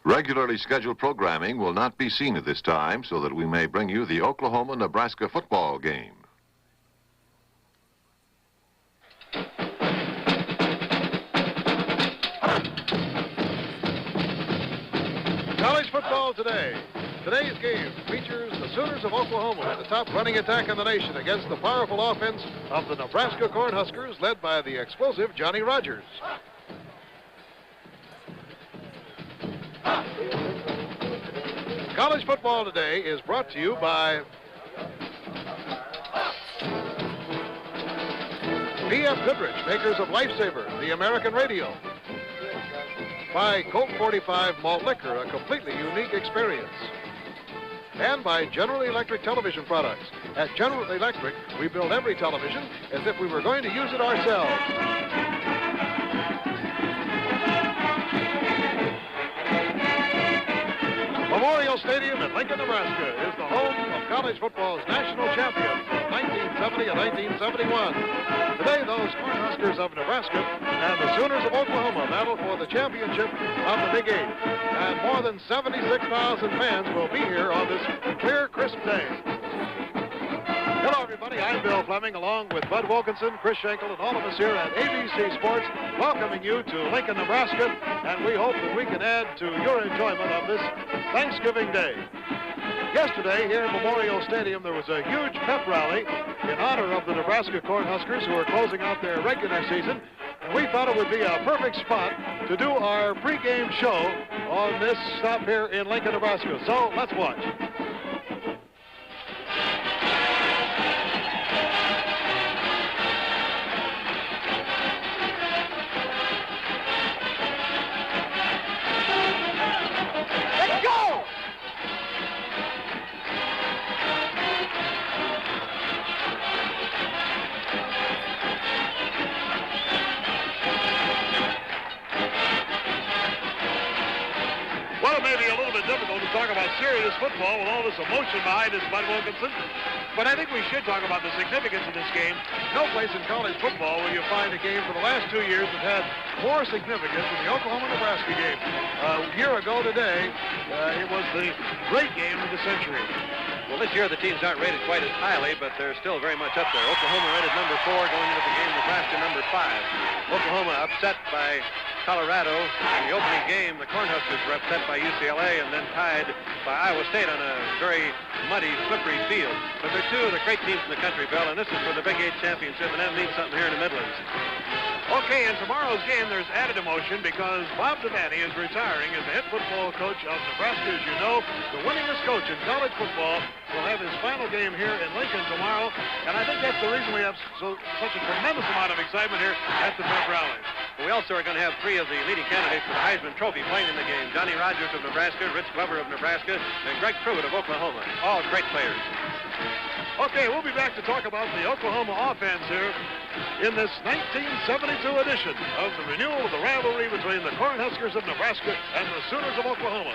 Regularly scheduled programming will not be seen at this time so that we may bring you the Oklahoma-Nebraska football game. College football today. Today's game features the Sooners of Oklahoma in the top running attack in the nation against the powerful offense of the Nebraska Cornhuskers led by the explosive Johnny Rogers. College football today is brought to you by P.F. Goodrich, makers of Lifesaver, the American radio. By Colt 45 malt liquor, a completely unique experience. And by General Electric television products. At General Electric, we build every television as if we were going to use it ourselves. Memorial Stadium in Lincoln, Nebraska is the home of college football's national champions of 1970 and 1971. Today, those Cornhuskers of Nebraska and the Sooners of Oklahoma battle for the championship of the Big Eight. And more than 76,000 fans will be here on this clear, crisp day. Hello, everybody. I'm Bill Fleming, along with Bud Wilkinson, Chris Schenkel, and all of us here at ABC Sports, welcoming you to Lincoln, Nebraska, and we hope that we can add to your enjoyment of this Thanksgiving Day. Yesterday, here at Memorial Stadium, there was a huge pep rally in honor of the Nebraska Cornhuskers who are closing out their regular season, and we thought it would be a perfect spot to do our pregame show on this stop here in Lincoln, Nebraska. So, let's watch. Talk about serious football with all this emotion behind us, Bud Wilkinson. But I think we should talk about the significance of this game. No place in college football will you find a game for the last 2 years that had more significance than the Oklahoma-Nebraska game. A year ago today, it was the great game of the century. Well, this year the teams aren't rated quite as highly, but they're still very much up there. Oklahoma rated number 4 going into the game, Nebraska number 5. Oklahoma upset by Colorado. In the opening game, the Cornhuskers were upset by UCLA and then tied by Iowa State on a very muddy, slippery field. But they're two of the great teams in the country, Bill, and this is for the Big Eight Championship, and that means something here in the Midlands. Okay, in tomorrow's game, there's added emotion because Bob Devaney is retiring as the head football coach of Nebraska. As you know, the winningest coach in college football will have his final game here in Lincoln tomorrow, and I think that's the reason we have such a tremendous amount of excitement here at the pep rally. We also are going to have 3 of the leading candidates for the Heisman Trophy playing in the game. Johnny Rogers of Nebraska, Rich Glover of Nebraska, and Greg Pruitt of Oklahoma. All great players. Okay, we'll be back to talk about the Oklahoma offense here in this 1972 edition of the renewal of the rivalry between the Cornhuskers of Nebraska and the Sooners of Oklahoma.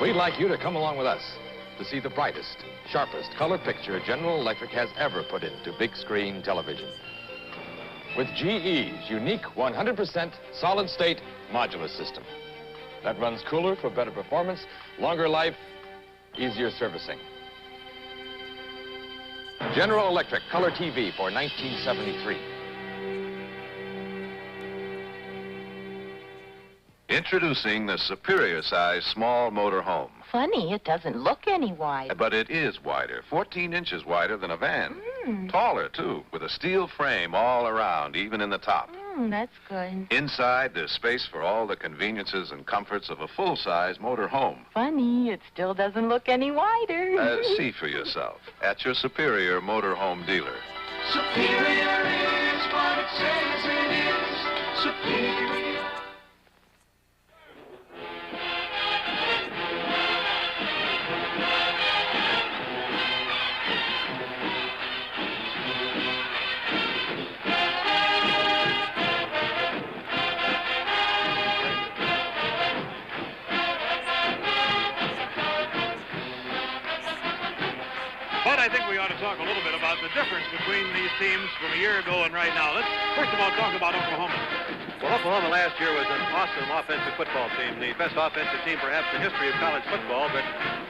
We'd like you to come along with us to see the brightest, sharpest color picture General Electric has ever put into big screen television. With GE's unique 100% solid-state modular system that runs cooler for better performance, longer life, easier servicing. General Electric Color TV for 1973. Introducing the superior-sized small motor home. Funny, it doesn't look any wider. But it is wider, 14 inches wider than a van. Taller, too, with a steel frame all around, even in the top. That's good. Inside, there's space for all the conveniences and comforts of a full-size motor home. Funny, it still doesn't look any wider. See for yourself at your Superior Motor Home dealer. Superior is what it says it is. Superior. But I think we ought to talk a little bit about the difference between these teams from a year ago and right now. Let's first of all talk about Oklahoma. Well, Oklahoma last year was an awesome offensive football team, the best offensive team perhaps in the history of college football, but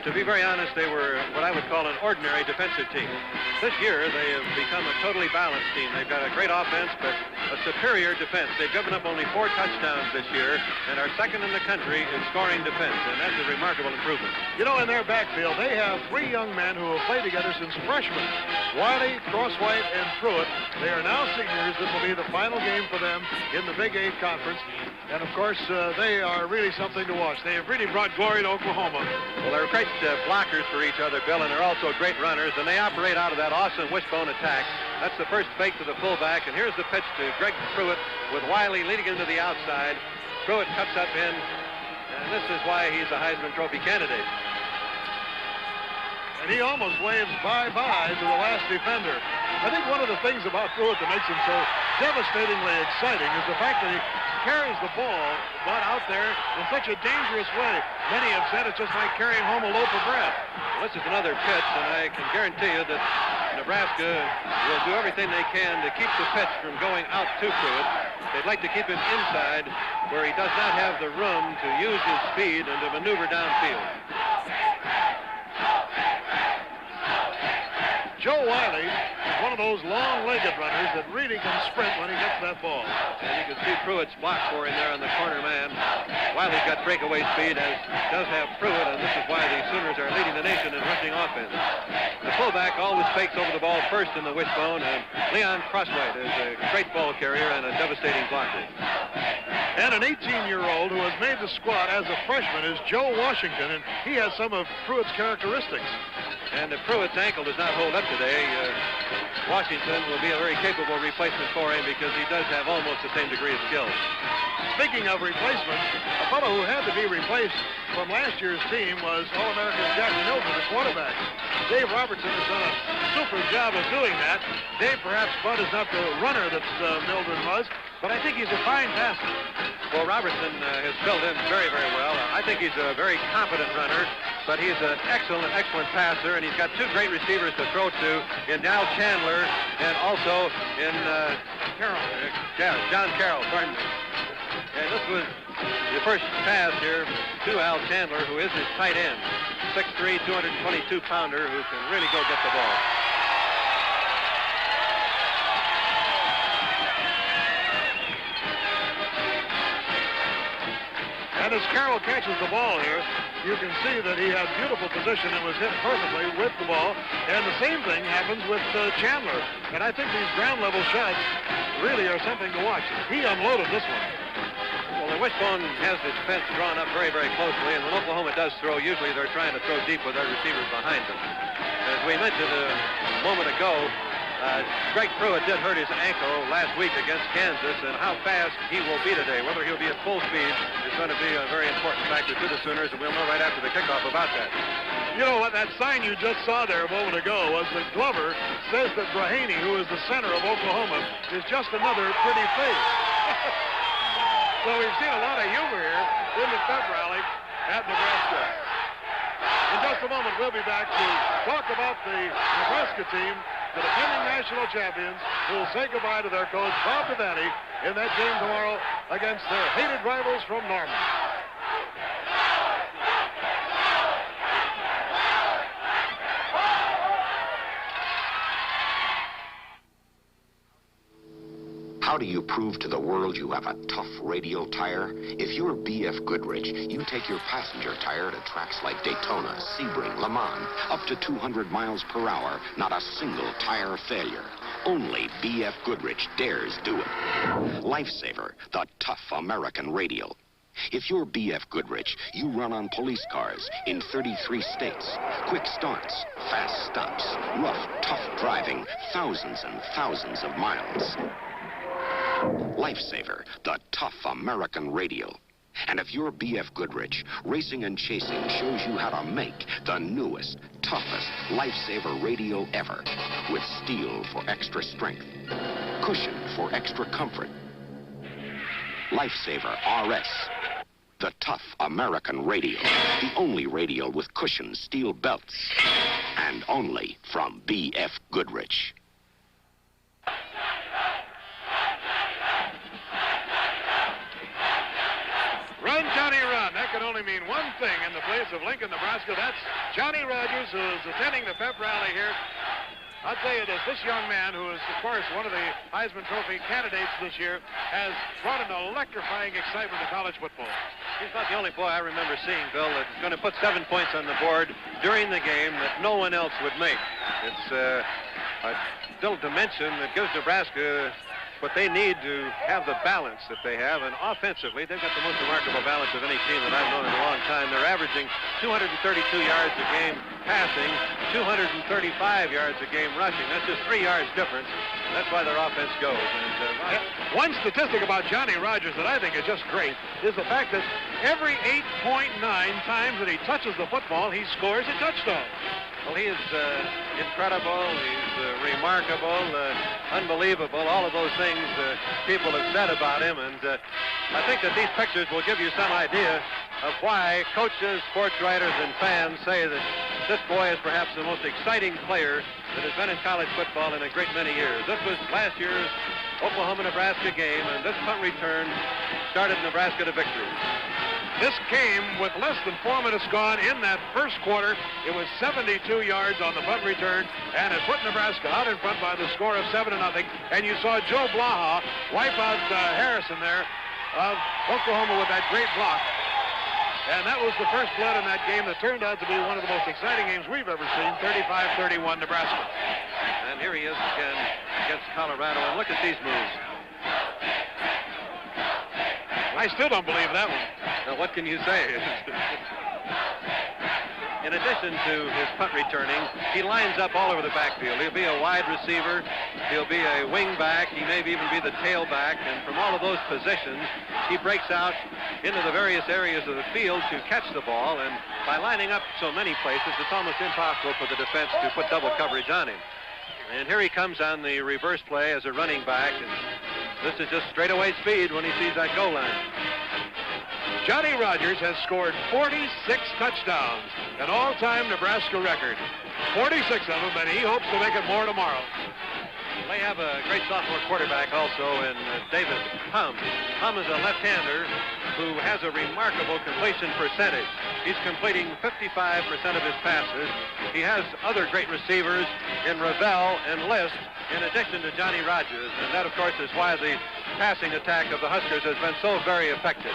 to be very honest, they were what I would call an ordinary defensive team. This year, they have become a totally balanced team. They've got a great offense, but a superior defense. They've given up only 4 touchdowns this year, and are second in the country in scoring defense, and that's a remarkable improvement. You know, in their backfield, they have 3 young men who have played together since freshmen. Wiley, Crosswhite, and Pruitt. They are now seniors. This will be the final game for them in the Big 8 Conference. And, of course, they are really something to watch. They have really brought glory to Oklahoma. Well, they're great blockers for each other, Bill, and they're also great runners, and they operate out of that awesome wishbone attack. That's the first fake to the fullback, and here's the pitch to Greg Pruitt with Wiley leading into the outside. Pruitt cuts up in, and this is why he's a Heisman Trophy candidate. And he almost waves bye-bye to the last defender. I think one of the things about Pruitt that makes him so devastatingly exciting is the fact that he carries the ball out there in such a dangerous way. Many have said it's just like carrying home a loaf of bread. Well, this is another pitch, and I can guarantee you that Nebraska will do everything they can to keep the pitch from going out to Pruitt. They'd like to keep him inside where he does not have the room to use his speed and to maneuver downfield. Joe Wiley is one of those long-legged runners that really can sprint when he gets that ball. And you can see Pruitt's block for him there on the corner man. Wiley's got breakaway speed, as does have Pruitt, and this is why the Sooners are leading the nation in rushing offense. The fullback always fakes over the ball first in the wishbone, and Leon Crosswhite is a great ball carrier and a devastating blocker. And an 18-year-old who has made the squad as a freshman is Joe Washington, and he has some of Pruitt's characteristics. And if Pruitt's ankle does not hold up today, Washington will be a very capable replacement for him because he does have almost the same degree of skill. Speaking of replacements, a fellow who had to be replaced from last year's team was All-American Jack Milton, the quarterback. Dave Robertson has done a super job of doing that. Dave, perhaps Bud is not the runner that Milton was, but I think he's a fine passer. Well, Robertson has filled in very, very well. I think he's a very competent runner, but he's an excellent passer, and he's got 2 great receivers to throw to in Al Chandler and also in John Carroll, pardon me. And this was the first pass here to Al Chandler, who is his tight end, 6'3", 222-pounder, who can really go get the ball. And as Carroll catches the ball here, you can see that he had beautiful position and was hit perfectly with the ball. And the same thing happens with Chandler. And I think these ground-level shots really are something to watch. He unloaded this one. Well, the wishbone has the defense drawn up very, very closely, and when Oklahoma does throw, usually they're trying to throw deep with their receivers behind them. As we mentioned a moment ago, Greg Pruitt did hurt his ankle last week against Kansas, and how fast he will be today, whether he'll be at full speed, is going to be a very important factor to the Sooners, and we'll know right after the kickoff about that. You know what, that sign you just saw there a moment ago was that Glover says that Brahaney, who is the center of Oklahoma, is just another pretty face. So we've seen a lot of humor here in the pep rally at Nebraska. In just a moment, we'll be back to talk about the Nebraska team, the defending national champions, who will say goodbye to their coach, Bob Devaney, in that game tomorrow against their hated rivals from Norman. How do you prove to the world you have a tough radial tire? If you're B.F. Goodrich, you take your passenger tire to tracks like Daytona, Sebring, Le Mans, up to 200 miles per hour, not a single tire failure. Only B.F. Goodrich dares do it. Lifesaver, the tough American radial. If you're B.F. Goodrich, you run on police cars in 33 states. Quick starts, fast stops, rough, tough driving, thousands and thousands of miles. Lifesaver, the tough American radial. And if you're B.F. Goodrich, racing and chasing shows you how to make the newest, toughest Lifesaver radial ever. With steel for extra strength, cushion for extra comfort. Lifesaver RS, the tough American radial. The only radial with cushioned steel belts and and only from B.F. Goodrich. Run, Johnny, run. That can only mean one thing in the place of Lincoln, Nebraska. That's Johnny Rogers, who's attending the pep rally here. I'll tell you this, this young man, who is, of course, one of the Heisman Trophy candidates this year, has brought an electrifying excitement to college football. He's not the only boy I remember seeing, Bill, that's going to put 7 points on the board during the game that no one else would make. It's a little dimension that gives Nebraska what they need to have the balance that they have, and offensively, they've got the most remarkable balance of any team that I've known in a long time. They're averaging 232 yards a game passing, 235 yards a game rushing. That's just 3 yards difference. That's why their offense goes. And one statistic about Johnny Rogers that I think is just great is the fact that every 8.9 times that he touches the football, he scores a touchdown. Well, he is incredible. He's remarkable, unbelievable. All of those things people have said about him. And I think that these pictures will give you some idea of why coaches, sports writers, and fans say that this boy is perhaps the most exciting player that has been in college football in a great many years. This was last year's Oklahoma-Nebraska game, and this punt return started Nebraska to victory. This came with less than 4 minutes gone in that first quarter. It was 72 yards on the punt return, and it put Nebraska out in front by the score of 7-0. And you saw Joe Blaha wipe out Harrison there of Oklahoma with that great block. And that was the first blood in that game that turned out to be one of the most exciting games we've ever seen, 35-31 Nebraska. And here he is again against Colorado, and look at these moves. I still don't believe that one. Now, what can you say? In addition to his punt returning, he lines up all over the backfield. He'll be a wide receiver. He'll be a wing back. He may even be the tailback. And from all of those positions, he breaks out into the various areas of the field to catch the ball. And by lining up so many places, it's almost impossible for the defense to put double coverage on him. And here he comes on the reverse play as a running back. And this is just straightaway speed when he sees that goal line. Johnny Rogers has scored 46 touchdowns, an all-time Nebraska record. 46 of them, and he hopes to make it more tomorrow. They have a great sophomore quarterback also in David Hum. Hum is a left-hander who has a remarkable completion percentage. He's completing 55% of his passes. He has other great receivers in Ravel and List, in addition to Johnny Rogers. And that, of course, is why the passing attack of the Huskers has been so very effective.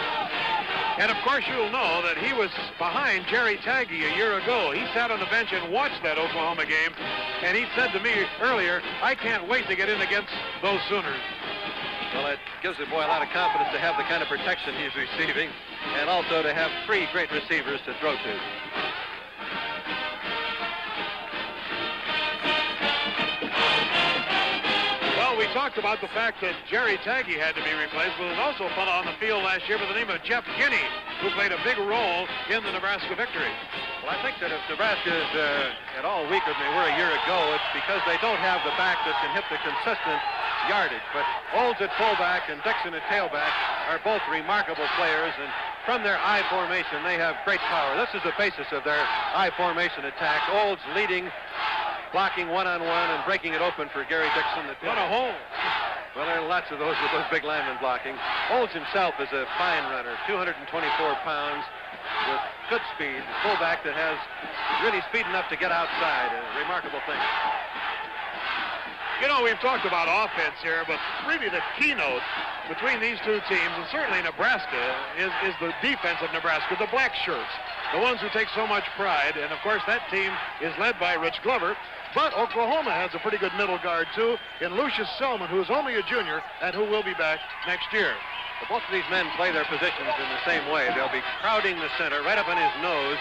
And, of course, you'll know that he was behind Jerry Taggy a year ago. He sat on the bench and watched that Oklahoma game, and he said to me earlier, I can't wait to get in against those Sooners. Well, it gives the boy a lot of confidence to have the kind of protection he's receiving, and also to have 3 great receivers to throw to. We talked about the fact that Jerry Taggy had to be replaced, but there was also a fellow on the field last year by the name of Jeff Guinea, who played a big role in the Nebraska victory. Well, I think that if Nebraska is at all weaker than they were a year ago, it's because they don't have the back that can hit the consistent yardage. But Olds at fullback and Dixon at tailback are both remarkable players, and from their I formation, they have great power. This is the basis of their I formation attack. Olds leading, blocking one-on-one and breaking it open for Gary Dixon. What a hole. Well, there are lots of those with those big linemen blocking. Olds himself is a fine runner, 224 pounds with good speed. A fullback that has really speed enough to get outside. A remarkable thing. You know, we've talked about offense here, but really the keynote between these two teams, and certainly Nebraska, is the defense of Nebraska, the black shirts, the ones who take so much pride. And, of course, that team is led by Rich Glover. But Oklahoma has a pretty good middle guard, too, in Lucius Selman, who's only a junior and who will be back next year. Well, both of these men play their positions in the same way. They'll be crowding the center right up on his nose,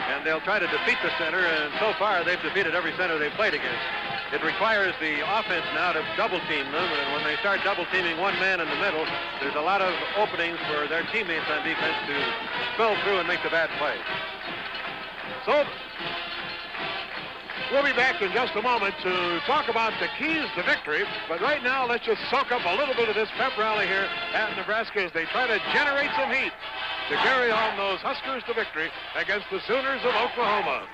and they'll try to defeat the center, and so far they've defeated every center they've played against. It requires the offense now to double-team them, and when they start double-teaming one man in the middle, there's a lot of openings for their teammates on defense to spill through and make the bad play. So we'll be back in just a moment to talk about the keys to victory. But right now, let's just soak up a little bit of this pep rally here at Nebraska as they try to generate some heat to carry on those Huskers to victory against the Sooners of Oklahoma.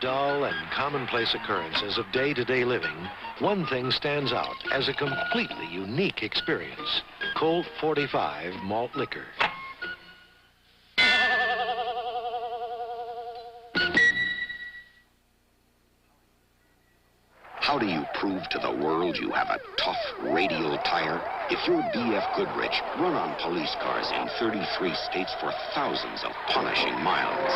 dull and commonplace occurrences of day-to-day living, one thing stands out as a completely unique experience. Colt 45 malt liquor. How do you prove to the world you have a tough radial tire? If you're B.F. Goodrich, run on police cars in 33 states for thousands of punishing miles.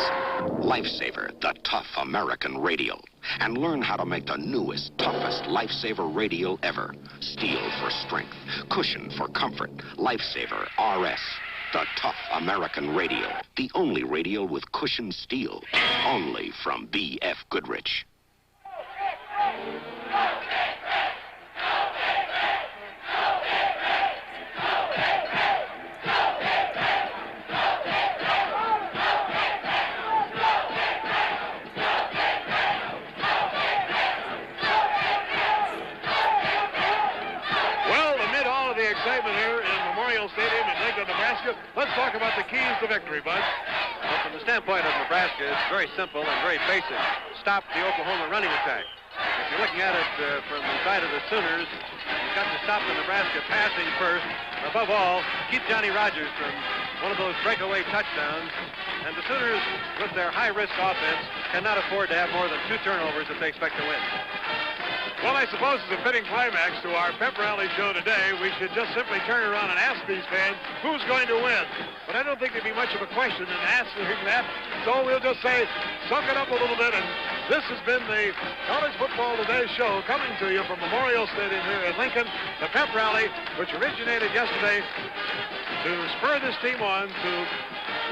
Lifesaver, the tough American radial. And learn how to make the newest, toughest Lifesaver radial ever. Steel for strength, cushion for comfort. Lifesaver RS, the tough American radial. The only radial with cushioned steel. Only from B.F. Goodrich. Nebraska. Let's talk about the keys to victory, Bud. Well, from the standpoint of Nebraska, it's very simple and very basic. Stop the Oklahoma running attack. If you're looking at it from the side of the Sooners, you've got to stop the Nebraska passing first. Above all, keep Johnny Rodgers from one of those breakaway touchdowns. And the Sooners, with their high-risk offense, cannot afford to have more than 2 turnovers if they expect to win. Well, I suppose as a fitting climax to our pep rally show today, we should just simply turn around and ask these fans who's going to win. But I don't think there'd be much of a question in answering that, so we'll just say, suck it up a little bit. And this has been the College Football Today show coming to you from Memorial Stadium here in Lincoln, the pep rally, which originated yesterday to spur this team on to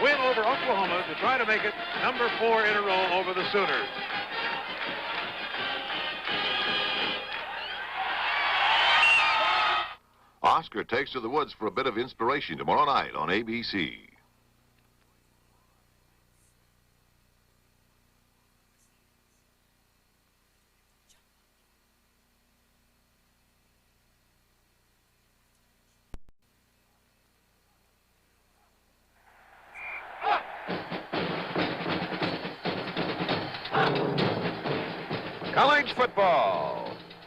win over Oklahoma to try to make it number 4 in a row over the Sooners. Oscar takes to the woods for a bit of inspiration tomorrow night on ABC. College football.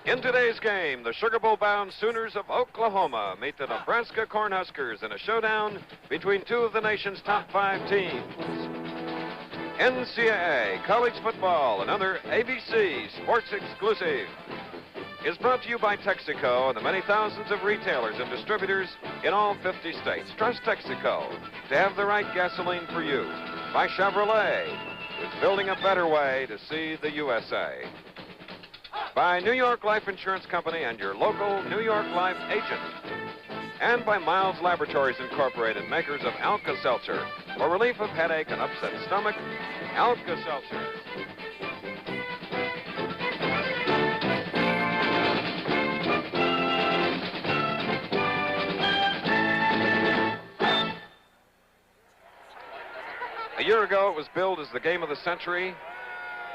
In today's game, the Sugar Bowl-bound Sooners of Oklahoma meet the Nebraska Cornhuskers in a showdown between 2 of the nation's top 5 teams. NCAA College Football, another ABC Sports exclusive, is brought to you by Texaco and the many thousands of retailers and distributors in all 50 states. Trust Texaco to have the right gasoline for you. By Chevrolet, who's building a better way to see the USA. By New York Life Insurance Company and your local New York Life agent. And by Miles Laboratories Incorporated, makers of Alka-Seltzer. For relief of headache and upset stomach, Alka-Seltzer. A year ago, it was billed as the game of the century.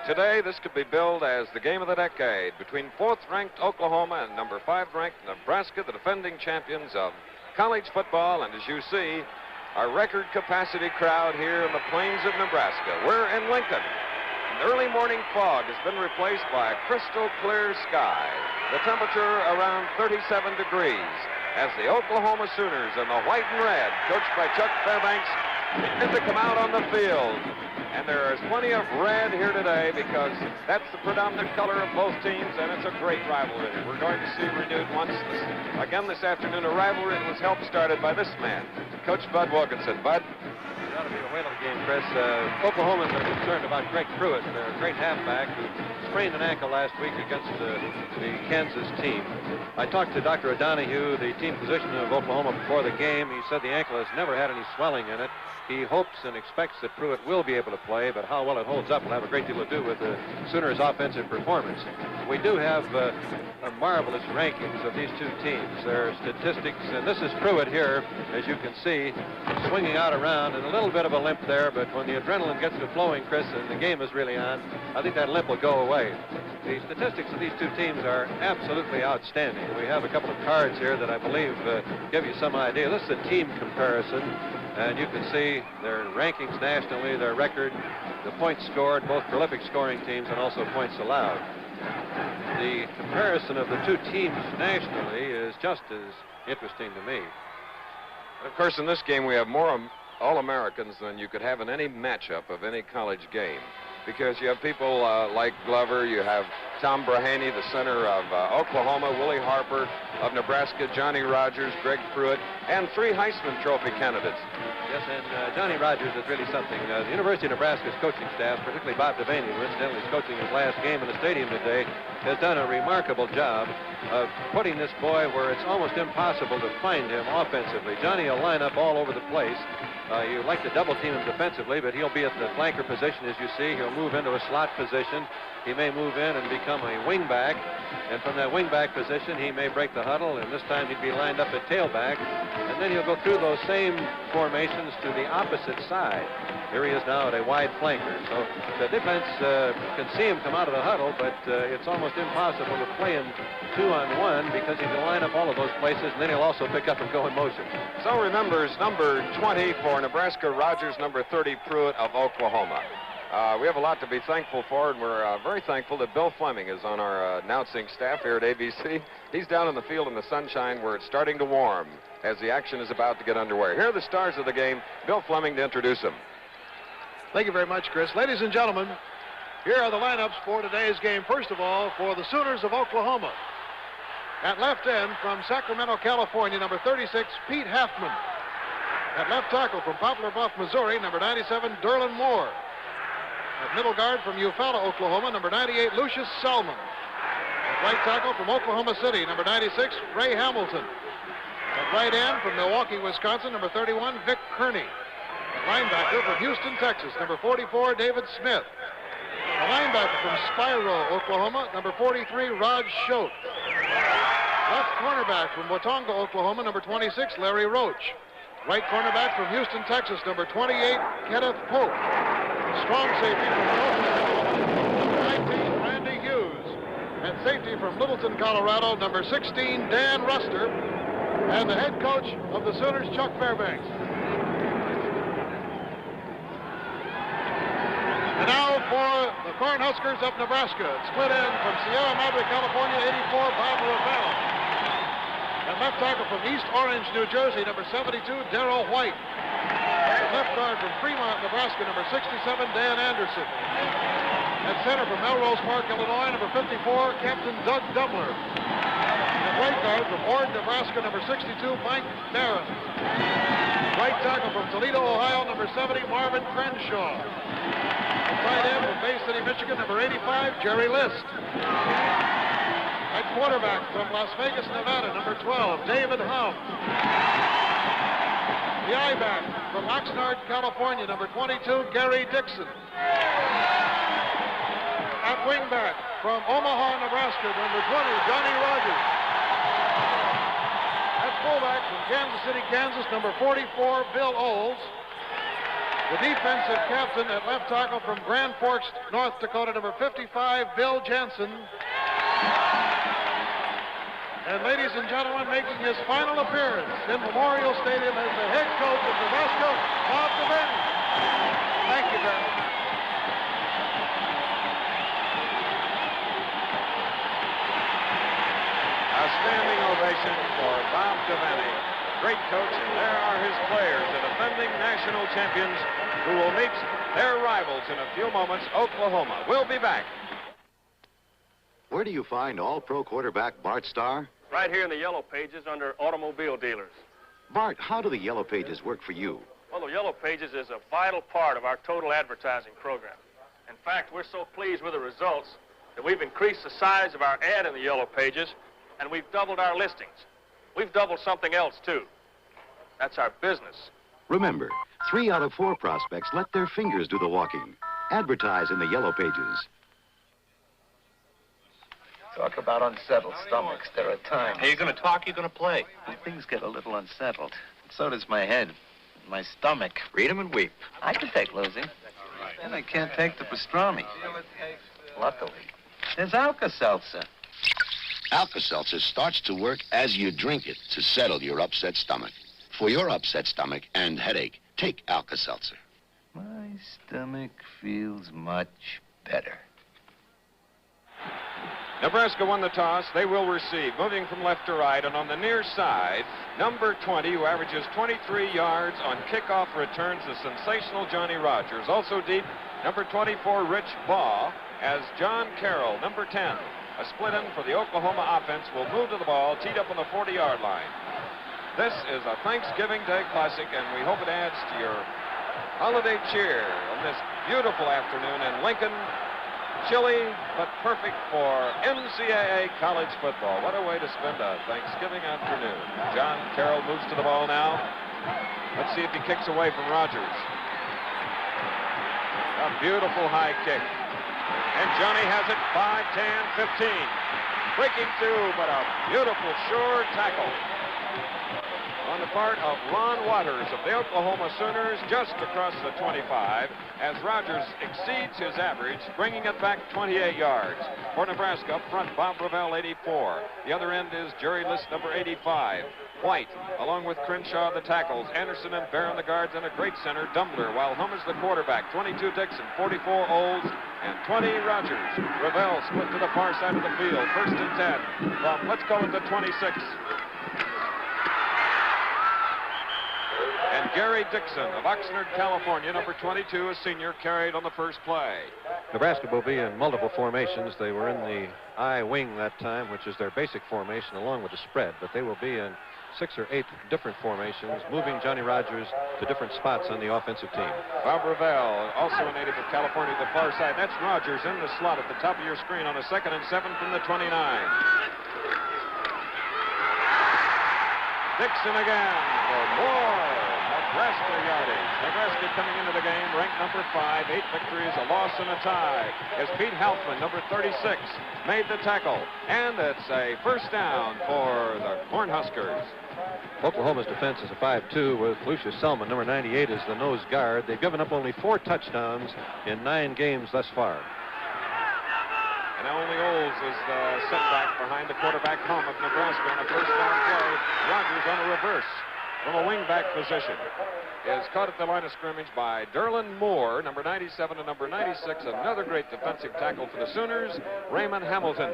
Today, this could be billed as the game of the decade between 4th-ranked Oklahoma and number 5-ranked Nebraska, the defending champions of college football. And as you see, our record capacity crowd here in the plains of Nebraska. We're in Lincoln. The early morning fog has been replaced by a crystal clear sky. The temperature around 37 degrees as the Oklahoma Sooners in the white and red, coached by Chuck Fairbanks, begin to come out on the field. And there is plenty of red here today because that's the predominant color of both teams, and it's a great rivalry. We're going to see renewed once again this afternoon, a rivalry that was helped started by this man, Coach Bud Wilkinson. Bud? It ought to be a whale of a game, Chris. Oklahomans are concerned about Greg Pruitt, their great halfback, who sprained an ankle last week against the Kansas team. I talked to Dr. O'Donohue, the team physician of Oklahoma, before the game. He said the ankle has never had any swelling in it. He hopes and expects that Pruitt will be able to play, but how well it holds up will have a great deal to do with the Sooners' offensive performance. We do have a marvelous rankings of these two teams. Their statistics, and this is Pruitt here, as you can see, swinging out around, and a little bit of a limp there, but when the adrenaline gets to flowing, Chris, and the game is really on, I think that limp will go away. The statistics of these two teams are absolutely outstanding. We have a couple of cards here that I believe give you some idea. This is a team comparison. And you can see their rankings nationally, their record, the points scored, both prolific scoring teams and also points allowed. The comparison of the two teams nationally is just as interesting to me. And of course, in this game, we have more All-Americans than you could have in any matchup of any college game. Because you have people like Glover, you have Tom Brahaney, the center of Oklahoma, Willie Harper of Nebraska, Johnny Rogers, Greg Pruitt, and 3 Heisman Trophy candidates. Yes, and Johnny Rogers is really something. The University of Nebraska's coaching staff, particularly Bob Devaney, who incidentally is coaching his last game in the stadium today, has done a remarkable job of putting this boy where it's almost impossible to find him offensively. Johnny will line up all over the place. You like to double team him defensively, but he'll be at the flanker position, as you see. He'll move into a slot position. He may move in and become a wingback. And from that wingback position, he may break the huddle, and this time he'd be lined up at tailback. And then he'll go through those same formations to the opposite side. Here he is now at a wide flanker. So the defense can see him come out of the huddle, but it's almost impossible to play him 2-on-1 because he can line up all of those places, and then he'll also pick up and go in motion. So remembers number 20 for Nebraska, Rogers, number 30, Pruitt of Oklahoma. We have a lot to be thankful for, and we're very thankful that Bill Fleming is on our announcing staff here at ABC. He's down in the field in the sunshine where it's starting to warm as the action is about to get underway. Here are the stars of the game. Bill Fleming to introduce them. Thank you very much, Chris. Ladies and gentlemen, here are the lineups for today's game. First of all, for the Sooners of Oklahoma. At left end from Sacramento, California, number 36, Pete Halfman. At left tackle from Poplar Bluff, Missouri, number 97, Derlin Moore. At middle guard from Eufaula, Oklahoma, number 98, Lucius Selman. At right tackle from Oklahoma City, number 96, Ray Hamilton. At right end from Milwaukee, Wisconsin, number 31, Vic Kearney. At linebacker from Houston, Texas, number 44, David Smith. A linebacker from Spiro, Oklahoma, number 43, Rod Schote. Left cornerback from Watonga, Oklahoma, number 26, Larry Roach. Right cornerback from Houston, Texas, number 28, Kenneth Pope. Strong safety from Oklahoma, number 19, Randy Hughes. And safety from Littleton, Colorado, number 16, Dan Ruster. And the head coach of the Sooners, Chuck Fairbanks. And now for the Cornhuskers of Nebraska. Split end from Sierra Madre, California, 84, Bob Ravel. And left tackle from East Orange, New Jersey, number 72, Darrell White. And left guard from Fremont, Nebraska, number 67, Dan Anderson. At center from Melrose Park, Illinois, number 54, Captain Doug Dumler. And right guard from Ord, Nebraska, number 62, Mike Barron. Right tackle from Toledo, Ohio, number 70, Marvin Crenshaw. Tight end from Bay City, Michigan, number 85, Jerry List. At quarterback from Las Vegas, Nevada, number 12, David Hum. The I-back from Oxnard, California, number 22, Gary Dixon. At wingback from Omaha, Nebraska, number 20, Johnny Rogers. At fullback from Kansas City, Kansas, number 44, Bill Olds. The defensive captain at left tackle from Grand Forks, North Dakota, number 55, Bill Jensen. And ladies and gentlemen, making his final appearance in Memorial Stadium as the head coach of Nebraska, Bob Devaney. Thank you very much. A standing ovation for Bob Devaney. Great coach, and there are his players, the defending national champions, who will meet their rivals in a few moments. Oklahoma. We'll be back. Where do you find all-pro quarterback Bart Starr? Right here in the Yellow Pages under automobile dealers. Bart, how do the Yellow Pages work for you? Well, the Yellow Pages is a vital part of our total advertising program. In fact, we're so pleased with the results that we've increased the size of our ad in the Yellow Pages, and we've doubled our listings. We've doubled something else, too. That's our business. Remember, 3 out of 4 prospects let their fingers do the walking. Advertise in the Yellow Pages. Talk about unsettled stomachs. There are times. Hey, you're going to talk, you're going to play. When things get a little unsettled. So does my head. My stomach. Read 'em and weep. I can take losing. And I can't take the pastrami. Luckily, there's Alka-Seltzer. Alka-Seltzer starts to work as you drink it to settle your upset stomach. For your upset stomach and headache, Take Alka-Seltzer. My stomach feels much better. Nebraska won the toss. They will receive. Moving from left to right, and on the near side, number 20, who averages 23 yards on kickoff returns, the sensational Johnny Rogers. Also deep, number 24, Rich Baugh, as John Carroll, number 10. A split in for the Oklahoma offense will move to the ball, teed up on the 40-yard line. This is a Thanksgiving Day classic, and we hope it adds to your holiday cheer on this beautiful afternoon in Lincoln. Chilly, but perfect for NCAA college football. What a way to spend a Thanksgiving afternoon. John Carroll moves to the ball now. Let's see if he kicks away from Rogers. A beautiful high kick. And Johnny has it, 5, 10, 15. Breaking through, but a beautiful, sure tackle on the part of Ron Waters of the Oklahoma Sooners, just across the 25, as Rogers exceeds his average, bringing it back 28 yards. For Nebraska, up front, Bob Ravel, 84. The other end is Jerry List, number 85. White, along with Crenshaw, the tackles, Anderson and Barron, the guards, and a great center, Dumbler, while Hummer's the quarterback, 22 Dixon, 44 Olds, and 20 Rogers. Ravel split to the far side of the field, 1st and 10 from, let's call it the 26. And Gary Dixon of Oxnard, California, number 22, a senior, carried on the first play. Nebraska will be in multiple formations. They were in the I wing that time, which is their basic formation, along with the spread. But they will be in 6 or 8 different formations, moving Johnny Rogers to different spots on the offensive team. Bob Ravel, also a native of California, the far side. That's Rogers in the slot at the top of your screen on a 2nd and 7 from the 29. Dixon again for more Nebraska yardage. Nebraska coming into the game ranked number 5, 8 victories, a loss and a tie. As Pete Halfman, number 36, made the tackle. And it's a first down for the Cornhuskers. Oklahoma's defense is a 5-2 with Lucius Selman, number 98, as the nose guard. They've given up only 4 touchdowns in 9 games thus far. And now only Olds is the setback behind the quarterback home of Nebraska on a first down play. Rogers on a reverse from a wingback position is caught at the line of scrimmage by Derlin Moore, number 97 and number 96. Another great defensive tackle for the Sooners, Raymond Hamilton.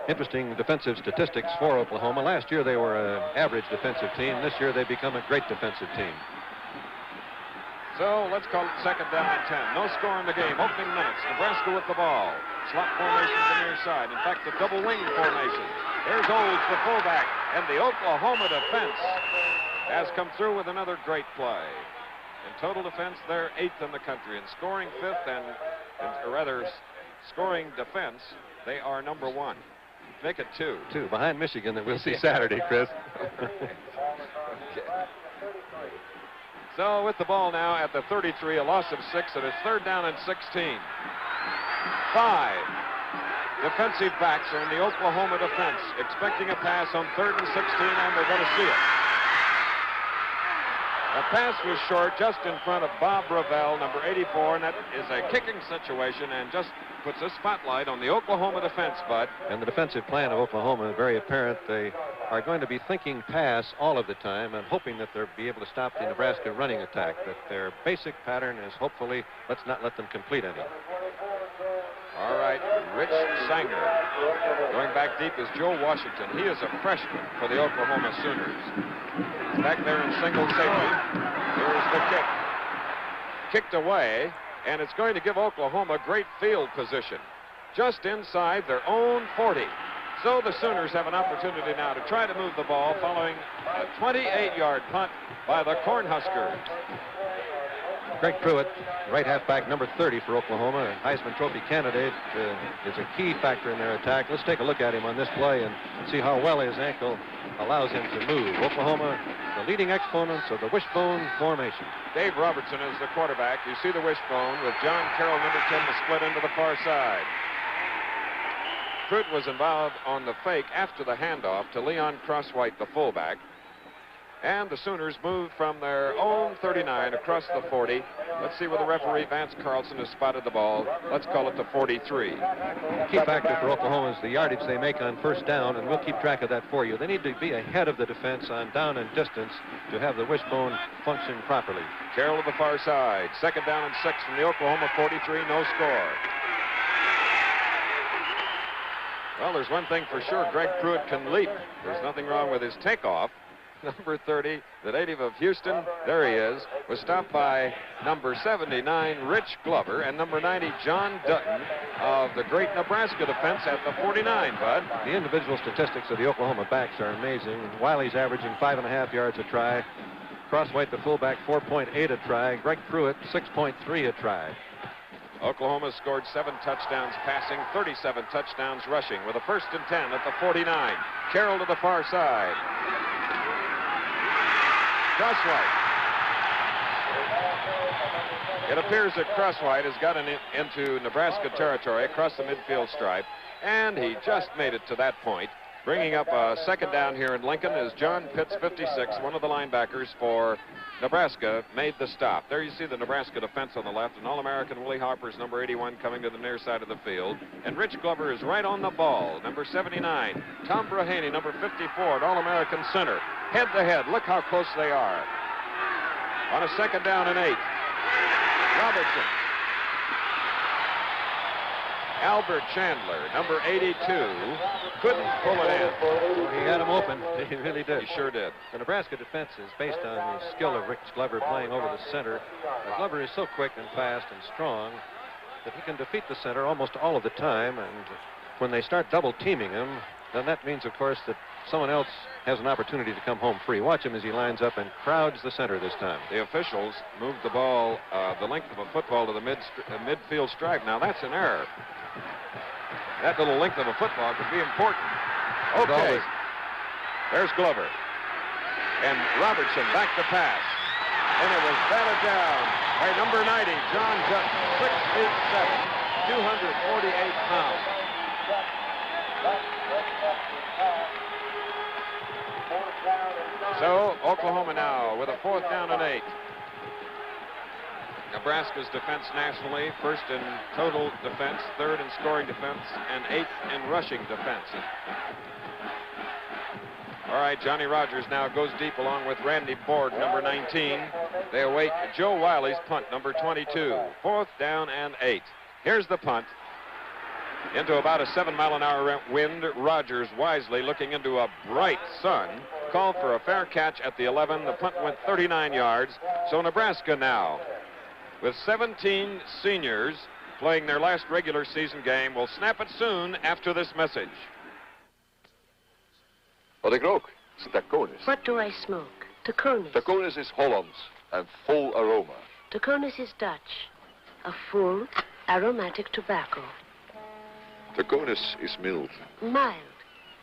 Interesting defensive statistics for Oklahoma. Last year they were an average defensive team. This year they've become a great defensive team. So let's call it 2nd down and 10. No score in the game. Opening minutes. Nebraska with the ball. Slot formation to the near side. In fact, the double wing formation. There's Olds, the fullback. And the Oklahoma defense has come through with another great play. In total defense, they're 8th in the country. In scoring 5th or rather, scoring defense, they are number 1. Make it 2. 2 behind Michigan that we'll see Saturday, Chris. Okay. So with the ball now at the 33, a loss of 6, and it's 3rd down and 16. 5 defensive backs are in the Oklahoma defense, expecting a pass on 3rd and 16, and they're going to see it. The pass was short, just in front of Bob Ravel, number 84, and that is a kicking situation and just puts a spotlight on the Oklahoma defense, Bud. And the defensive plan of Oklahoma is very apparent. They are going to be thinking pass all of the time and hoping that they'll be able to stop the Nebraska running attack. That their basic pattern is hopefully let's not let them complete any. All right, Rich Sanger. Going back deep is Joe Washington. He is a freshman for the Oklahoma Sooners. He's back there in single safety. Here's the kick. Kicked away, and it's going to give Oklahoma great field position. Just inside their own 40. So the Sooners have an opportunity now to try to move the ball following a 28-yard punt by the Cornhuskers. Greg Pruitt, right halfback, number 30 for Oklahoma, a Heisman Trophy candidate, is a key factor in their attack. Let's take a look at him on this play and see how well his ankle allows him to move. Oklahoma, the leading exponents of the wishbone formation. Dave Robertson is the quarterback. You see the wishbone with John Carroll, number 10, to split into the far side. Pruitt was involved on the fake after the handoff to Leon Crosswhite, the fullback. And the Sooners moved from their own 39 across the 40. Let's see where the referee, Vance Carlson, has spotted the ball. Let's call it the 43. Key factor for Oklahoma is the yardage they make on first down, and we'll keep track of that for you. They need to be ahead of the defense on down and distance to have the wishbone function properly. Carroll to the far side. 2nd down and 6 from the Oklahoma 43. No score. Well, there's one thing for sure. Greg Pruitt can leap. There's nothing wrong with his takeoff. Number 30, the native of Houston, there he is, was stopped by number 79, Rich Glover, and number 90, John Dutton of the great Nebraska defense at the 49, Bud. The individual statistics of the Oklahoma backs are amazing. Wiley's averaging 5.5 yards a try. Crosswhite, the fullback, 4.8 a try. Greg Pruitt, 6.3 a try. Oklahoma scored 7 touchdowns passing, 37 touchdowns rushing, with a 1st and 10 at the 49. Carroll to the far side. Crosswhite. It appears that Crosswhite has gotten into Nebraska territory across the midfield stripe, and he just made it to that point. Bringing up a 2nd down here in Lincoln is John Pitts, 56, one of the linebackers for Nebraska, made the stop. There you see the Nebraska defense on the left, and All-American Willie Harper's number 81 coming to the near side of the field. And Rich Glover is right on the ball, number 79. Tom Brahaney, number 54, at All-American center. Head-to-head, look how close they are. On a 2nd down and 8. Robertson. Albert Chandler, number 82, couldn't pull it in. He had him open. He really did. He sure did. The Nebraska defense is based on the skill of Rich Glover playing over the center. Glover is so quick and fast and strong that he can defeat the center almost all of the time. And when they start double teaming him, then that means, of course, that someone else has an opportunity to come home free. Watch him as he lines up and crowds the center this time. The officials moved the ball the length of a football to the midfield stripe. Now, that's an error. That little length of a football could be important. Okay. There's Glover. And Robertson back to pass. And it was batted down by number 90, John Dutton, 6 feet 7, 248 pounds. So, Oklahoma now with a 4th down and 8. Nebraska's defense nationally, 1st in total defense, 3rd in scoring defense, and 8th in rushing defense. All right, Johnny Rogers now goes deep along with Randy Borg, number 19. They await Joe Wiley's punt, number 22. 4th down and 8. Here's the punt. Into about a 7-mile-an-hour wind, Rogers wisely looking into a bright sun, called for a fair catch at the 11. The punt went 39 yards. So Nebraska now, with 17 seniors playing their last regular season game, will snap it soon after this message. Wat ik rook is taconis. What do I smoke? Taconis. Taconis is Hollands and full aroma. Taconis is Dutch. A full, aromatic tobacco. Taconis is mild. Mild.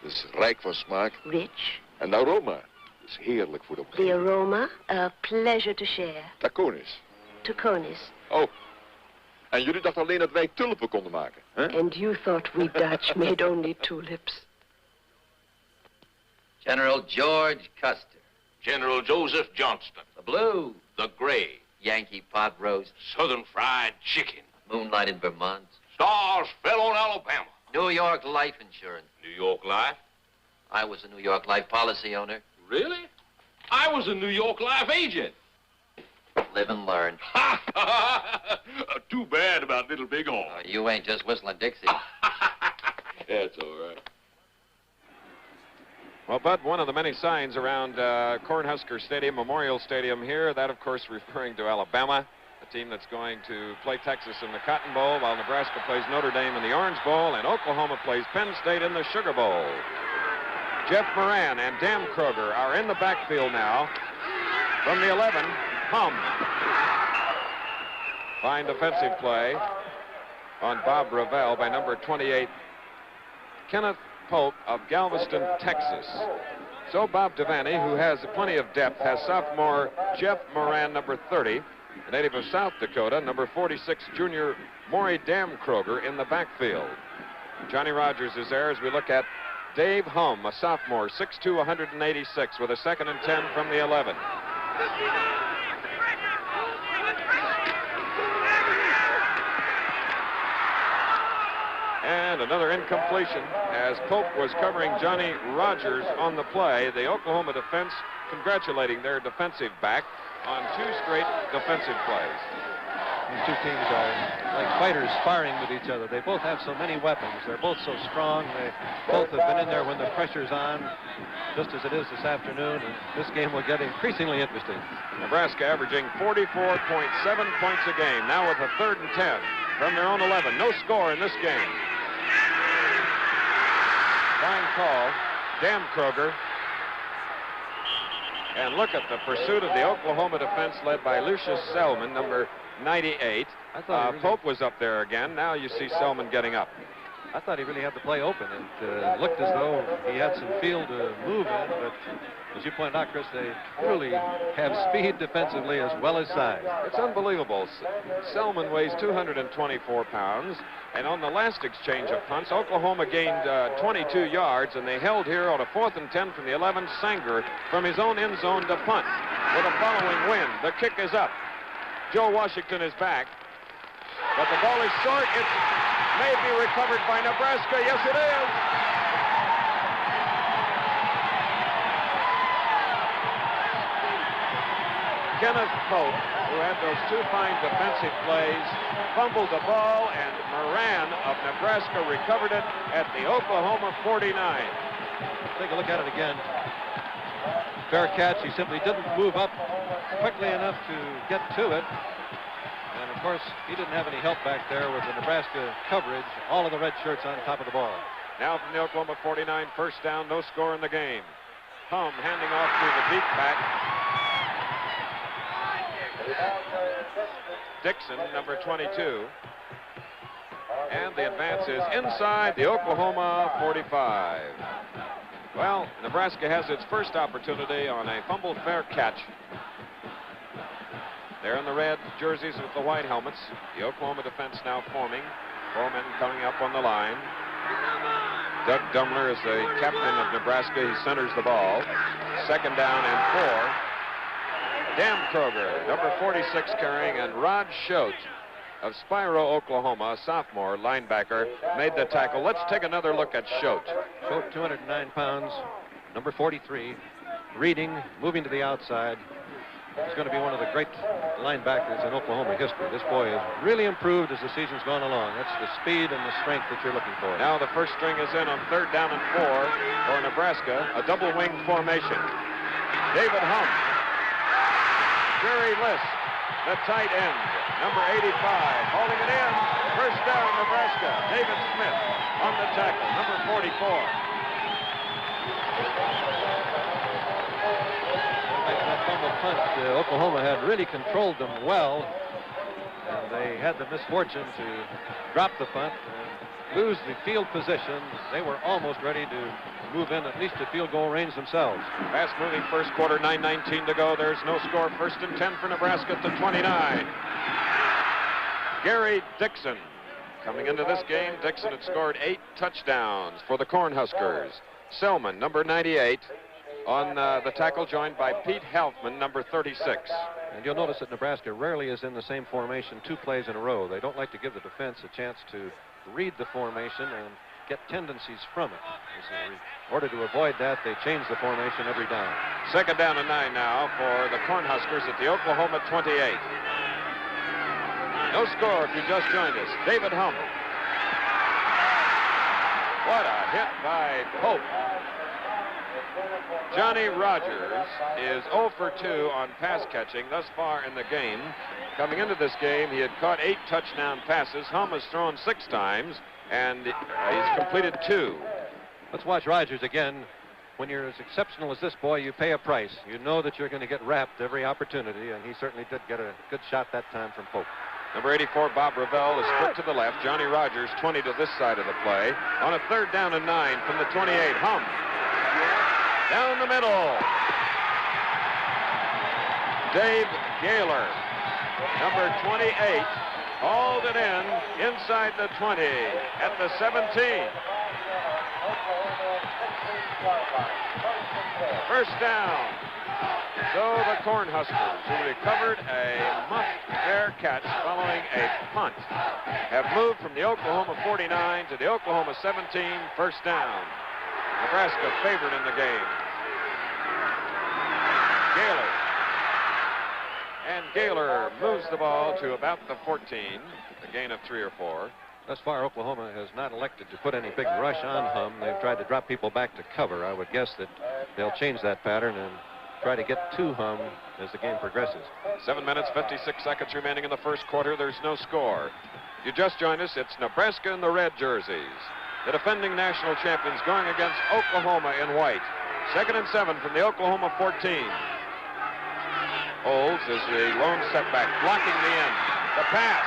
Is rijk van smaak. Rich. En aroma is heerlijk voor de The aroma, a pleasure to share. Taconis. Taconis. Oh, en jullie dachten alleen dat wij tulpen konden maken, hè? And you thought we Dutch made only tulips. General George Custer. General Joseph Johnston. The blue. The gray. Yankee pot roast. Southern fried chicken. Moonlight in Vermont. Stars fell on Alabama. New York life insurance. New York Life. I was a New York life policy owner. Really? I was a New York Life agent. Live and learn. Too bad about Little Bighorn. You ain't just whistling Dixie. That's all right. Well, Bud, one of the many signs around Cornhusker Stadium, Memorial Stadium here, that, of course, referring to Alabama, a team that's going to play Texas in the Cotton Bowl, while Nebraska plays Notre Dame in the Orange Bowl, and Oklahoma plays Penn State in the Sugar Bowl. Jeff Moran and Dan Kroger are in the backfield now. From the 11, Hum. Fine defensive play on Bob Ravel by number 28, Kenneth Pope of Galveston, Texas. So Bob Devaney, who has plenty of depth, has sophomore Jeff Moran, number 30, a native of South Dakota, number 46, junior Maury Damkroger in the backfield. Johnny Rogers is there as we look at Dave Hum, a sophomore, 6'2", 186, with a 2nd and 10 from the 11. And another incompletion as Pope was covering Johnny Rogers on the play. The Oklahoma defense congratulating their defensive back on 2 straight defensive plays. These two teams are like fighters sparring with each other. They both have so many weapons. They're both so strong. They both have been in there when the pressure's on, just as it is this afternoon. And this game will get increasingly interesting. Nebraska averaging 44.7 points a game. Now with a 3rd and 10 from their own 11. No score in this game. Fine call. Dan Kroger. And look at the pursuit of the Oklahoma defense led by Lucius Selman, number 98. I thought Pope was up there again. Now you see Selman getting up. I thought he really had the play open. It looked as though he had some field to move in, but as you pointed out, Chris, they truly have speed defensively as well as size. It's unbelievable. Selman weighs 224 pounds, and on the last exchange of punts, Oklahoma gained 22 yards, and they held here on a 4th and 10 from the 11. Sanger from his own end zone to punt. With a following wind, the kick is up. Joe Washington is back, but the ball is short. It may be recovered by Nebraska. Yes, it is. Kenneth Pope, who had those 2 fine defensive plays, fumbled the ball, and Moran of Nebraska recovered it at the Oklahoma 49. Take a look at it again. Fair catch. He simply didn't move up quickly enough to get to it. And, of course, he didn't have any help back there with the Nebraska coverage. All of the red shirts on top of the ball. Now from the Oklahoma 49, 1st down, no score in the game. Hum handing off to the deep back. Dixon, number 22. And the advance is inside the Oklahoma 45. Well, Nebraska has its first opportunity on a fumbled fair catch. They're in the red jerseys with the white helmets. The Oklahoma defense now forming. 4 men coming up on the line. Doug Dumler is the captain of Nebraska. He centers the ball. 2nd down and 4. Dan Kroger, number 46 carrying, and Rod Schote of Spiro, Oklahoma, a sophomore linebacker, made the tackle. Let's take another look at Schote. Schote, 209 pounds, number 43, reading, moving to the outside. He's going to be one of the great linebackers in Oklahoma history. This boy has really improved as the season's gone along. That's the speed and the strength that you're looking for. Now the first string is in on 3rd down and 4 for Nebraska, a double wing formation. David Hum. Jerry List, the tight end, number 85, holding it in. 1st down, Nebraska. David Smith on the tackle, number 44. That fumble punt, Oklahoma had really controlled them well, and they had the misfortune to drop the punt and lose the field position. They were almost ready to move in at least to field goal range themselves. Fast-moving 1st quarter, 9:19 to go. There's no score. 1st and 10 for Nebraska at the 29. Gary Dixon coming into this game. Dixon had scored 8 touchdowns for the Cornhuskers. Selman, number 98, on the tackle, joined by Pete Helfman, number 36. And you'll notice that Nebraska rarely is in the same formation 2 plays in a row. They don't like to give the defense a chance to read the formation and get tendencies from it. In order to avoid that, they change the formation every down. 2nd down and 9 now for the Cornhuskers at the Oklahoma 28. No score if you just joined us. David Hum. What a hit by Pope. Johnny Rogers is 0 for 2 on pass catching thus far in the game. Coming into this game, he had caught 8 touchdown passes. Hum has thrown 6 times, and he's completed 2. Let's watch Rogers again. When you're as exceptional as this boy, you pay a price. You know that you're going to get wrapped every opportunity, and he certainly did get a good shot that time from Pope. Number 84, Bob Ravel, is split to the left. Johnny Rogers, 20 to this side of the play. On a 3rd down and 9 from the 28, Hum. Down the middle. Dave Gaylor, number 28, hauled it in inside the 20 at the 17. First down. So the Cornhuskers, who recovered a muffed fair catch following a punt, have moved from the Oklahoma 49 to the Oklahoma 17. First down. Nebraska favored in the game. Gaylor. And Gaylor moves the ball to about the 14, a gain of 3 or 4. Thus far, Oklahoma has not elected to put any big rush on Hum. They've tried to drop people back to cover. I would guess that they'll change that pattern and try to get to Hum as the game progresses. 7 minutes, 56 seconds remaining in the first quarter. There's no score. You just joined us. It's Nebraska in the red jerseys. The defending national champions going against Oklahoma in white. 2nd and 7 from the Oklahoma 14. Olds is the lone setback, blocking the end. The pass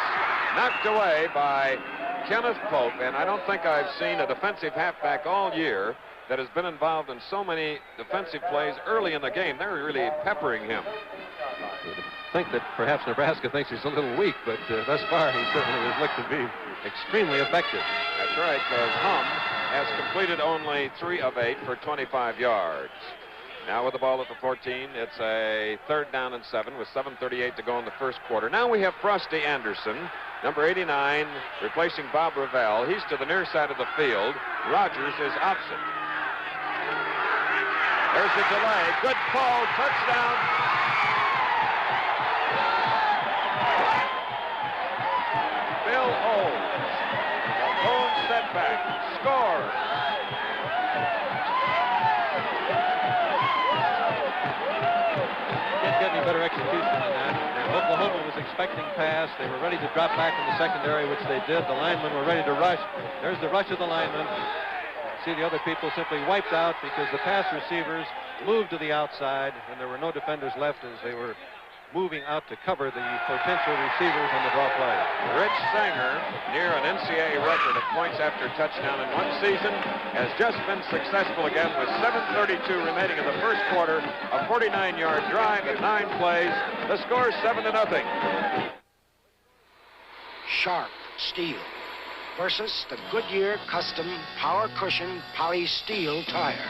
knocked away by Kenneth Pope, and I don't think I've seen a defensive halfback all year that has been involved in so many defensive plays early in the game. They're really peppering him. I think that perhaps Nebraska thinks he's a little weak, but thus far he certainly has looked to be extremely effective. That's right, because Hum has completed only 3 of 8 for 25 yards. Now with the ball at the 14, it's a 3rd down and 7 with 7:38 to go in the first quarter. Now we have Frosty Anderson, number 89, replacing Bob Ravel. He's to the near side of the field. Rogers is opposite. There's the delay. Good call. Touchdown. Bill Olds. A lone setback. Scores. Can't get any better execution than that. Oklahoma was expecting pass. They were ready to drop back in the secondary, which they did. The linemen were ready to rush. There's the rush of the linemen. See the other people simply wiped out because the pass receivers moved to the outside, and there were no defenders left as they were moving out to cover the potential receivers on the draw play. Rich Sanger, near an NCAA record of points after touchdown in one season, has just been successful again with 7:32 remaining in the first quarter, a 49-yard drive in 9 plays. The score is 7-0. Sharp steel versus the Goodyear Custom Power Cushion Poly Steel tire.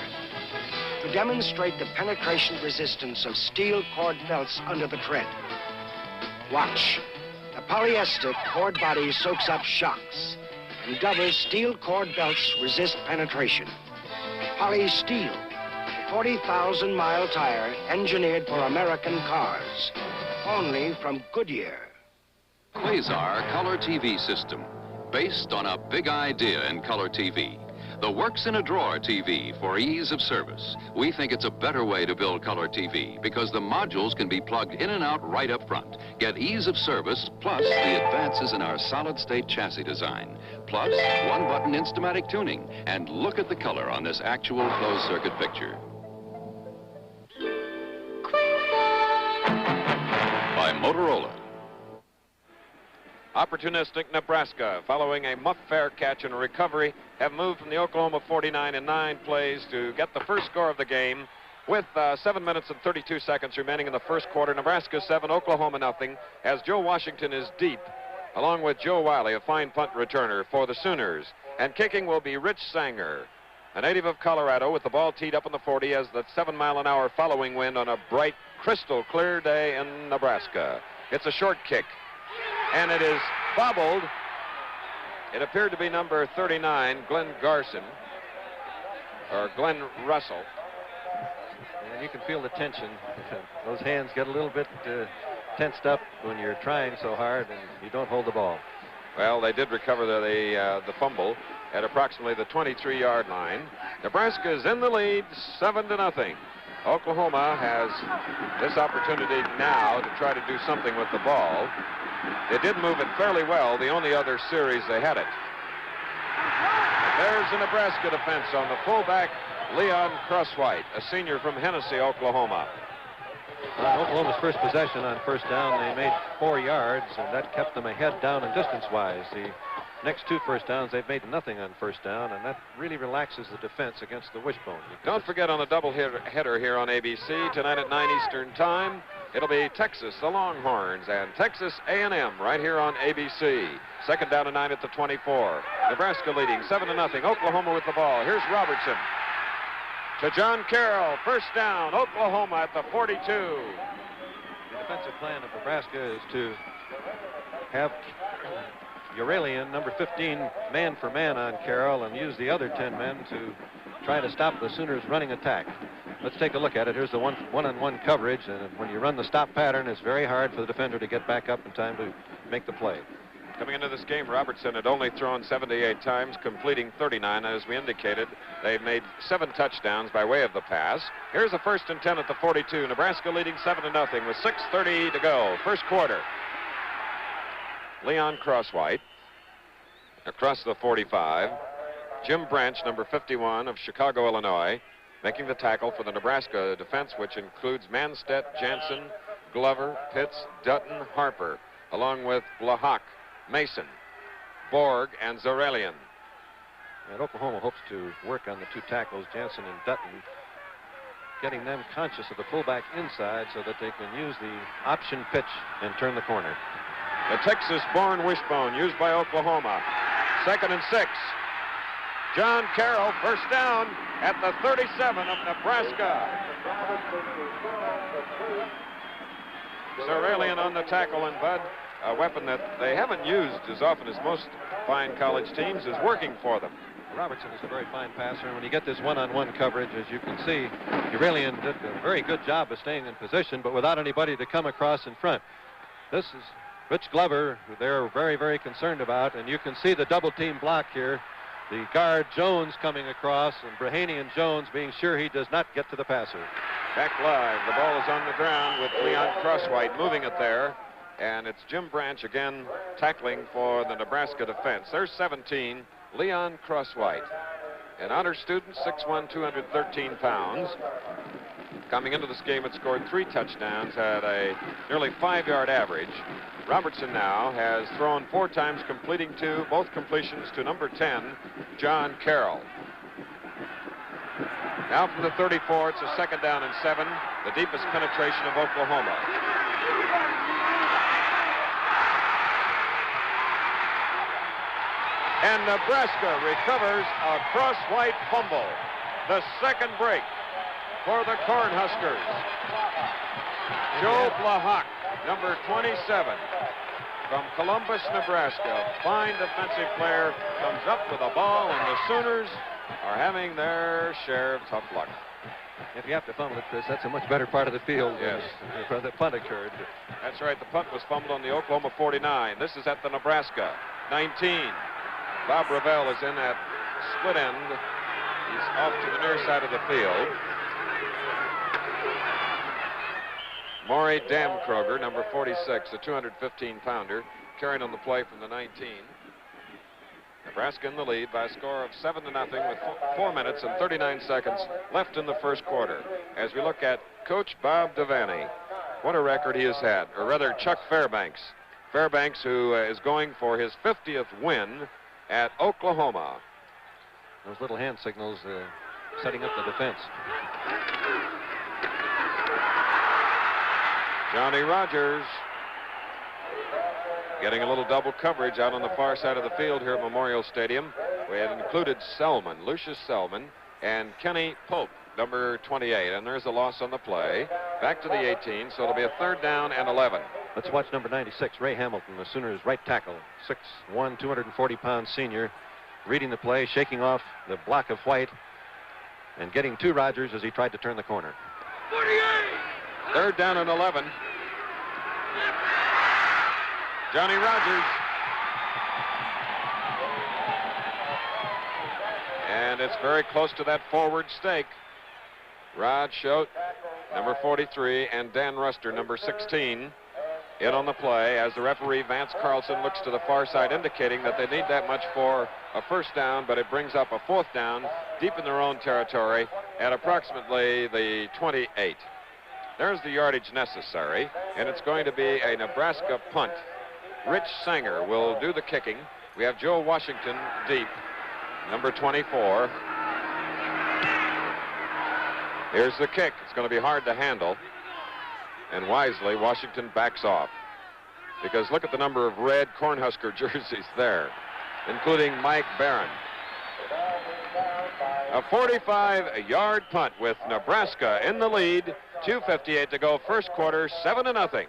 To demonstrate the penetration resistance of steel cord belts under the tread. Watch. The polyester cord body soaks up shocks, and double steel cord belts resist penetration. Poly Steel, the 40,000-mile tire engineered for American cars. Only from Goodyear. Quasar Color TV System, based on a big idea in color TV. The works-in-a-drawer TV for ease of service. We think it's a better way to build color TV because the modules can be plugged in and out right up front. Get ease of service, plus the advances in our solid-state chassis design. Plus, one-button Instamatic tuning. And look at the color on this actual closed-circuit picture. By Motorola. Opportunistic Nebraska, following a muff fair catch and a recovery, have moved from the Oklahoma 49 in 9 plays to get the first score of the game with 7 minutes and 32 seconds remaining in the first quarter. Nebraska 7, Oklahoma nothing, as Joe Washington is deep, along with Joe Wiley, a fine punt returner for the Sooners. And kicking will be Rich Sanger, a native of Colorado, with the ball teed up on the 40 as the 7-mile-an-hour following wind on a bright, crystal clear day in Nebraska. It's a short kick, and it is bobbled. It appeared to be number 39, Glenn Garson, or Glenn Russell. And you can feel the tension. Those hands get a little bit tensed up when you're trying so hard and you don't hold the ball. Well, they did recover the fumble at approximately the 23-yard line. Nebraska is in the lead, 7-0. Oklahoma has this opportunity now to try to do something with the ball. They did move it fairly well, the only other series they had it. There's the Nebraska defense on the fullback, Leon Crosswhite, a senior from Hennessy, Oklahoma. Oklahoma's first possession on first down, they made 4 yards, and that kept them ahead down and distance-wise. The next 2 first downs, they've made nothing on first down, and that really relaxes the defense against the wishbone. Don't forget on the double header here on ABC, tonight at 9 Eastern Time, It'll be Texas, the Longhorns, and Texas A&M right here on ABC. Second down and 9 at the 24. Nebraska leading 7-0. Oklahoma with the ball. Here's Robertson to John Carroll. First down, Oklahoma at the 42. The defensive plan of Nebraska is to have Uralian, number 15, man for man on Carroll, and use the other 10 men to try to stop the Sooners' running attack. Let's take a look at it. Here's the one-on-one coverage, and when you run the stop pattern, it's very hard for the defender to get back up in time to make the play. Coming into this game, Robertson had only thrown 78 times, completing 39. As we indicated, they've made 7 touchdowns by way of the pass. Here's a 1st and 10 at the 42. Nebraska leading 7-0 with 6:30 to go. First quarter. Leon Crosswhite across the 45. Jim Branch, number 51 of Chicago, Illinois, making the tackle for the Nebraska defense, which includes Manstedt, Jansen, Glover, Pitts, Dutton, Harper, along with Blahak, Mason, Borg, and Zarelian. And Oklahoma hopes to work on the 2 tackles, Jansen and Dutton, getting them conscious of the fullback inside so that they can use the option pitch and turn the corner. The Texas-born wishbone used by Oklahoma. 2nd and 6. John Carroll, first down at the 37 of Nebraska. Zarelian on the tackle, and Bud, a weapon that they haven't used as often as most fine college teams, is working for them. Robertson is a very fine passer, and when you get this one-on-one coverage, as you can see, Uralian did a very good job of staying in position, but without anybody to come across in front. This is Rich Glover, who they're very, very concerned about, and you can see the double-team block here. The guard, Jones, coming across, and Brahany and Jones being sure he does not get to the passer. Back live, the ball is on the ground with Leon Crosswhite moving it there, and it's Jim Branch again tackling for the Nebraska defense. There's 17, Leon Crosswhite, an honor student, 6'1", 213 pounds. Coming into this game, it scored 3 touchdowns, had a nearly 5-yard average. Robertson now has thrown 4 times, completing 2, both completions to number 10, John Carroll. Now from the 34, it's a 2nd down and 7, the deepest penetration of Oklahoma. And Nebraska recovers a Crosswhite fumble. The 2nd break for the Cornhuskers. Joe Blahak, number 27, from Columbus, Nebraska. Fine defensive player, comes up with a ball, and the Sooners are having their share of tough luck. If you have to fumble it, Chris, that's a much better part of the field. Yes. Where the punt occurred. That's right. The punt was fumbled on the Oklahoma 49. This is at the Nebraska 19. Bob Ravel is in that split end. He's off to the near side of the field. Maury Damkroger, number 46, a 215-pounder, carrying on the play from the 19. Nebraska in the lead by a score of 7-0 with 4 minutes and 39 seconds left in the first quarter. As we look at Coach Bob Devaney, what a record he has had, or rather Chuck Fairbanks. Fairbanks, who is going for his 50th win at Oklahoma. Those little hand signals setting up the defense. Johnny Rogers getting a little double coverage out on the far side of the field here at Memorial Stadium. We had included Selman, Lucius Selman, and Kenny Pope, number 28. And there's a loss on the play. Back to the 18, so it'll be a 3rd down and 11. Let's watch number 96, Ray Hamilton, the Sooners' right tackle, 6'1", 240-pound senior, reading the play, shaking off the block of White, and getting to Rogers as he tried to turn the corner. 3rd down and 11. Johnny Rogers. And it's very close to that forward stake. Rod Schote, number 43, and Dan Ruster, number 16, in on the play as the referee, Vance Carlson, looks to the far side, indicating that they need that much for a 1st down, but it brings up a 4th down deep in their own territory at approximately the 28. There's the yardage necessary, and it's going to be a Nebraska punt. Rich Sanger will do the kicking. We have Joe Washington deep, number 24. Here's the kick. It's going to be hard to handle. And wisely, Washington backs off. Because look at the number of red Cornhusker jerseys there, including Mike Barron. A 45-yard punt with Nebraska in the lead. 2:58 to go, first quarter, 7-0.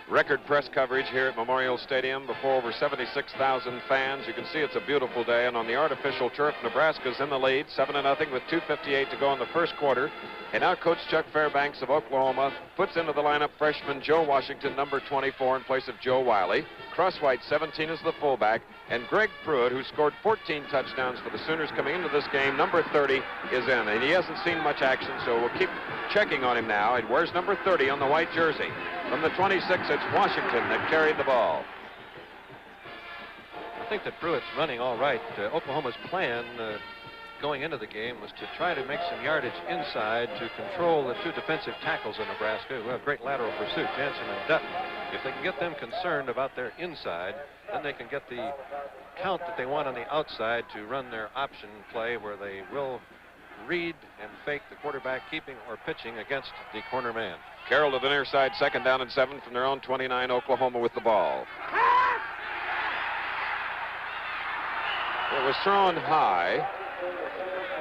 Record press coverage here at Memorial Stadium before over 76,000 fans. You can see it's a beautiful day, and on the artificial turf, Nebraska's in the lead, 7-0 with 2:58 to go in the first quarter. And now Coach Chuck Fairbanks of Oklahoma puts into the lineup freshman Joe Washington, number 24, in place of Joe Wiley. Crosswhite, 17, is the fullback. And Greg Pruitt, who scored 14 touchdowns for the Sooners coming into this game, number 30, is in. And he hasn't seen much action, so we'll keep checking on him now. And wears number 30 on the white jersey. From the 26, it's Washington that carried the ball. I think that Pruitt's running all right. Oklahoma's plan going into the game was to try to make some yardage inside to control the two defensive tackles in Nebraska who have great lateral pursuit, Jansen and Dutton. If they can get them concerned about their inside, then they can get the count that they want on the outside to run their option play where they will read and fake the quarterback keeping or pitching against the corner man. Carroll to the near side, 2nd down and 7 from their own 29, Oklahoma with the ball. It was thrown high.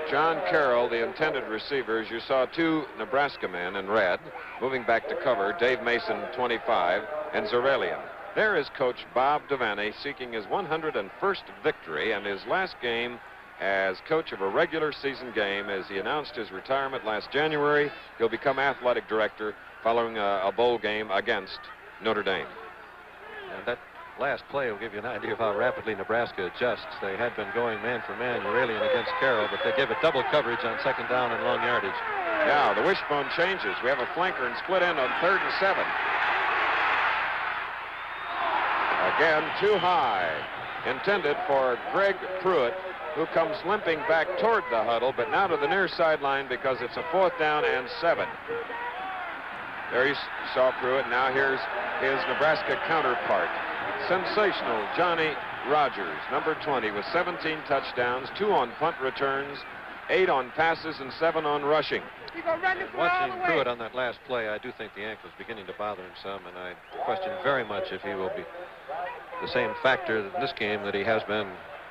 John Carroll, the intended receivers, you saw two Nebraska men in red moving back to cover, Dave Mason, 25, and Zarelian. There is Coach Bob Devaney seeking his 101st victory and his last game as coach of a regular season game. As he announced his retirement last January, he'll become athletic director following a bowl game against Notre Dame. And that last play will give you an idea of how rapidly Nebraska adjusts. They had been going man for man, Aurelian against Carroll, but they gave it double coverage on 2nd down and long yardage. Now the wishbone changes. We have a flanker and split end on 3rd and 7. Again, too high. Intended for Greg Pruitt, who comes limping back toward the huddle, but now to the near sideline because it's a 4th down and 7. There you saw Pruitt. Now here's his Nebraska counterpart. Sensational Johnny Rodgers, number 20, with 17 touchdowns, 2 on punt returns, 8 on passes, and 7 on rushing. Watching Pruitt on that last play, I do think the ankle is beginning to bother him some, and I question very much if he will be the same factor in this game that he has been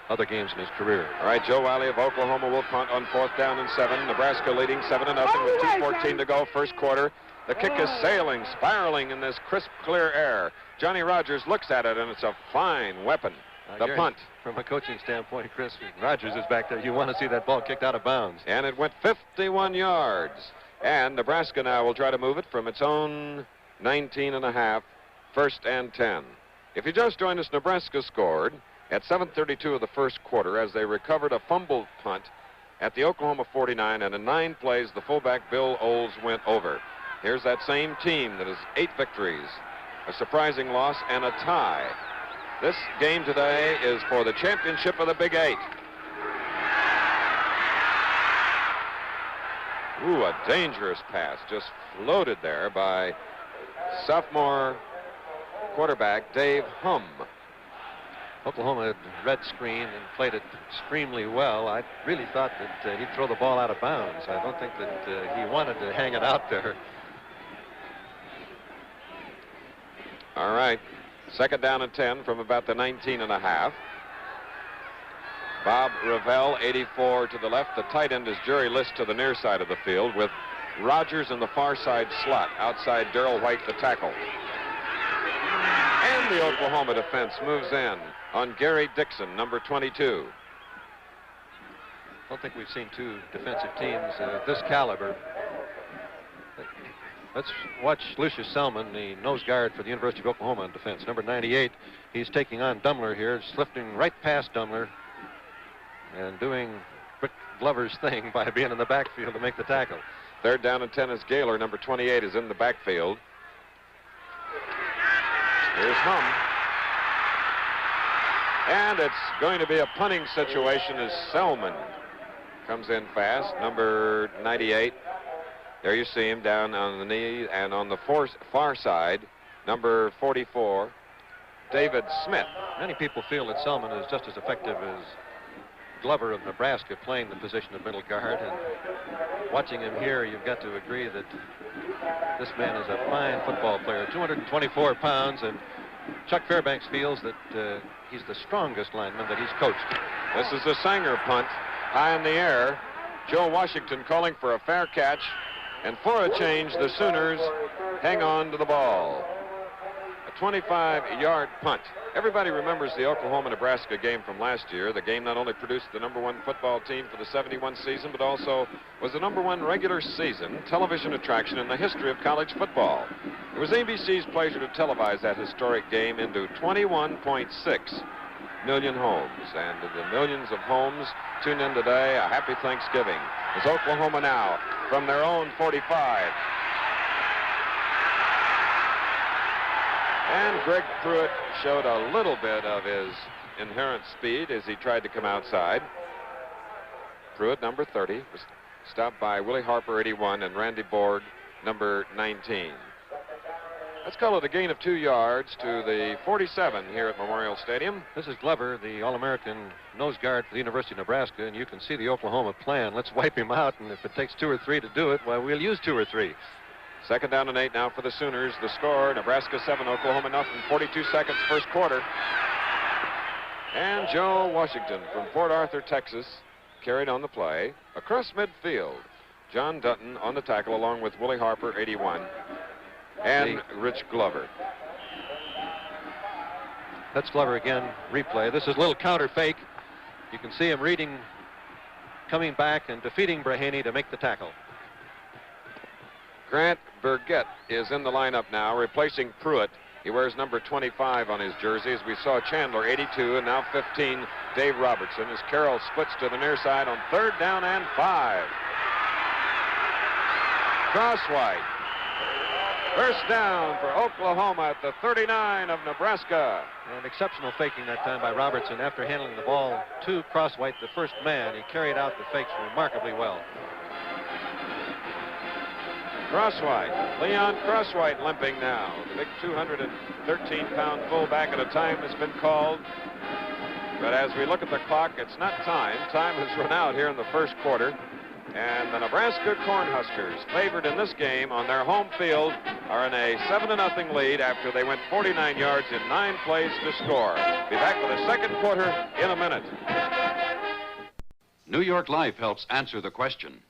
other games in his career. All right, Joe Wiley of Oklahoma will punt on 4th down and 7. Nebraska leading 7-0 with 2:14 to go, first quarter. The kick is sailing, spiraling in this crisp, clear air. Johnny Rodgers looks at it, and it's a fine weapon. The punt. From a coaching standpoint, Chris, Rodgers is back there. You want to see that ball kicked out of bounds. And it went 51 yards. And Nebraska now will try to move it from its own 19.5, 1st and 10. If you just joined us, Nebraska scored at 7:32 of the first quarter as they recovered a fumbled punt at the Oklahoma 49, and in 9 plays, the fullback Bill Olds went over. Here's that same team that has 8 victories, a surprising loss, and a tie. This game today is for the championship of the Big 8. Ooh, a dangerous pass just floated there by sophomore quarterback Dave Humm. Oklahoma had red screen and played it extremely well. I really thought that he'd throw the ball out of bounds. I don't think that he wanted to hang it out there. All right, 2nd down and 10 from about the 19.5. Bob Revell, 84 to the left. The tight end is Jerry List to the near side of the field with Rogers in the far side slot. Outside, Darrell White, the tackle. And the Oklahoma defense moves in on Gary Dixon, number 22. I don't think we've seen two defensive teams this caliber. Let's watch Lucius Selman, the nose guard for the University of Oklahoma on defense. Number 98, he's taking on Dumler here, slifting right past Dumler and doing Rick Glover's thing by being in the backfield to make the tackle. Third down and 10 as Gaylor, number 28, is in the backfield. Here's Hum. And it's going to be a punting situation as Selman comes in fast, number 98. There you see him down on the knee, and on the far side, number 44, David Smith. Many people feel that Selman is just as effective as Glover of Nebraska playing the position of middle guard, and watching him here, you've got to agree that this man is a fine football player, 224 pounds, and Chuck Fairbanks feels that he's the strongest lineman that he's coached. This is the Sanger punt, high in the air. Joe Washington calling for a fair catch, and for a change, the Sooners hang on to the ball. A 25-yard punt. Everybody remembers the Oklahoma-Nebraska game from last year. The game not only produced the #1 football team for the '71 season, but also was the #1 regular season television attraction in the history of college football. It was ABC's pleasure to televise that historic game into 21.6 million homes. And to the millions of homes tuned in today, a happy Thanksgiving. As Oklahoma now from their own 45. And Greg Pruitt showed a little bit of his inherent speed as he tried to come outside. Pruitt, number 30, was stopped by Willie Harper, 81, and Randy Borg, number 19. Let's call it a gain of 2 yards to the 47 here at Memorial Stadium. This is Glover, the All-American nose guard for the University of Nebraska, and you can see the Oklahoma plan. Let's wipe him out, and if it takes 2 or 3 to do it, well, we'll use 2 or 3. Second down and 8 now for the Sooners. The score, Nebraska 7, Oklahoma nothing. 42 seconds, first quarter. And Joe Washington from Port Arthur, Texas, carried on the play. Across midfield, John Dutton on the tackle along with Willie Harper, 81, and Rich Glover. That's Glover again, replay. This is a little counter fake. You can see him reading, coming back and defeating Brahaney to make the tackle. Grant Burgett is in the lineup now, replacing Pruitt. He wears number 25 on his jersey, as we saw Chandler, 82, and now 15, Dave Robertson, as Carroll splits to the near side on third down and 5. Crosswhite. First down for Oklahoma at the 39 of Nebraska. And exceptional faking that time by Robertson. After handling the ball to Crosswhite, the first man, he carried out the fakes remarkably well. Crosswhite, Leon Crosswhite limping now. The big 213-pound fullback at a time that's been called. But as we look at the clock, it's not time. Time has run out here in the first quarter. And the Nebraska Cornhuskers, favored in this game on their home field, are in a 7-0 lead after they went 49 yards in 9 plays to score. Be back with the second quarter in a minute. New York Life helps answer the question.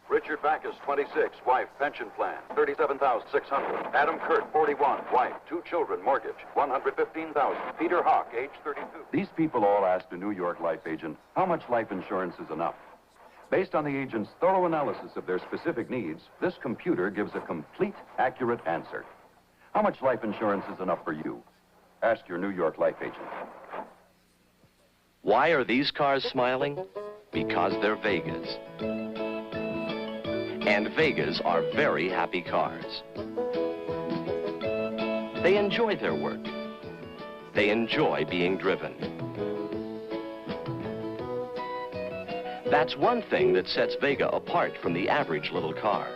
Richard Backus, 26, wife, pension plan, $37,600. Adam Kurt, 41, wife, 2 children, mortgage, $115,000. Peter Hawk, age 32. These people all asked a New York Life agent how much life insurance is enough. Based on the agent's thorough analysis of their specific needs, this computer gives a complete, accurate answer. How much life insurance is enough for you? Ask your New York Life agent. Why are these cars smiling? Because they're Vegas. And Vegas are very happy cars. They enjoy their work. They enjoy being driven. That's one thing that sets Vega apart from the average little car.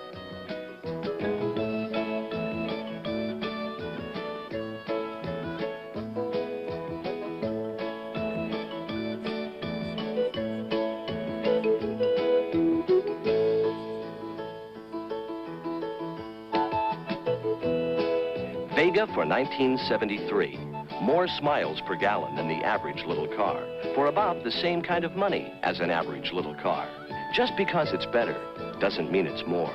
Vega for 1973. More smiles per gallon than the average little car, for about the same kind of money as an average little car. Just because it's better doesn't mean it's more.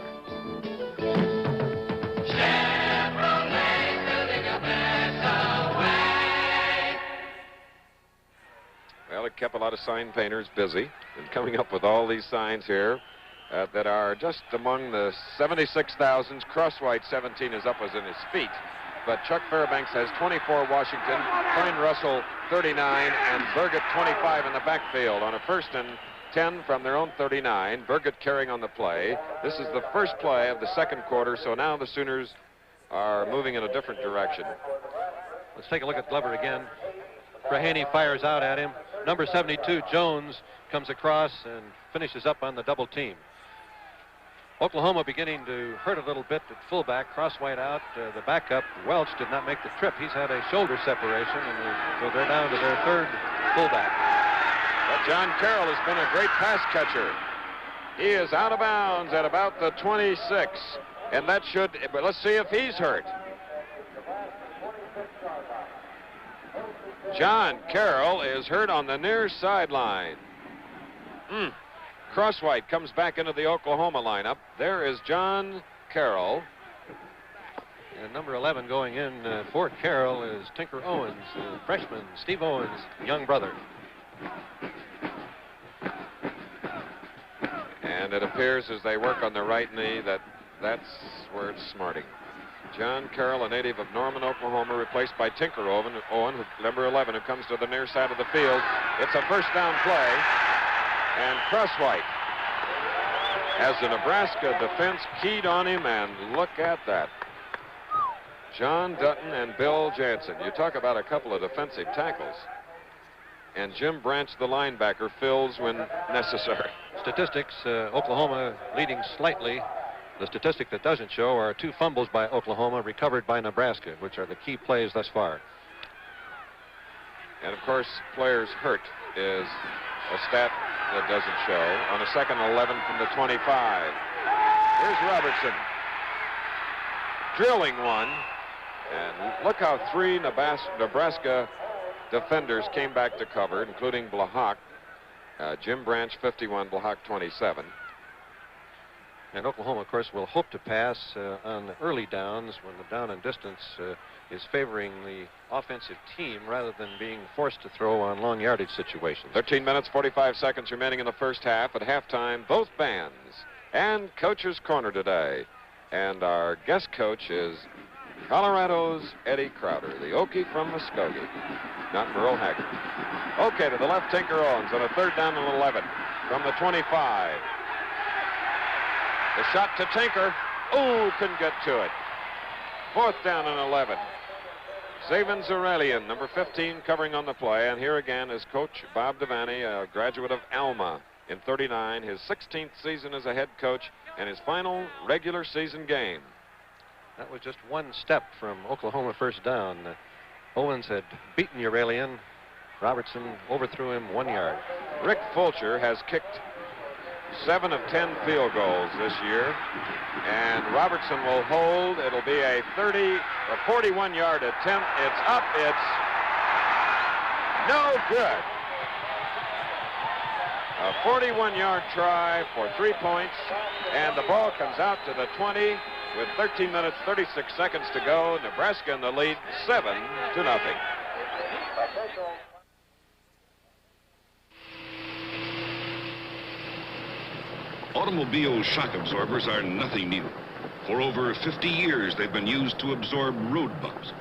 kept a lot of sign painters busy and coming up with all these signs here that are just among the 76,000s. Crosswhite 17 is up as in his feet. But Chuck Fairbanks has 24 Washington, Klein Russell 39, and Burgett 25 in the backfield on a 1st and 10 from their own 39. Burgett carrying on the play. This is the first play of the second quarter, so now the Sooners are moving in a different direction. Let's take a look at Glover again. Brahaney fires out at him. Number 72, Jones, comes across and finishes up on the double team. Oklahoma beginning to hurt a little bit at fullback. Crosswhite out. The backup, Welch, did not make the trip. He's had a shoulder separation, and so they're down to their 3rd fullback. But John Carroll has been a great pass catcher. He is out of bounds at about the 26, and that should, but let's see if he's hurt. John Carroll is hurt on the near sideline. Crosswhite comes back into the Oklahoma lineup. There is John Carroll. And number 11 going in for Carroll is Tinker Owens, freshman Steve Owens' young brother. And it appears as they work on the right knee that's where it's smarting. John Carroll, a native of Norman, Oklahoma, replaced by Tinker Owen, number 11, who comes to the near side of the field. It's a first down play. And Crosswhite has the Nebraska defense keyed on him, and look at that. John Dutton and Bill Jansen. You talk about a couple of defensive tackles. And Jim Branch, the linebacker, fills when necessary. Statistics, Oklahoma leading slightly. The statistic that doesn't show are 2 fumbles by Oklahoma recovered by Nebraska, which are the key plays thus far. And, of course, players hurt is a stat that doesn't show. On a 2nd and 11 from the 25. Here's Robertson. Drilling one. And look how 3 Nebraska defenders came back to cover, including Blahak. Jim Branch, 51, Blahak, 27. And Oklahoma, of course, will hope to pass on the early downs when the down and distance is favoring the offensive team rather than being forced to throw on long yardage situations. 13 minutes, 45 seconds remaining in the first half. At halftime, both bands and Coach's Corner today. And our guest coach is Colorado's Eddie Crowder, the Okie from Muskogee, not Merle Haggard. Okay, to the left, Tinker Owens on a 3rd down and 11 from the 25. The shot to Tinker. Oh, couldn't get to it. 4th down and 11. Zaven Zarelian, number 15, covering on the play. And here again is Coach Bob Devaney, a graduate of Alma in 39, his 16th season as a head coach and his final regular season game. That was just 1 step from Oklahoma first down. Owens had beaten Zarelian. Robertson overthrew him 1 yard. Rick Fulcher has kicked 7 of 10 field goals this year, and Robertson will hold. It'll be a 41-yard attempt. It's up. It's no good. A 41-yard try for 3 points, and the ball comes out to the 20 with 13 minutes, 36 seconds to go. Nebraska in the lead, 7-0. Automobile shock absorbers are nothing new. For over 50 years, they've been used to absorb road bumps.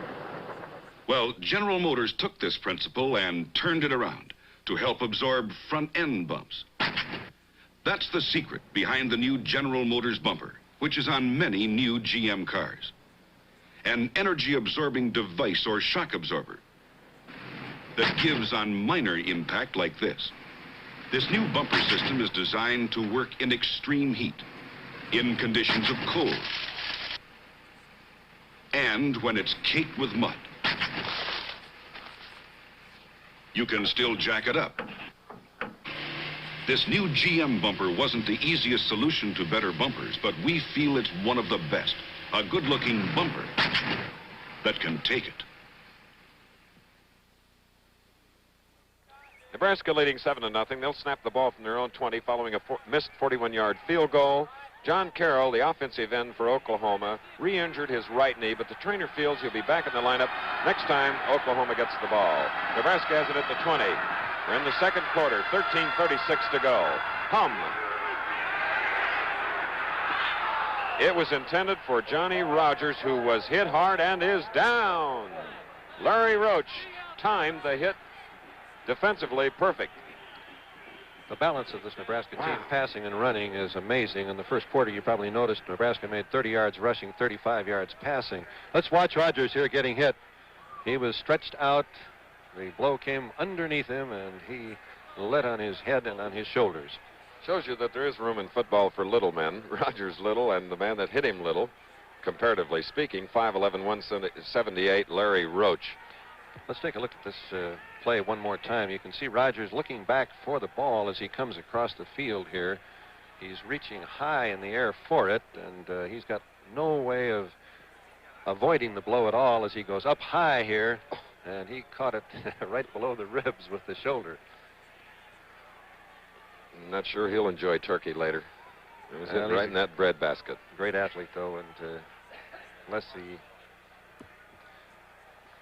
Well, General Motors took this principle and turned it around to help absorb front-end bumps. That's the secret behind the new General Motors bumper, which is on many new GM cars. An energy-absorbing device or shock absorber that gives on minor impact like this. This new bumper system is designed to work in extreme heat, in conditions of cold, and when it's caked with mud. You can still jack it up. This new GM bumper wasn't the easiest solution to better bumpers, but we feel it's one of the best. A good-looking bumper that can take it. Nebraska leading 7-0. They'll snap the ball from their own 20 following a missed 41-yard field goal. John Carroll, the offensive end for Oklahoma, re-injured his right knee, but the trainer feels he'll be back in the lineup next time Oklahoma gets the ball. Nebraska has it at the 20. We're in the second quarter, 13:36 to go. Hum. It was intended for Johnny Rogers, who was hit hard and is down. Larry Roach timed the hit defensively perfect. The balance of this Nebraska team passing and running is amazing. In the first quarter, you probably noticed Nebraska made 30 yards rushing, 35 yards passing. Let's watch Rogers here getting hit. He was stretched out. The blow came underneath him, and he lit on his head and on his shoulders. Shows you that there is room in football for little men. Rogers little, and the man that hit him little, comparatively speaking, 5'11", 178, Larry Roach. Let's take a look at this play one more time. You can see Rogers looking back for the ball as he comes across the field here. He's reaching high in the air for it, and he's got no way of avoiding the blow at all as he goes up high here, and he caught it right below the ribs with the shoulder. I'm not sure he'll enjoy turkey later. It was hit right in that bread basket. Great athlete, though, and let's see.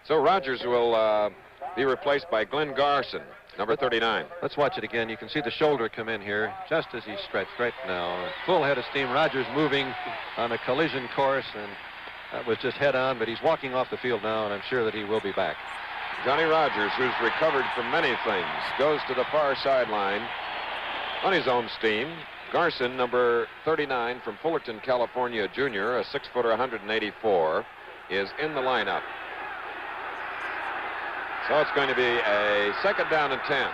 So Rogers will be replaced by Glenn Garson, number 39. Let's watch it again. You can see the shoulder come in here just as he's stretched right now. Full head of steam. Rogers moving on a collision course, and that was just head on, but he's walking off the field now, and I'm sure that he will be back. Johnny Rogers, who's recovered from many things, goes to the far sideline on his own steam. Garson, number 39 from Fullerton, California, junior, a 6-footer, 184, is in the lineup. So it's going to be a second down and 10.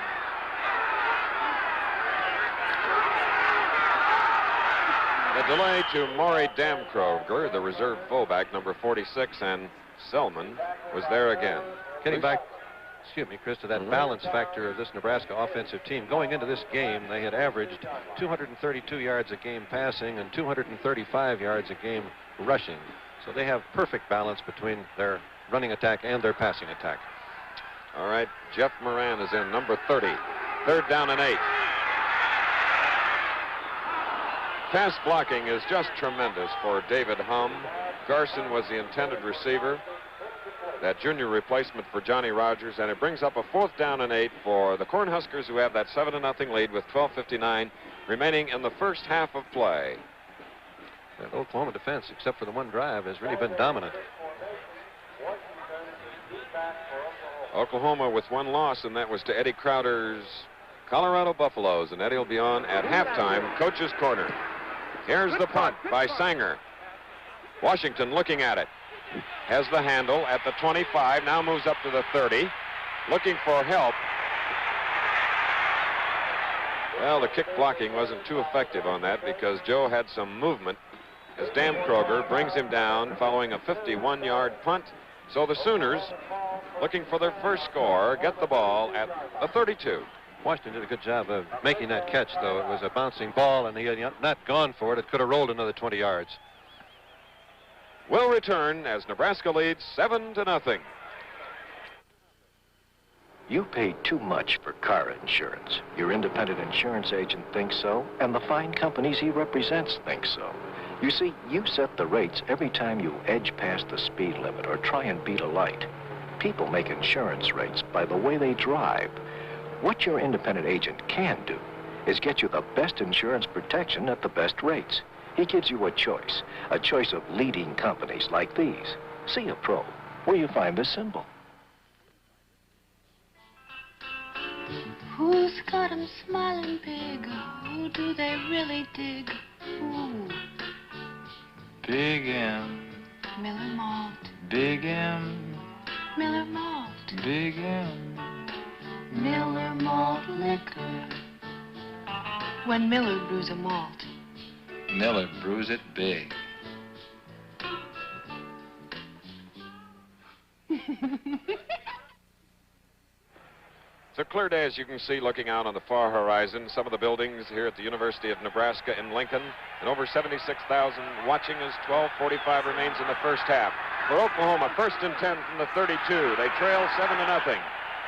The delay to Maury Damkroger, the reserve fullback, number 46, and Selman was there again. Getting back, excuse me, Chris, to that balance factor of this Nebraska offensive team. Going into this game, they had averaged 232 yards a game passing and 235 yards a game rushing. So they have perfect balance between their running attack and their passing attack. All right, Jeff Moran is in, number 30. Third down and 8. Pass blocking is just tremendous for David Hum. Garson was the intended receiver, that junior replacement for Johnny Rogers, and it brings up a 4th down and 8 for the Cornhuskers, who have that 7-0 lead with 12:59 remaining in the first half of play. The Oklahoma defense, except for the one drive, has really been dominant. Oklahoma with one loss, and that was to Eddie Crowder's Colorado Buffaloes, and Eddie will be on at halftime, coach's corner. Here's the punt by Sanger. Washington looking at it. Has the handle at the 25, now moves up to the 30, looking for help. Well, the kick blocking wasn't too effective on that because Joe had some movement as Damkroger brings him down following a 51-yard punt. So the Sooners, looking for their first score, get the ball at the 32. Washington did a good job of making that catch, though. It was a bouncing ball, and he had not gone for it. It could have rolled another 20 yards. Will return as Nebraska leads 7-0. You paid too much for car insurance. Your independent insurance agent thinks so, and the fine companies he represents think so. You see, you set the rates every time you edge past the speed limit or try and beat a light. People make insurance rates by the way they drive. What your independent agent can do is get you the best insurance protection at the best rates. He gives you a choice of leading companies like these. See a pro where you find the symbol. Who's got 'em smiling big? Who do they really dig? Ooh. Big M. Miller Malt. Big M. Miller Malt. Big M. Miller Malt liquor. When Miller brews a malt. Miller brews it big. It's a clear day, as you can see, looking out on the far horizon. Some of the buildings here at the University of Nebraska in Lincoln, and over 76,000 watching as 12:45 remains in the first half. For Oklahoma, 1st and 10 from the 32. They trail 7-0.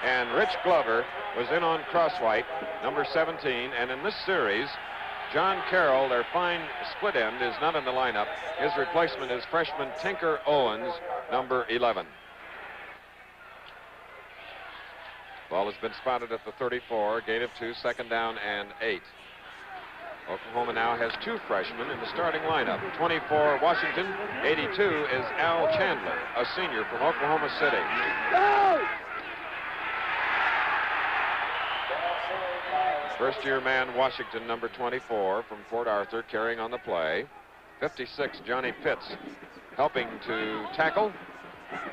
And Rich Glover was in on Crosswhite, number 17. And in this series, John Carroll, their fine split end, is not in the lineup. His replacement is freshman Tinker Owens, number 11. Ball has been spotted at the 34. Gain of 2, second down and 8. Oklahoma now has 2 freshmen in the starting lineup. 24, Washington. 82 is Al Chandler, a senior from Oklahoma City. First-year man, Washington, number 24 from Port Arthur, carrying on the play. 56, Johnny Pitts, helping to tackle.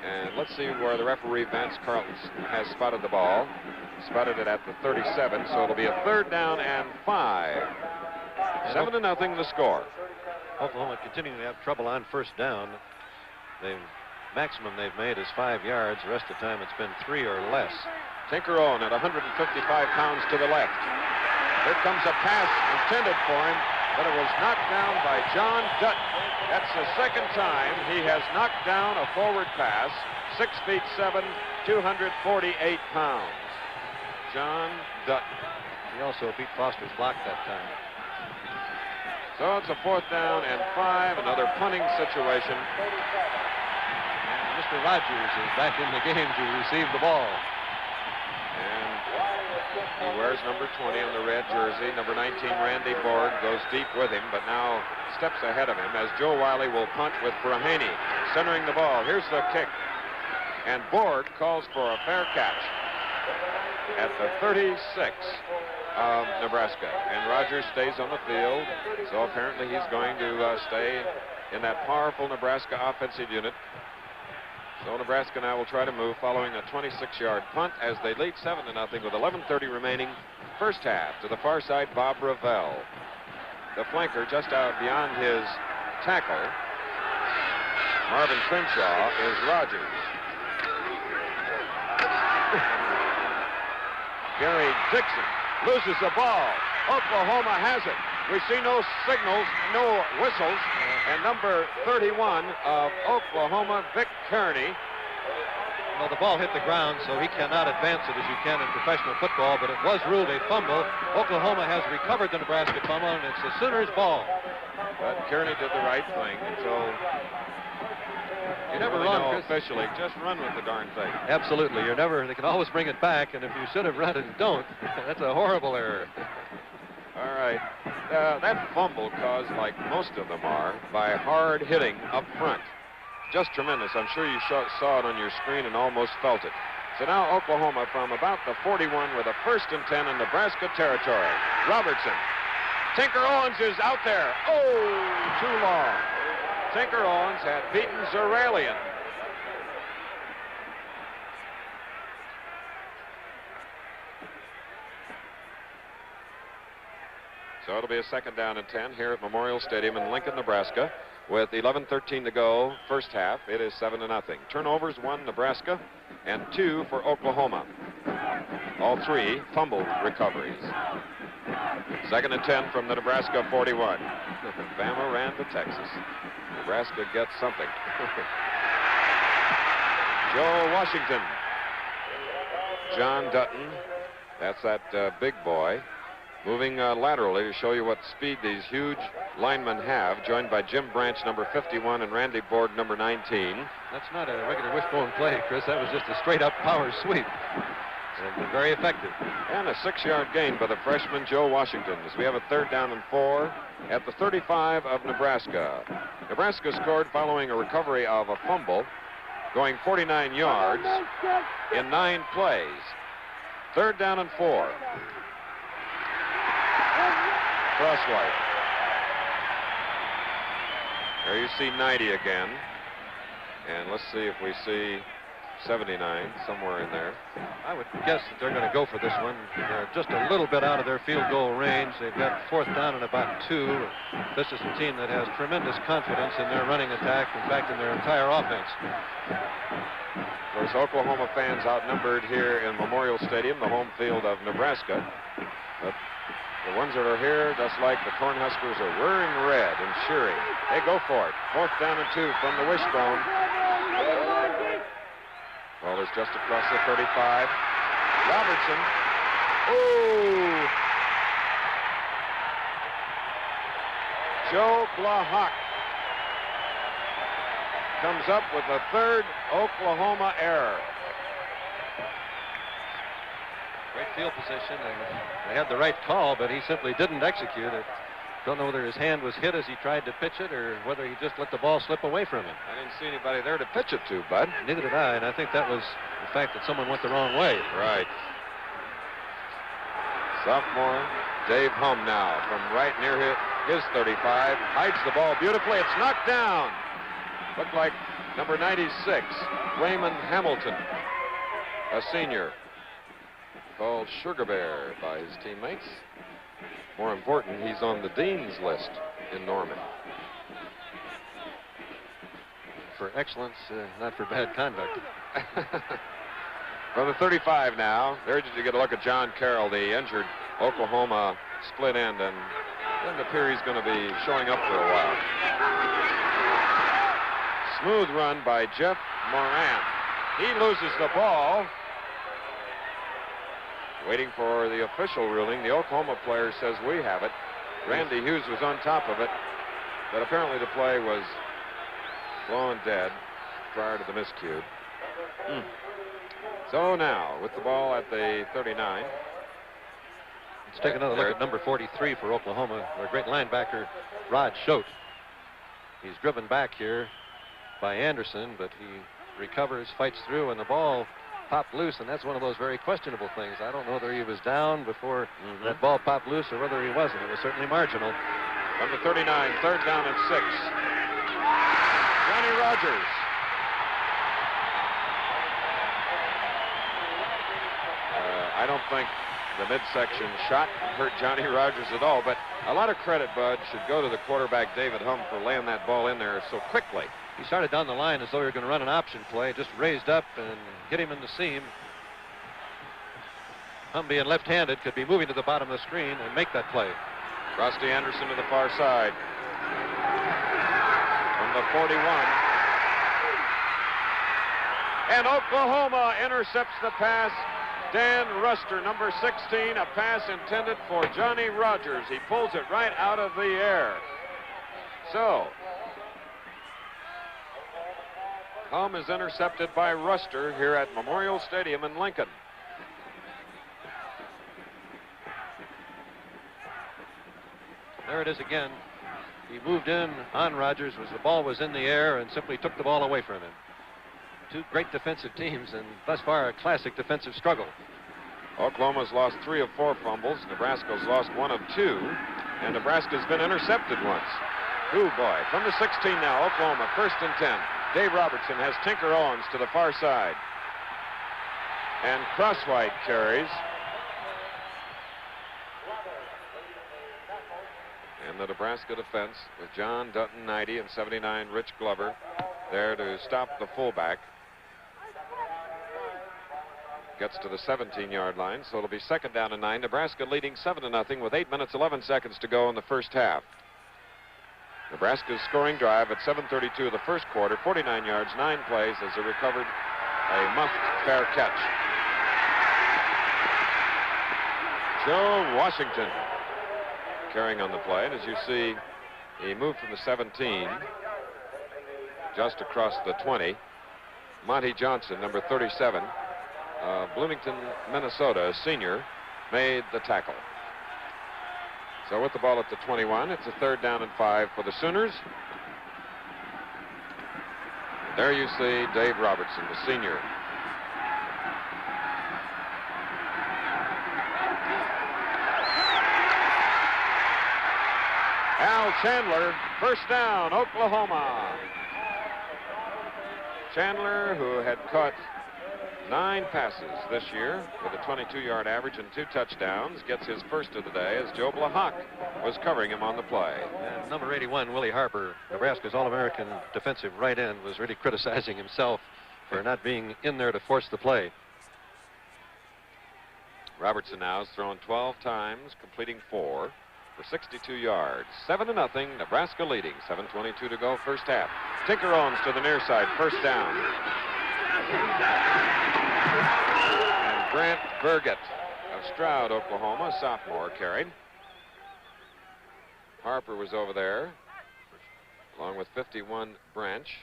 And let's see where the referee, Vance Carlton, has spotted the ball. Spotted it at the 37, so it'll be a third down and 5. 7-0 the score. Oklahoma continuing to have trouble on first down. The maximum they've made is 5 yards. The rest of the time it's been 3 or less. Tinker Owen at 155 pounds to the left. Here comes a pass intended for him, but it was knocked down by John Dutton. That's the second time he has knocked down a forward pass. 6 feet 7, 248 pounds. John Dutton. He also beat Foster's block that time. So it's a 4th down and 5, another punting situation. And Mr. Rogers is back in the game to receive the ball. And he wears number 20 on the red jersey. Number 19, Randy Borg, goes deep with him, but now steps ahead of him as Joe Wiley will punt with Brahaney centering the ball. Here's the kick. And Borg calls for a fair catch at the 36 of Nebraska. And Rogers stays on the field, so apparently he's going to stay in that powerful Nebraska offensive unit. So Nebraska now will try to move following a 26-yard punt as they lead 7-0 with 11:30 remaining first half. To the far side, Bob Ravel. The flanker just out beyond his tackle. Marvin Crenshaw is Rogers. Gary Dixon loses the ball. Oklahoma has it. We see no signals, no whistles. And number 31 of Oklahoma, Vic Kearney. Well, the ball hit the ground, so he cannot advance it as you can in professional football, but it was ruled a fumble. Oklahoma has recovered the Nebraska fumble, and it's the Sooners' ball. But Kearney did the right thing, so you never run, Chris. Officially, just run with the darn thing. Absolutely. You're never, they can always bring it back, and if you should have run it and don't, that's a horrible error. All right. That fumble caused, like most of them are, by hard hitting up front. Just tremendous. I'm sure you saw it on your screen and almost felt it. So now Oklahoma from about the 41 with a 1st and 10 in Nebraska territory. Robertson. Tinker Owens is out there. Oh, too long. Tinker Owens had beaten Zeralian. So it'll be a 2nd down and 10 here at Memorial Stadium in Lincoln, Nebraska. With 11:13 to go, first half, it is 7-0. Turnovers, 1 Nebraska and 2 for Oklahoma. All 3 fumble recoveries. 2nd and 10 from the Nebraska 41. Bama ran to Texas. Nebraska gets something. Joe Washington. John Dutton. That's that big boy. Moving laterally to show you what speed these huge linemen have, joined by Jim Branch, number 51, and Randy Borg, number 19. That's not a regular wishbone play, Chris. That was just a straight-up power sweep. And very effective. And a 6-yard gain by the freshman Joe Washington as we have a 3rd down and 4 at the 35 of Nebraska. Nebraska scored following a recovery of a fumble, going 49 yards in 9 plays. 3rd down and 4. Crosswhite. There you see 90 again. And let's see if we see 79 somewhere in there. I would guess that they're going to go for this one. They're just a little bit out of their field goal range. They've got 4th down and about 2. This is a team that has tremendous confidence in their running attack, in fact, in their entire offense. Of course, Oklahoma fans outnumbered here in Memorial Stadium, the home field of Nebraska. But the ones that are here, just like the Cornhuskers, are wearing red and cheering. They go for it. 4th down and 2 from the wishbone. Ball is just across the 35. Robertson. Oh! Joe Blahak comes up with the 3rd Oklahoma error. Great field position, and they had the right call, but he simply didn't execute it. Don't know whether his hand was hit as he tried to pitch it or whether he just let the ball slip away from him. I didn't see anybody there to pitch it to, Bud. Neither did I, and I think that was the fact that someone went the wrong way. Right. Sophomore Dave Hum now from right near his 35. Hides the ball beautifully. It's knocked down. Looked like number 96, Raymond Hamilton, a senior, called Sugar Bear by his teammates. More important, he's on the dean's list in Norman. For excellence, not for bad conduct. From the 35 now, there you get a look at John Carroll, the injured Oklahoma split end, and doesn't appear he's going to be showing up for a while. Smooth run by Jeff Moran. He loses the ball. Waiting for the official ruling. The Oklahoma player says we have it. Randy Hughes was on top of it, but apparently the play was blown dead prior to the miscue. So now, with the ball at the 39. Let's take another look at number 43 for Oklahoma, their great linebacker, Rod Schote. He's driven back here by Anderson, but he recovers, fights through, and the ball popped loose, and that's one of those very questionable things. I don't know whether he was down before that ball popped loose or whether he wasn't. It was certainly marginal. From the 39, third down and 6. Johnny Rogers. I don't think the midsection shot hurt Johnny Rogers at all, but a lot of credit, Bud, should go to the quarterback, David Hum, for laying that ball in there so quickly. He started down the line as though he were going to run an option play, just raised up and hit him in the seam. Hum, being left-handed, could be moving to the bottom of the screen and make that play. Rusty Anderson to the far side. From the 41. And Oklahoma intercepts the pass. Dan Ruster, number 16, a pass intended for Johnny Rogers. He pulls it right out of the air. So, Hum is intercepted by Ruster here at Memorial Stadium in Lincoln. There it is again. He moved in on Rogers as the ball was in the air and simply took the ball away from him. Two great defensive teams, and thus far a classic defensive struggle. Oklahoma's lost 3 of 4 fumbles. Nebraska's lost 1 of 2. And Nebraska's been intercepted once. Oh, boy. From the 16 now, Oklahoma, 1st and 10. Dave Robertson has Tinker Owens to the far side. And Crosswhite carries. And the Nebraska defense with John Dutton, 90, and 79, Rich Glover, there to stop the fullback. Gets to the 17-yard line, so it'll be 2nd down and 9. Nebraska leading 7-0 with 8 minutes, 11 seconds to go in the first half. Nebraska's scoring drive at 7:32 of the first quarter, 49 yards, 9 plays as they recovered a muffed fair catch. Joe Washington carrying on the play, and as you see, he moved from the 17 just across the 20. Monty Johnson, number 37, Bloomington, Minnesota, a senior, made the tackle. So with the ball at the 21, it's a 3rd down and 5 for the Sooners. There you see Dave Robertson, the senior. Al Chandler, 1st down, Oklahoma. Chandler, who had caught 9 passes this year with a 22-yard average and 2 touchdowns, gets his first of the day as Joe Blahak was covering him on the play. And number 81, Willie Harper, Nebraska's All-American defensive right end, was really criticizing himself for not being in there to force the play. Robertson now has thrown 12 times, completing 4 for 62 yards. 7-0, Nebraska leading. 7:22 to go, first half. Tinker Owens to the near side, 1st down. And Grant Burgett of Stroud, Oklahoma, sophomore, carried. Harper was over there, along with 51 Branch.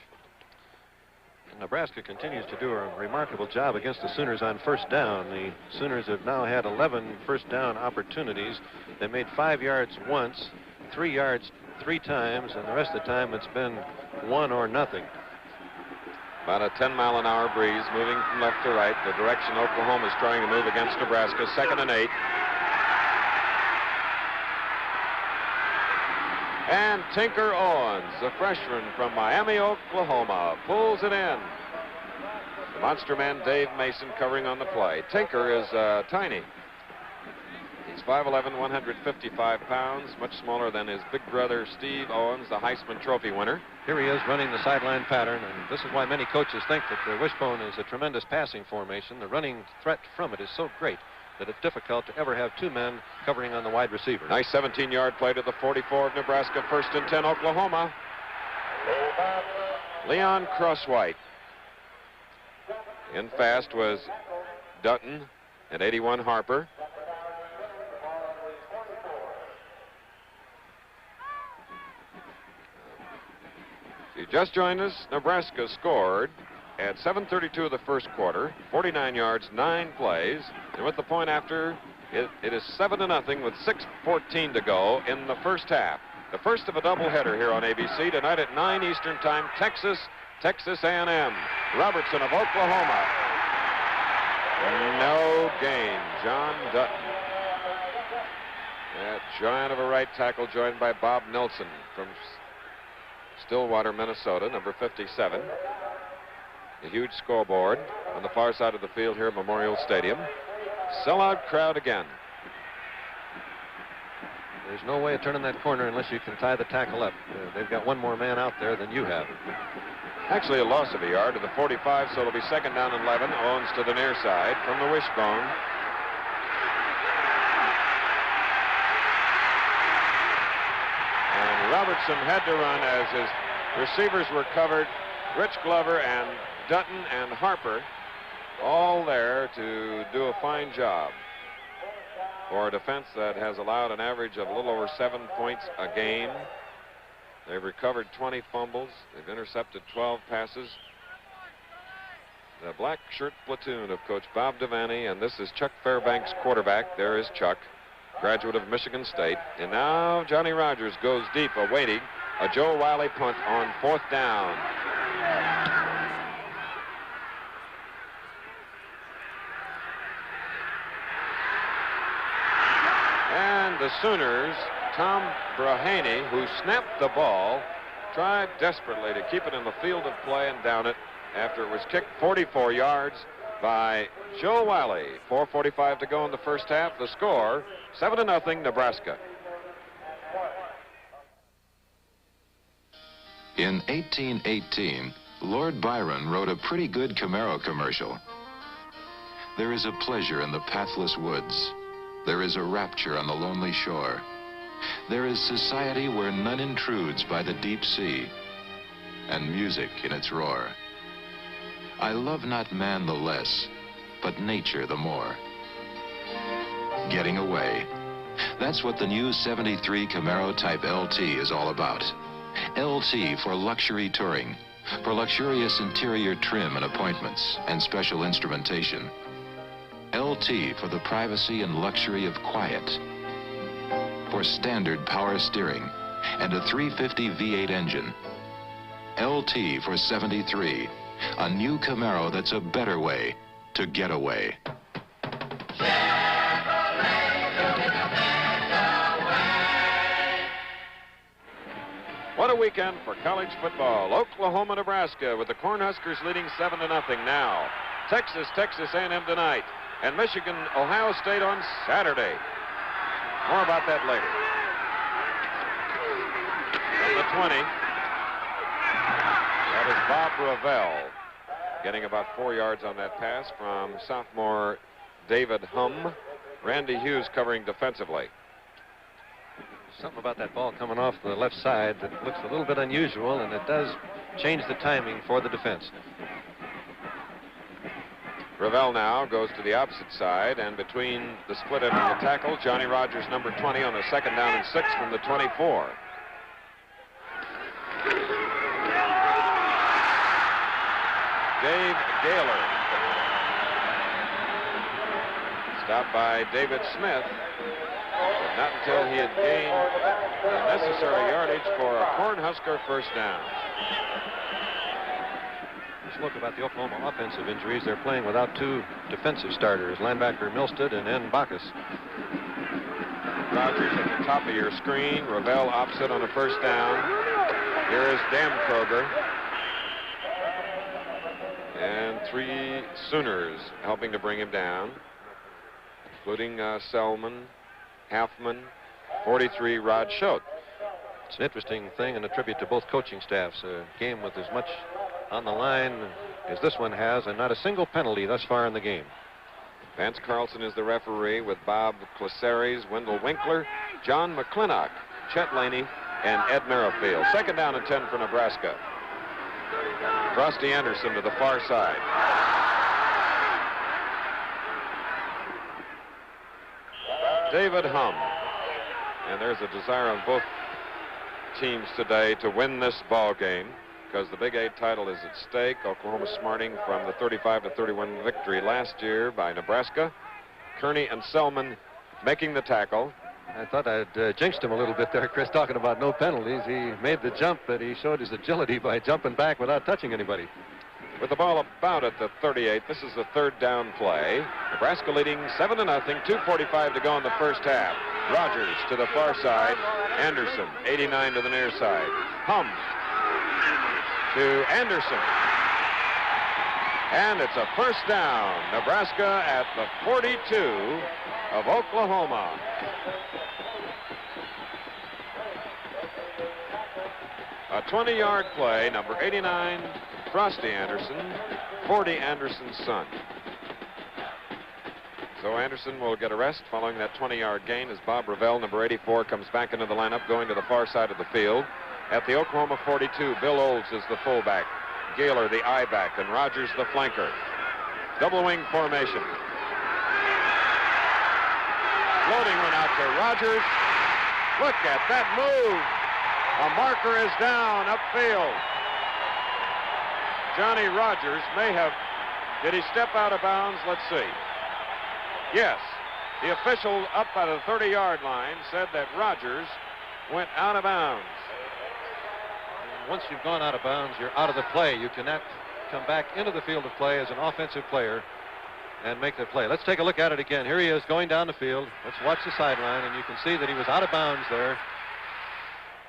Nebraska continues to do a remarkable job against the Sooners on first down. The Sooners have now had 11 first down opportunities. They made 5 yards once, 3 yards 3 times, and the rest of the time it's been 1 or nothing. About a 10-mile-an-hour breeze moving from left to right, the direction Oklahoma is trying to move against Nebraska. 2nd and 8. And Tinker Owens, the freshman from Miami, Oklahoma, pulls it in. The monster man Dave Mason covering on the play. Tinker is tiny. He's 5'11", 155 pounds, much smaller than his big brother Steve Owens, the Heisman Trophy winner. Here he is running the sideline pattern, and this is why many coaches think that the wishbone is a tremendous passing formation. The running threat from it is so great that it's difficult to ever have 2 men covering on the wide receiver. Nice 17-yard play to the 44 of Nebraska. 1st and 10, Oklahoma. Leon Crosswhite. In fast was Dutton and 81 Harper. If you just joined us, Nebraska scored at 7:32 of the first quarter, 49 yards, 9 plays, and with the point after, it is 7-0 with 6:14 to go in the first half. The first of a doubleheader here on ABC tonight at 9 Eastern Time. Texas A&M. Robertson of Oklahoma. No gain. John Dutton. That giant of a right tackle joined by Bob Nelson from Stillwater, Minnesota, number 57. A huge scoreboard on the far side of the field here at Memorial Stadium. Sellout crowd again. There's no way of turning that corner unless you can tie the tackle up. They've got 1 more man out there than you have. Actually a loss of a yard to the 45, so it'll be 2nd down and 11. Owens to the near side from the wishbone. And Robertson had to run as his receivers were covered. Rich Glover and Dutton and Harper all there to do a fine job for a defense that has allowed an average of a little over 7 points a game. They've recovered 20 fumbles. They've intercepted 12 passes. The black shirt platoon of Coach Bob Devaney, and this is Chuck Fairbanks, quarterback. There is Chuck, graduate of Michigan State. And now Johnny Rogers goes deep, awaiting a Joe Wiley punt on 4th down. And the Sooners, Tom Brahaney, who snapped the ball, tried desperately to keep it in the field of play and down it after it was kicked 44 yards by Joe Wiley. 4:45 to go in the first half. The score, 7-0 Nebraska. In 1818, Lord Byron wrote a pretty good Camaro commercial. There is a pleasure in the pathless woods. There is a rapture on the lonely shore. There is society where none intrudes by the deep sea, and music in its roar. I love not man the less, but nature the more. Getting away. That's what the new 73 Camaro Type LT is all about. LT for luxury touring, for luxurious interior trim and appointments, and special instrumentation. LT for the privacy and luxury of quiet, for standard power steering and a 350 V8 engine. LT for 73, a new Camaro that's a better way to get away. What a weekend for college football. Oklahoma, Nebraska, with the Cornhuskers leading 7-0 now. Texas A&M tonight. And Michigan, Ohio State on Saturday. More about that later. From the 20, that is Bob Ravel, getting about 4 yards on that pass from sophomore David Hum. Randy Hughes covering defensively. Something about that ball coming off the left side that looks a little bit unusual, and it does change the timing for the defense. Ravel now goes to the opposite side, and between the split end and the tackle, Johnny Rogers, number 20, on a 2nd down and 6 from the 24. Dave Gaylor. Stopped by David Smith, but not until he had gained the necessary yardage for a Cornhusker first down. Let's look about the Oklahoma offensive injuries. They're playing without two defensive starters, linebacker Milstead and N. Bacchus. Rogers at the top of your screen. Ravel opposite on a first down. Here is Dan Kroger. And 3 Sooners helping to bring him down, including Selman, Halfman, 43, Rod Schote. It's an interesting thing and a tribute to both coaching staffs. A game with as much on the line as this one has, and not a single penalty thus far in the game. Vance Carlson is the referee, with Bob Claseres, Wendell Winkler, John McClintock, Chet Laney, and Ed Merrifield. Second down and 10 for Nebraska. Frosty Anderson to the far side. David Hum. And there's a desire on both teams today to win this ball game, because the Big 8 title is at stake. Oklahoma smarting from the 35-31 victory last year by Nebraska. Kearney and Selman making the tackle. I thought I'd jinxed him a little bit there, Chris, talking about no penalties. He made the jump, but he showed his agility by jumping back without touching anybody. With the ball about at the 38, this is the third down play. Nebraska leading 7-0, 2:45 to go in the first half. Rogers to the far side. Anderson, 89 to the near side. Hum to Anderson. And it's a first down. Nebraska at the 42 of Oklahoma. A 20-yard play, number 89, Frosty Anderson, 40, Anderson's son. So Anderson will get a rest following that 20-yard gain as Bob Ravel, number 84, comes back into the lineup, going to the far side of the field. At the Oklahoma 42, Bill Olds is the fullback, Gaylor the I-back, and Rogers the flanker. Double wing formation. Floating one out to Rogers. Look at that move. A marker is down upfield. Johnny Rogers may have, did he step out of bounds? Let's see. Yes, the official up by the 30-yard line said that Rogers went out of bounds. Once you've gone out of bounds, you're out of the play. You cannot come back into the field of play as an offensive player and make the play. Let's take a look at it again. Here he is going down the field. Let's watch the sideline, and you can see that he was out of bounds there.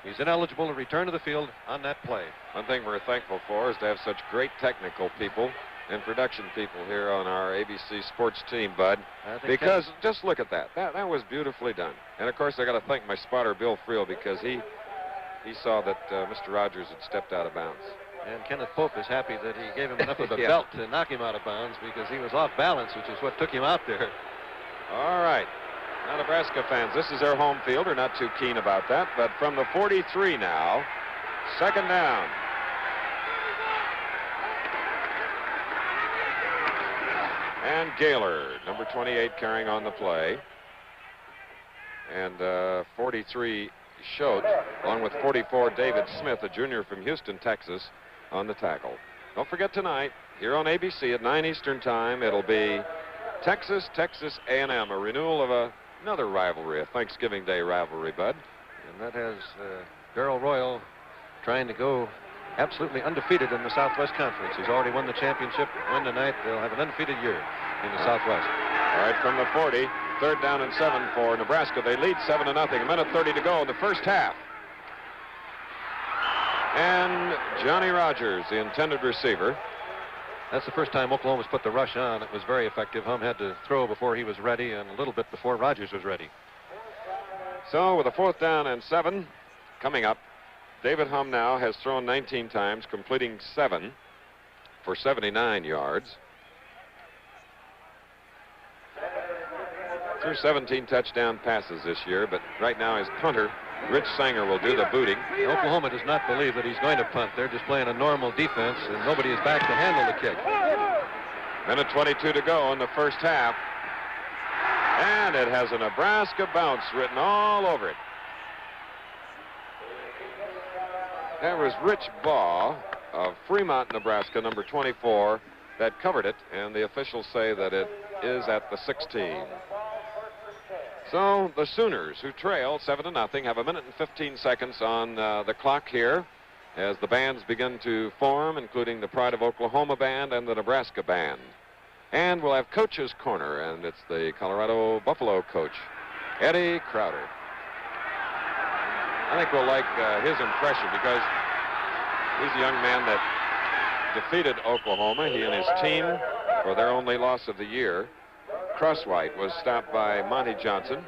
He's ineligible to return to the field on that play. One thing we're thankful for is to have such great technical people and production people here on our ABC sports team, Bud. Because just look at that. That was beautifully done. And of course, I got to thank my spotter, Bill Friel, because he saw that Mr. Rogers had stepped out of bounds. And Kenneth Pope is happy that he gave him enough of a Yeah. belt to knock him out of bounds, because he was off balance, which is what took him out there. All right. Now, Nebraska fans, this is their home field. They're not too keen about that. But from the 43 now, second down. And Gaylor, number 28, carrying on the play. And 43, Schote, along with 44, David Smith, a junior from Houston, Texas, on the tackle. Don't forget tonight, here on ABC at 9 Eastern Time, it'll be Texas A&M, a renewal of another rivalry, a Thanksgiving Day rivalry, Bud. And that has Darrell Royal trying to go absolutely undefeated in the Southwest Conference. He's already won the championship. Win tonight, they'll have an undefeated year in the Southwest. All right, from the 40, third down and 7 for Nebraska. They lead 7-0. A minute 30 to go in the first half. And Johnny Rogers, the intended receiver. That's the first time Oklahoma's put the rush on. It was very effective. Hum had to throw before he was ready, and a little bit before Rogers was ready. So with a fourth down and 7 coming up, David Hum now has thrown 19 times, completing 7 for 79 yards. Threw 17 touchdown passes this year, but right now his punter, Rich Sanger, will do the booting. Oklahoma does not believe that he's going to punt. They're just playing a normal defense, and nobody is back to handle the kick. Minute 22 to go in the first half. And it has a Nebraska bounce written all over it. That was Rich Baugh, of Fremont, Nebraska, number 24, that covered it, and the officials say that it is at the 16. So the Sooners, who trail 7-0, have 1 minute and 15 seconds on the clock here as the bands begin to form, including the Pride of Oklahoma band and the Nebraska band. And we'll have Coach's Corner, and it's the Colorado Buffalo coach, Eddie Crowder. I think we'll like his impression because he's a young man that defeated Oklahoma, he and his team, for their only loss of the year. Crosswhite was stopped by Monty Johnson.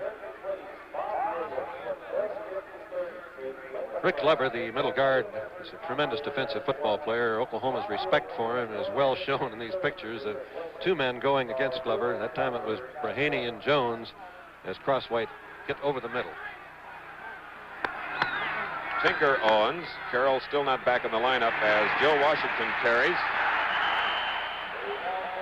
Rick Glover, the middle guard, is a tremendous defensive football player. Oklahoma's respect for him is well shown in these pictures of 2 men going against Glover. That time it was Brahaney and Jones as Crosswhite hit over the middle. Tinker Owens. Carroll still not back in the lineup as Joe Washington carries.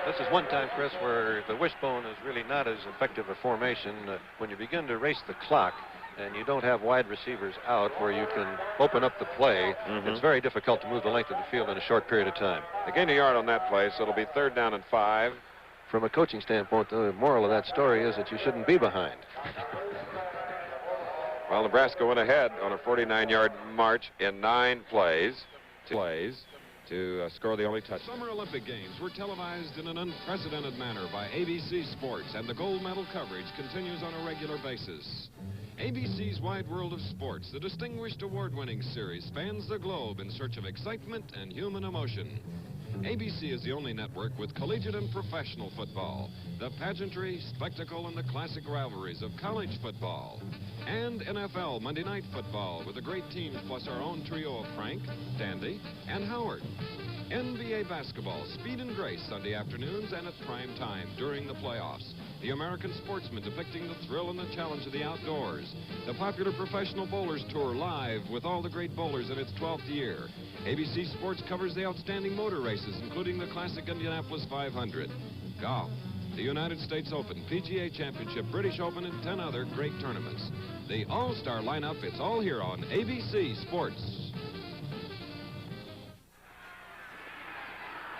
This is one time, Chris, where the wishbone is really not as effective a formation. When you begin to race the clock and you don't have wide receivers out where you can open up the play, it's very difficult to move the length of the field in a short period of time. They gained a yard on that play, so it'll be 3rd down and 5. From a coaching standpoint, the moral of that story is that you shouldn't be behind. Well, Nebraska went ahead on a 49-yard march in 9 plays. To score the only touchdown. Summer Olympic Games were televised in an unprecedented manner by ABC Sports, and the gold medal coverage continues on a regular basis. ABC's Wide World of Sports, the distinguished award-winning series, spans the globe in search of excitement and human emotion. ABC is the only network with collegiate and professional football, the pageantry, spectacle, and the classic rivalries of college football, and NFL Monday Night Football with the great teams plus our own trio of Frank, Dandy, and Howard. NBA basketball, speed and grace Sunday afternoons and at prime time during the playoffs. The American sportsman depicting the thrill and the challenge of the outdoors. The popular Professional Bowlers Tour live with all the great bowlers in its 12th year. ABC Sports covers the outstanding motor races, including the classic Indianapolis 500. Golf, the United States Open, PGA Championship, British Open, and 10 other great tournaments. The all-star lineup, it's all here on ABC Sports.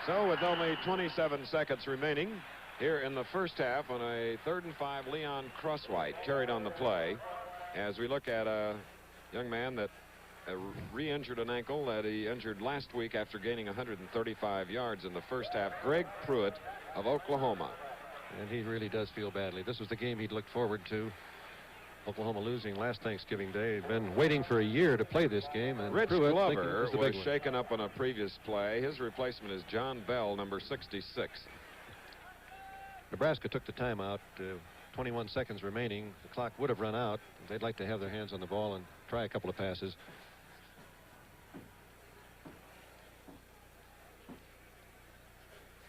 So with only 27 seconds remaining here in the first half on a 3rd and 5, Leon Crosswhite carried on the play as we look at a young man that re-injured an ankle that he injured last week after gaining 135 yards in the first half. Greg Pruitt of Oklahoma. And he really does feel badly. This was the game he'd looked forward to. Oklahoma losing last Thanksgiving Day. He'd been waiting for a year to play this game. And Rich Pruitt Glover was shaken up on a previous play. His replacement is John Bell, number 66. Nebraska took the timeout. 21 seconds remaining. The clock would have run out. They'd like to have their hands on the ball and try a couple of passes.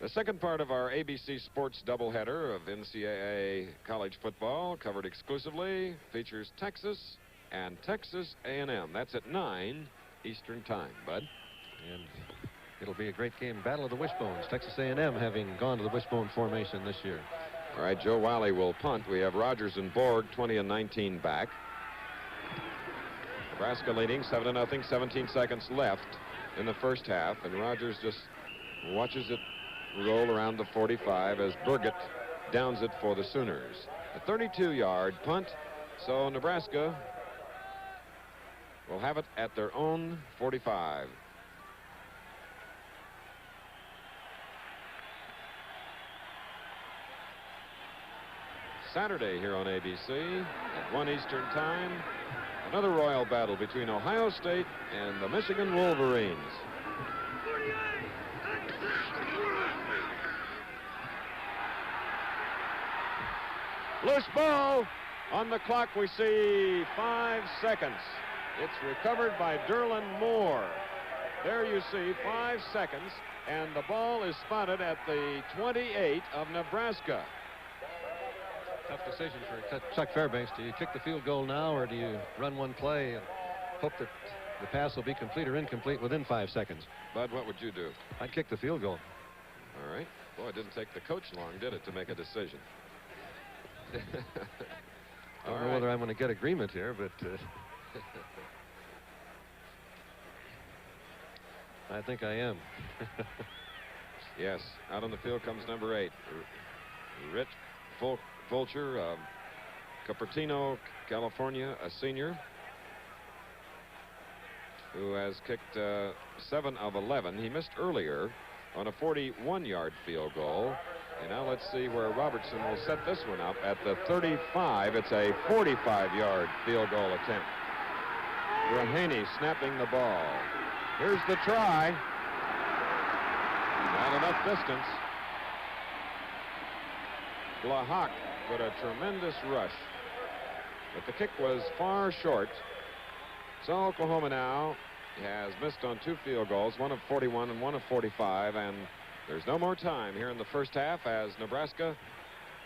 The second part of our ABC Sports doubleheader of NCAA college football, covered exclusively, features Texas and Texas A&M. That's at 9 Eastern Time, Bud. And it'll be a great game. Battle of the Wishbones. Texas A&M having gone to the wishbone formation this year. All right, Joe Wiley will punt. We have Rogers and Borg, 20 and 19 back. Nebraska leading 7-0, 17 seconds left in the first half, and Rogers just watches it roll around the 45 as Burgett downs it for the Sooners. A 32-yard punt, so Nebraska will have it at their own 45. Saturday here on ABC at 1 Eastern Time, another royal battle between Ohio State and the Michigan Wolverines. Loose ball. On the clock, we see 5 seconds. It's recovered by Derlin Moore. There you see 5 seconds, and the ball is spotted at the 28 of Nebraska. Tough decision for Chuck Fairbanks. Do you kick the field goal now, or do you run one play and hope that the pass will be complete or incomplete within 5 seconds? Bud, what would you do? I'd kick the field goal. All right. Boy, it didn't take the coach long, did it, to make a decision? I don't know whether I'm going to get agreement here, but I think I am. Yes, out on the field comes number 8. Rich Fulcher of Cupertino, California, a senior, who has kicked 7 of 11. He missed earlier on a 41-yard field goal. And now let's see where Robertson will set this one up at the 35. It's a 45-yard field goal attempt. Rahaney snapping the ball. Here's the try. Not enough distance. Blahak put a tremendous rush, but the kick was far short. So Oklahoma now has missed on 2 field goals, one of 41 and one of 45, and there's no more time here in the first half as Nebraska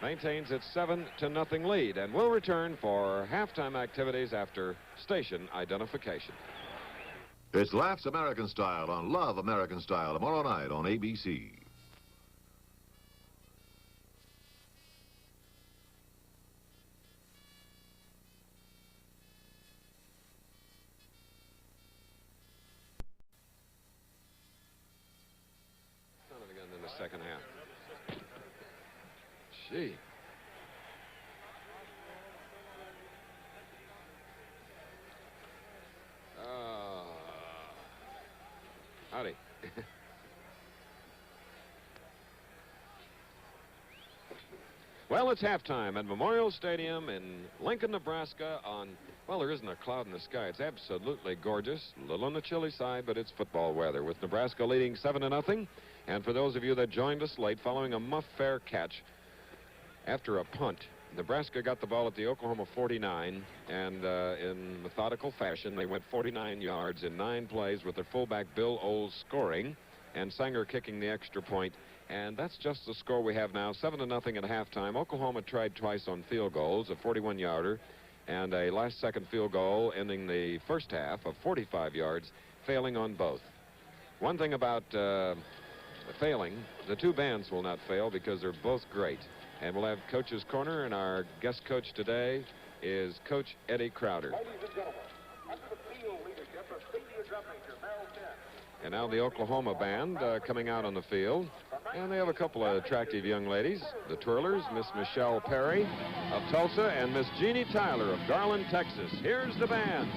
maintains its 7-0 lead, and will return for halftime activities after station identification. It's Laughs American Style on Love American Style tomorrow night on ABC. Done it again in the second half. Gee. Howdy. Well, it's halftime at Memorial Stadium in Lincoln, Nebraska on, well, there isn't a cloud in the sky. It's absolutely gorgeous. A little on the chilly side, but it's football weather with Nebraska leading 7-0. And for those of you that joined us late, following a muff fair catch after a punt, Nebraska got the ball at the Oklahoma 49, and in methodical fashion, they went 49 yards in 9 plays with their fullback Bill Oles scoring and Sanger kicking the extra point. And that's just the score we have now, 7-0 at halftime. Oklahoma tried twice on field goals, a 41-yarder and a last-second field goal ending the first half of 45 yards, failing on both. One thing about failing, the 2 bands will not fail because they're both great. And we'll have Coach's Corner, and our guest coach today is Coach Eddie Crowder. And now the Oklahoma band coming out on the field. And they have a couple of attractive young ladies, the Twirlers, Miss Michelle Perry of Tulsa and Miss Jeannie Tyler of Garland, Texas. Here's the band.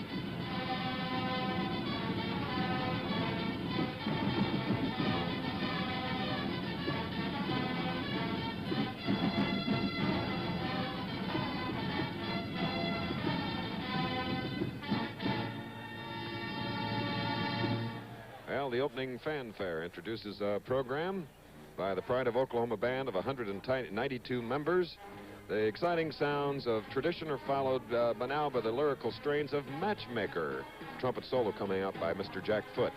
Well, the opening fanfare introduces a program by the Pride of Oklahoma Band of 192 members. The exciting sounds of tradition are followed by now by the lyrical strains of Matchmaker. Trumpet solo coming up by Mr. Jack Foote.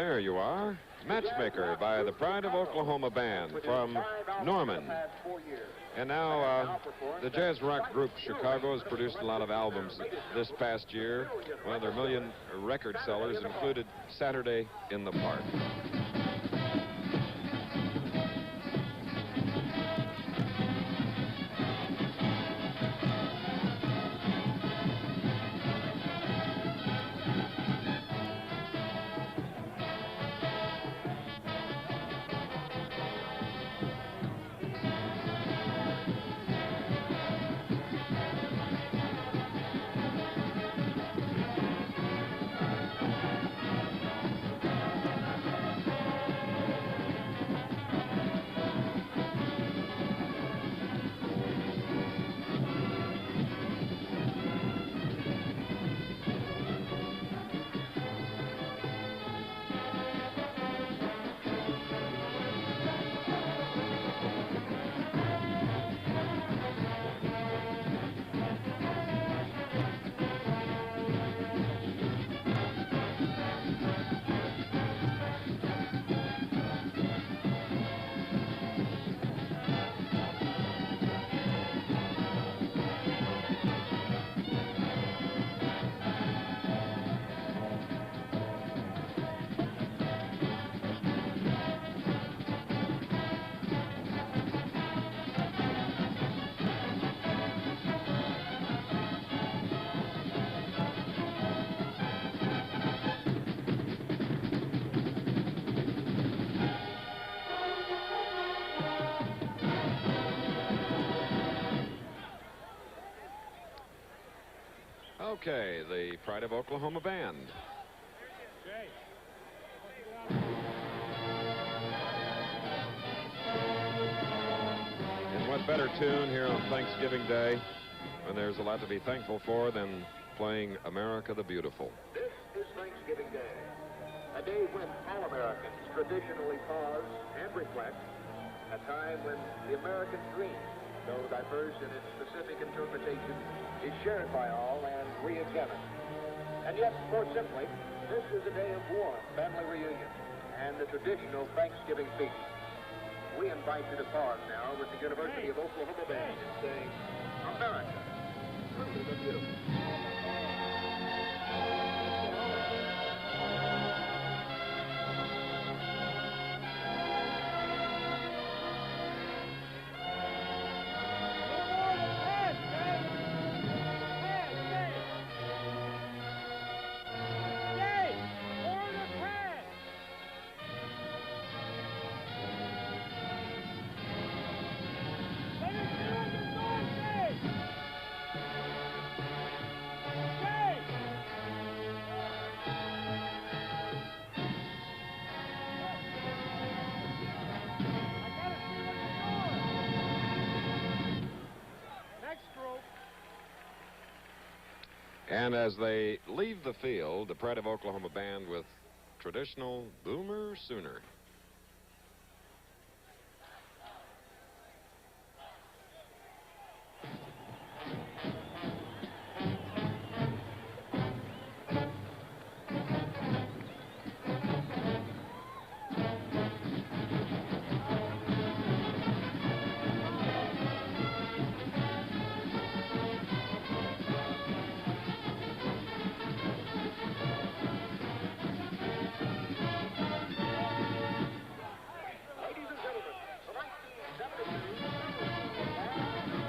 There you are. Matchmaker by the Pride of Oklahoma Band from Norman. And now the jazz rock group Chicago has produced a lot of albums this past year. One of their million record sellers included Saturday in the Park. Okay, the Pride of Oklahoma Band. And what better tune here on Thanksgiving Day, when there's a lot to be thankful for, than playing America the Beautiful. This is Thanksgiving Day, a day when all Americans traditionally pause and reflect, a time when the American dream, though diverse in its specific interpretation, is shared by all and re-examined. And yet, more simply, this is a day of warm family reunion and the traditional Thanksgiving feast. We invite you to pause now with the University of Oklahoma Band in saying, America, truly the beautiful. And as they leave the field, the Pride of Oklahoma Band with traditional Boomer Sooner.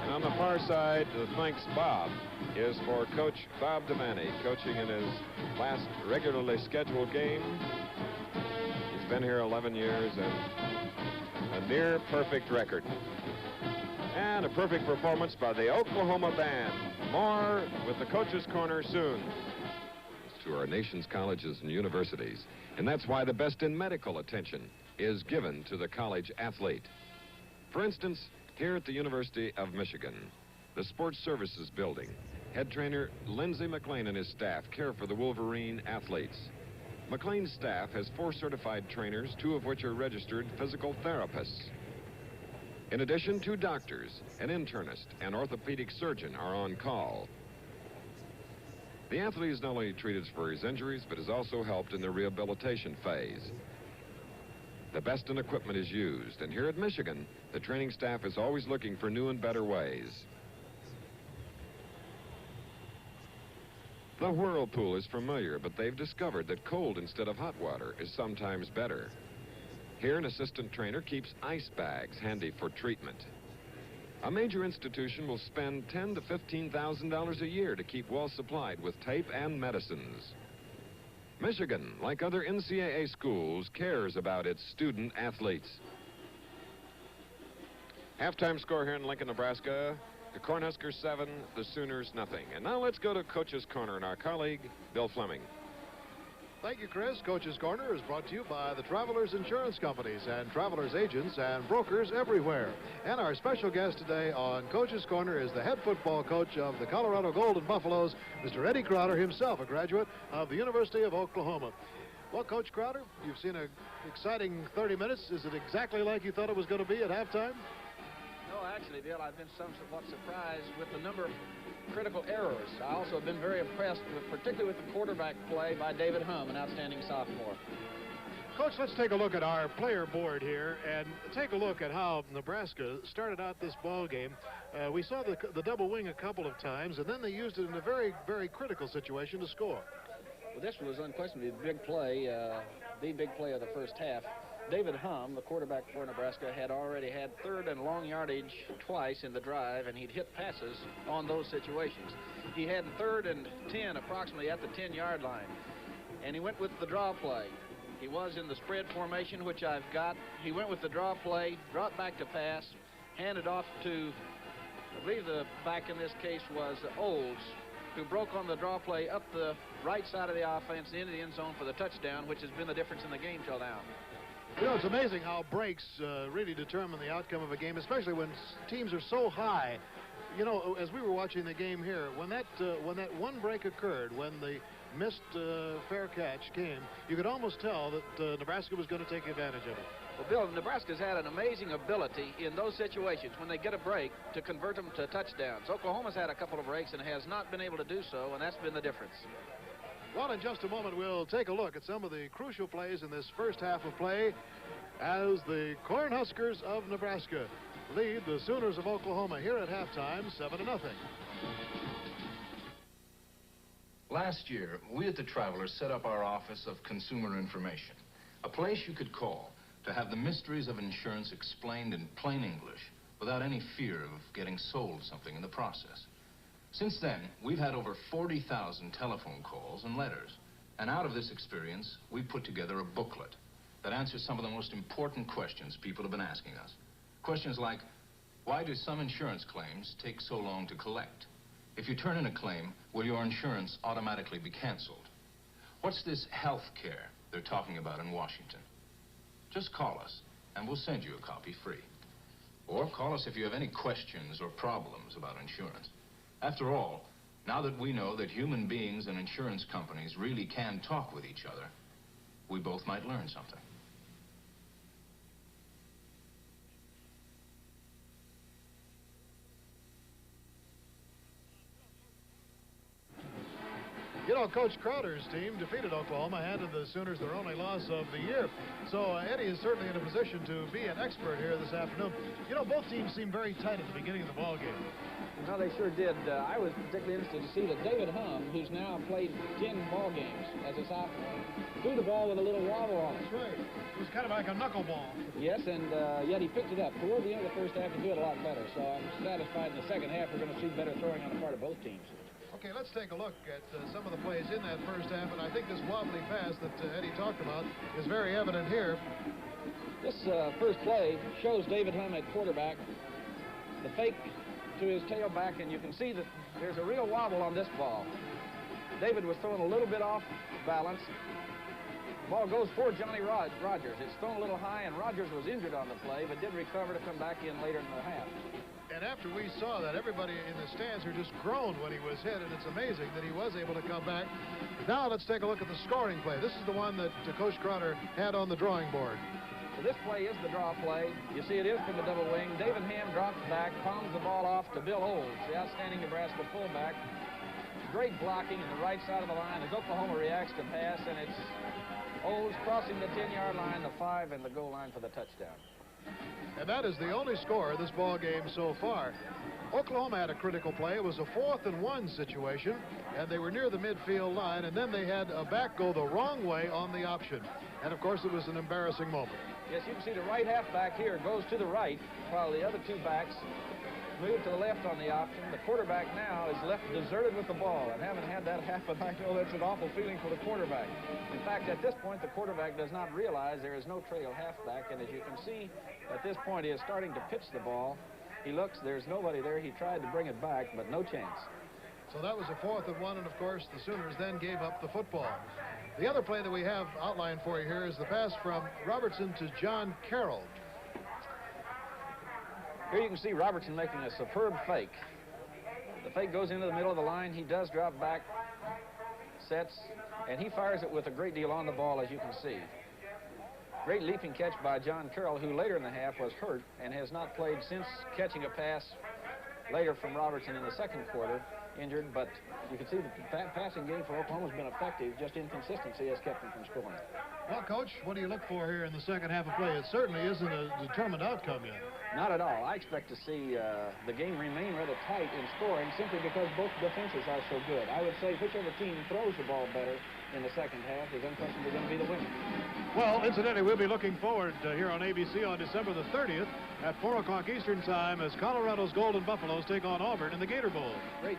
On the far side, the Thanks Bob is for Coach Bob DeManny, coaching in his last regularly scheduled game. He's been here 11 years and a near perfect record. And a perfect performance by the Oklahoma Band. More with the Coach's Corner soon. To our nation's colleges and universities, and that's why the best in medical attention is given to the college athlete. For instance, here at the University of Michigan, the Sports Services Building, head trainer Lindsey McLean and his staff care for the Wolverine athletes. McLean's staff has 4 certified trainers, 2 of which are registered physical therapists. In addition, 2 doctors, an internist, and orthopedic surgeon are on call. The athlete is not only treated for his injuries, but is also helped in the rehabilitation phase. The best in equipment is used, and here at Michigan, the training staff is always looking for new and better ways. The whirlpool is familiar, but they've discovered that cold instead of hot water is sometimes better. Here, an assistant trainer keeps ice bags handy for treatment. A major institution will spend $10,000 to $15,000 a year to keep well supplied with tape and medicines. Michigan, like other NCAA schools, cares about its student athletes. Halftime score here in Lincoln, Nebraska. The Cornhuskers 7, the Sooners nothing. And now let's go to Coach's Corner and our colleague, Bill Fleming. Thank you, Chris. Coach's Corner is brought to you by the Travelers Insurance Companies and Travelers agents and brokers everywhere. And our special guest today on Coach's Corner is the head football coach of the Colorado Golden Buffaloes, Mr. Eddie Crowder, himself a graduate of the University of Oklahoma. Well, Coach Crowder, you've seen an exciting 30 minutes. Is it exactly like you thought it was going to be at halftime? No, actually, Bill, I've been somewhat surprised with the number of critical errors. I also have been very impressed, particularly with the quarterback play by David Humm, an outstanding sophomore. Coach, let's take a look at our player board here and take a look at how Nebraska started out this ball game. We saw the double wing a couple of times, and then they used it in a very, very critical situation to score. Well, this was unquestionably the big play, the big play of the first half. David Humm, the quarterback for Nebraska, had already had third and long yardage twice in the drive, and he'd hit passes on those situations. He had third and 10 approximately at the 10-yard line, and he went with the draw play. He was in the spread formation, which I've got. He went with the draw play, dropped back to pass, handed off to, I believe the back in this case was Olds, who broke on the draw play up the right side of the offense into the end zone for the touchdown, which has been the difference in the game till now. You know, it's amazing how breaks really determine the outcome of a game, especially when teams are so high. You know, as we were watching the game here, when that one break occurred, when the missed fair catch came, you could almost tell that Nebraska was going to take advantage of it. Well, Bill, Nebraska's had an amazing ability in those situations when they get a break to convert them to touchdowns. Oklahoma's had a couple of breaks and has not been able to do so, and that's been the difference. Well, in just a moment, we'll take a look at some of the crucial plays in this first half of play as the Cornhuskers of Nebraska lead the Sooners of Oklahoma here at halftime, 7-0. Last year, we at the Travelers set up our Office of Consumer Information, a place you could call to have the mysteries of insurance explained in plain English without any fear of getting sold something in the process. Since then, we've had over 40,000 telephone calls and letters. And out of this experience, we put together a booklet that answers some of the most important questions people have been asking us. Questions like, why do some insurance claims take so long to collect? If you turn in a claim, will your insurance automatically be canceled? What's this health care they're talking about in Washington? Just call us, and we'll send you a copy free. Or call us if you have any questions or problems about insurance. After all, now that we know that human beings and insurance companies really can talk with each other, we both might learn something. You know, Coach Crowder's team defeated Oklahoma, handed the Sooners their only loss of the year. So Eddie is certainly in a position to be an expert here this afternoon. You know, both teams seem very tight at the beginning of the ball game. No, they sure did. I was particularly interested to see that David Humm, who's now played 10 ball games as a sophomore, threw the ball with a little wobble on it. That's right. It was kind of like a knuckleball. Yes, and yet he picked it up. Toward the end of the first half, he did a lot better. So I'm satisfied in the second half we're going to see better throwing on the part of both teams. Okay, let's take a look at some of the plays in that first half, and I think this wobbly pass that Eddie talked about is very evident here. This first play shows David Humm at quarterback, the fake to his tailback, and you can see that there's a real wobble on this ball. David was thrown a little bit off balance. The ball goes for Johnny Rogers. It's thrown a little high, and Rogers was injured on the play, but did recover to come back in later in the half. And after we saw that, everybody in the stands are just groaned when he was hit, and it's amazing that he was able to come back. Now let's take a look at the scoring play. This is the one that Coach Crowder had on the drawing board. So this play is the draw play. You see it is from the double wing. David Hamm drops back, palms the ball off to Bill Olds, the outstanding Nebraska fullback. great blocking in the right side of the line as Oklahoma reacts to pass, and it's O's crossing the 10-yard line, the 5, and the goal line for the touchdown. And that is the only score of this ball game so far. Oklahoma had a critical play. It was a 4th and 1 situation, and they were near the midfield line, and then they had a back go the wrong way on the option. And, of course, it was an embarrassing moment. Yes, you can see the right halfback here goes to the right, while the other two backs move to the left on the option. The quarterback now is left deserted with the ball, and having had that happen, I know that's an awful feeling for the quarterback. In fact, at this point, the quarterback does not realize there is no trail halfback, and as you can see, at this point, he is starting to pitch the ball. He looks, there's nobody there. He tried to bring it back, but no chance. So that was a 4th and 1, and of course, the Sooners then gave up the football. The other play that we have outlined for you here is the pass from Robertson to John Carroll. Here you can see Robertson making a superb fake. The fake goes into the middle of the line. He does drop back, sets, and he fires it with a great deal on the ball, as you can see. Great leaping catch by John Carroll, who later in the half was hurt and has not played since catching a pass later from Robertson in the second quarter, injured. But you can see the passing game for Oklahoma has been effective. Just inconsistency has kept them from scoring. Well, Coach, what do you look for here in the second half of play? It certainly isn't a determined outcome yet. Not at all. I expect to see the game remain rather tight in scoring simply because both defenses are so good. I would say whichever team throws the ball better in the second half is unquestionably going to be the winner. Well, incidentally, we'll be looking forward here on ABC on December the 30th at 4 o'clock Eastern Time as Colorado's Golden Buffaloes take on Auburn in the Gator Bowl. Great.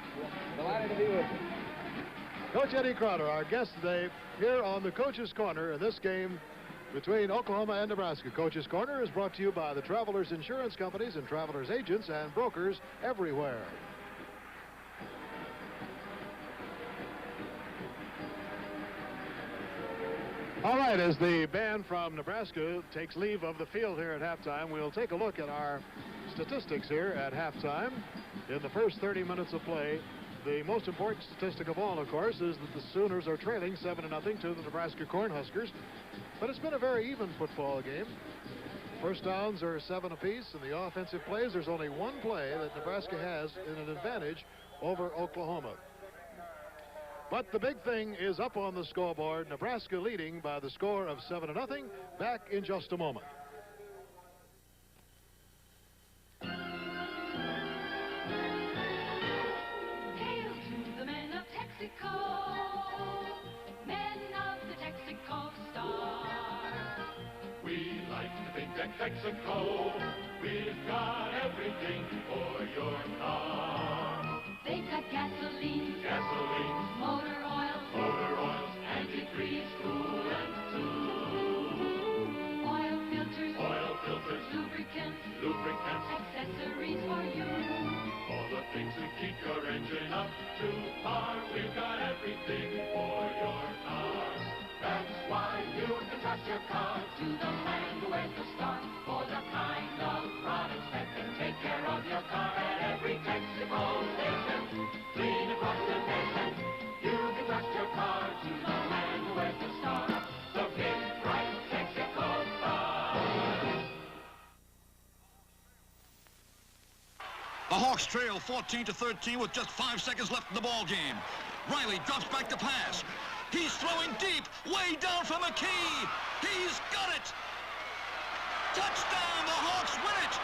Delighted to be with you. Coach Eddie Crowder, our guest today, here on the Coach's Corner in this game between Oklahoma and Nebraska. Coach's Corner is brought to you by the Travelers Insurance Companies and Travelers Agents and Brokers everywhere. All right, as the band from Nebraska takes leave of the field here at halftime, we'll take a look at our statistics here at halftime. In the first 30 minutes of play, the most important statistic of all, of course, is that the Sooners are trailing 7-0 to the Nebraska Cornhuskers. But it's been a very even football game. First downs are 7 apiece. In the offensive plays, there's only one play that Nebraska has in an advantage over Oklahoma. But the big thing is up on the scoreboard. Nebraska leading by the score of 7-0. Back in just a moment. Hail to the men of Texaco, men of the Texaco Star. We like to think that Texaco, we've got everything for your car. They've got gasoline, motor oils, antifreeze, coolant too, oil filters, lubricants, accessories for you. All the things to keep your engine up to par. We've got everything for your car. That's why you can trust your car to the man who wears the star for the kind of products that can take care of your car at every Texaco station. Clean across the nation, you can trust your car to the man who wears the star, the big bright Texaco star. The Hawks trail 14-13 with just 5 seconds left in the ball game. Riley drops back to pass. He's throwing deep, way down from McKee. He's got it. Touchdown, the Hawks win it.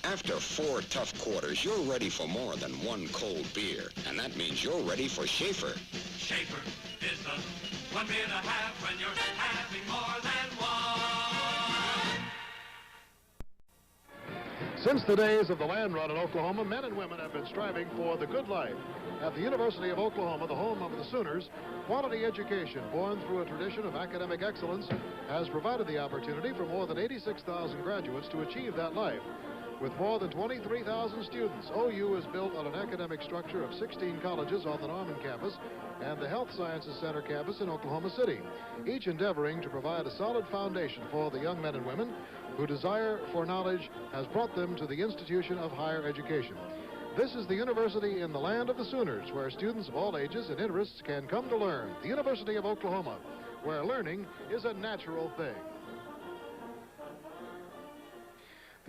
After 4 tough quarters, you're ready for more than one cold beer. And that means you're ready for Schaefer. Schaefer is the one beer to have when you're having more than one. Since the days of the land run in Oklahoma, men and women have been striving for the good life. At the University of Oklahoma, the home of the Sooners, quality education born through a tradition of academic excellence has provided the opportunity for more than 86,000 graduates to achieve that life. With more than 23,000 students, OU is built on an academic structure of 16 colleges on the Norman campus and the Health Sciences Center campus in Oklahoma City, each endeavoring to provide a solid foundation for the young men and women whose desire for knowledge has brought them to the institution of higher education. This is the university in the land of the Sooners, where students of all ages and interests can come to learn. The University of Oklahoma, where learning is a natural thing.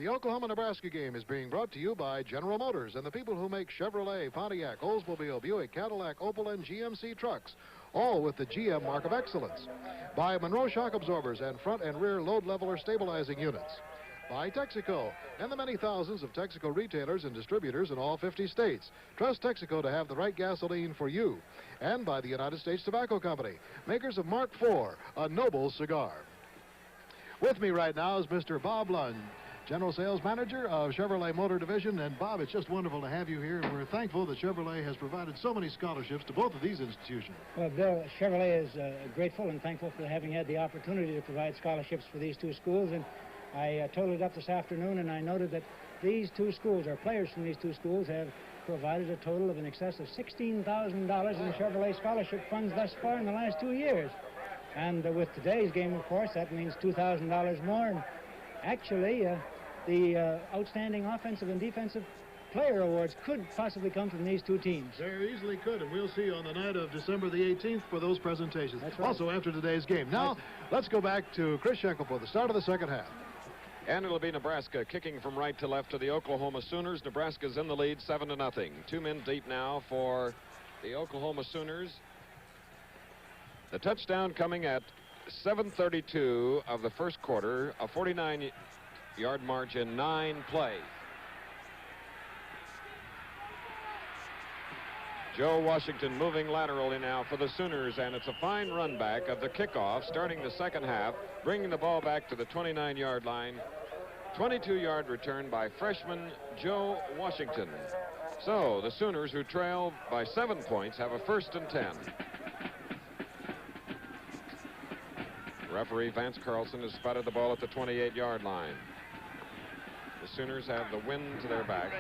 The Oklahoma-Nebraska game is being brought to you by General Motors and the people who make Chevrolet, Pontiac, Oldsmobile, Buick, Cadillac, Opel, and GMC trucks, all with the GM mark of excellence. By Monroe shock absorbers and front and rear load leveler stabilizing units. By Texaco and the many thousands of Texaco retailers and distributors in all 50 states. Trust Texaco to have the right gasoline for you. And by the United States Tobacco Company, makers of Mark IV, a noble cigar. With me right now is Mr. Bob Lund, General Sales Manager of Chevrolet Motor Division. And Bob, it's just wonderful to have you here, and we're thankful that Chevrolet has provided so many scholarships to both of these institutions. Well, Bill, Chevrolet is grateful and thankful for having had the opportunity to provide scholarships for these two schools. And I totaled it up this afternoon, and I noted that these two schools, or players from these two schools, have provided a total of in excess of $16,000 in Chevrolet scholarship funds thus far in the last 2 years. And with today's game, of course, that means $2,000 more. And actually, the outstanding offensive and defensive player awards could possibly come from these two teams. Very easily could, and we'll see you on the night of December the 18th for those presentations. That's right. Also after today's game. Now, let's go back to Chris Schenkel for the start of the second half. And it'll be Nebraska kicking from right to left to the Oklahoma Sooners. Nebraska's in the lead 7-0. 2 men deep now for the Oklahoma Sooners. The touchdown coming at 7:32 of the first quarter, a 49-yard march in 9 plays. Joe Washington moving laterally now for the Sooners, and it's a fine run back of the kickoff starting the second half, bringing the ball back to the 29-yard line. 22-yard return by freshman Joe Washington. So the Sooners, who trail by 7 points, have a 1st and 10. Referee Vance Carlson has spotted the ball at the 28-yard line. The Sooners have the wind to their back.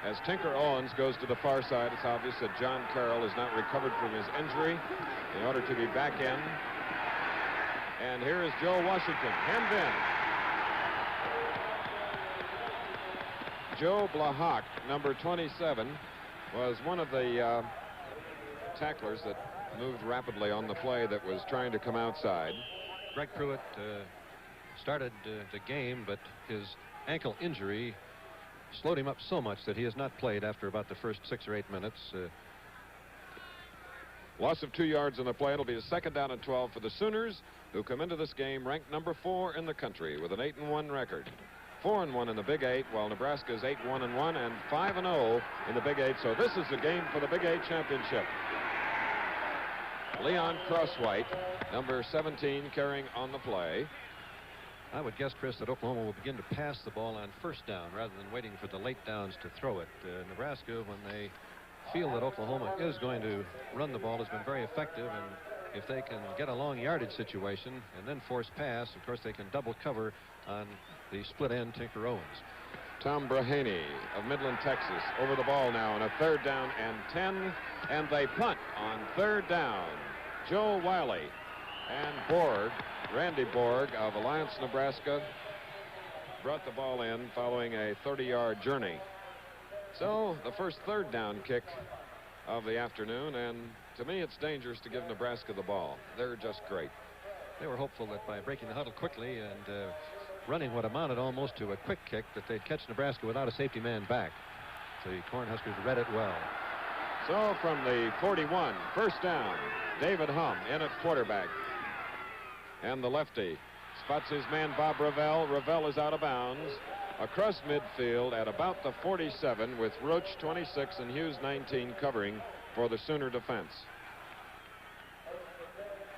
As Tinker Owens goes to the far side, it's obvious that John Carroll has not recovered from his injury in order to be back in. And here is Joe Washington, hemmed in. Joe Blahak, number 27, was one of the tacklers that moved rapidly on the play that was trying to come outside. Greg Pruitt started the game, but his ankle injury slowed him up so much that he has not played after about the first 6 or 8 minutes. Loss of 2 yards in the play. It'll be a 2nd down and 12 for the Sooners, who come into this game ranked number 4 in the country with an 8-1 record. 4-1 in the Big 8, while Nebraska is 8-1-1 and 5-0 in the Big 8. So this is the game for the Big 8 championship. Leon Crosswhite, number 17, carrying on the play. I would guess, Chris, that Oklahoma will begin to pass the ball on 1st down rather than waiting for the late downs to throw it. Nebraska, when they feel that Oklahoma is going to run the ball, has been very effective, and if they can get a long yardage situation and then force pass, of course they can double cover on the split end Tinker Owens. Tom Brahaney of Midland, Texas, over the ball now on a 3rd down and 10, and they punt on 3rd down. Joe Wiley and Borg, Randy Borg of Alliance, Nebraska, brought the ball in following a 30-yard journey. So the first 3rd down kick of the afternoon, and to me it's dangerous to give Nebraska the ball. They're just great. They were hopeful that by breaking the huddle quickly and running what amounted almost to a quick kick, that they'd catch Nebraska without a safety man back. The Cornhuskers read it well. So from the 41, 1st down, David Humm in at quarterback. And the lefty spots his man Bob Ravel. Ravel is out of bounds across midfield at about the 47, with Roach 26 and Hughes 19 covering for the Sooner defense.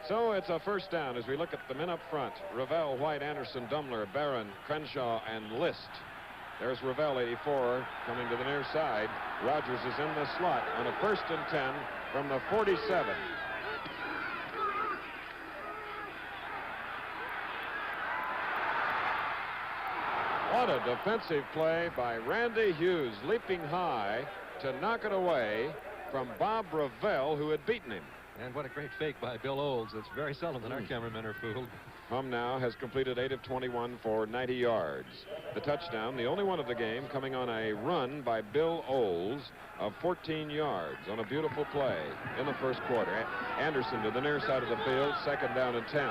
So it's a 1st down as we look at the men up front. Ravel, White, Anderson, Dumler, Barron, Crenshaw, and List. There's Ravel, 84, coming to the near side. Rogers is in the slot on a 1st and 10 from the 47. What a defensive play by Randy Hughes, leaping high to knock it away from Bob Ravel, who had beaten him. And what a great fake by Bill Olds. It's very seldom that our cameramen are fooled. Humm now has completed 8 of 21 for 90 yards. The touchdown, the only one of the game, coming on a run by Bill Olds of 14 yards on a beautiful play in the first quarter. Anderson to the near side of the field, 2nd down and 10.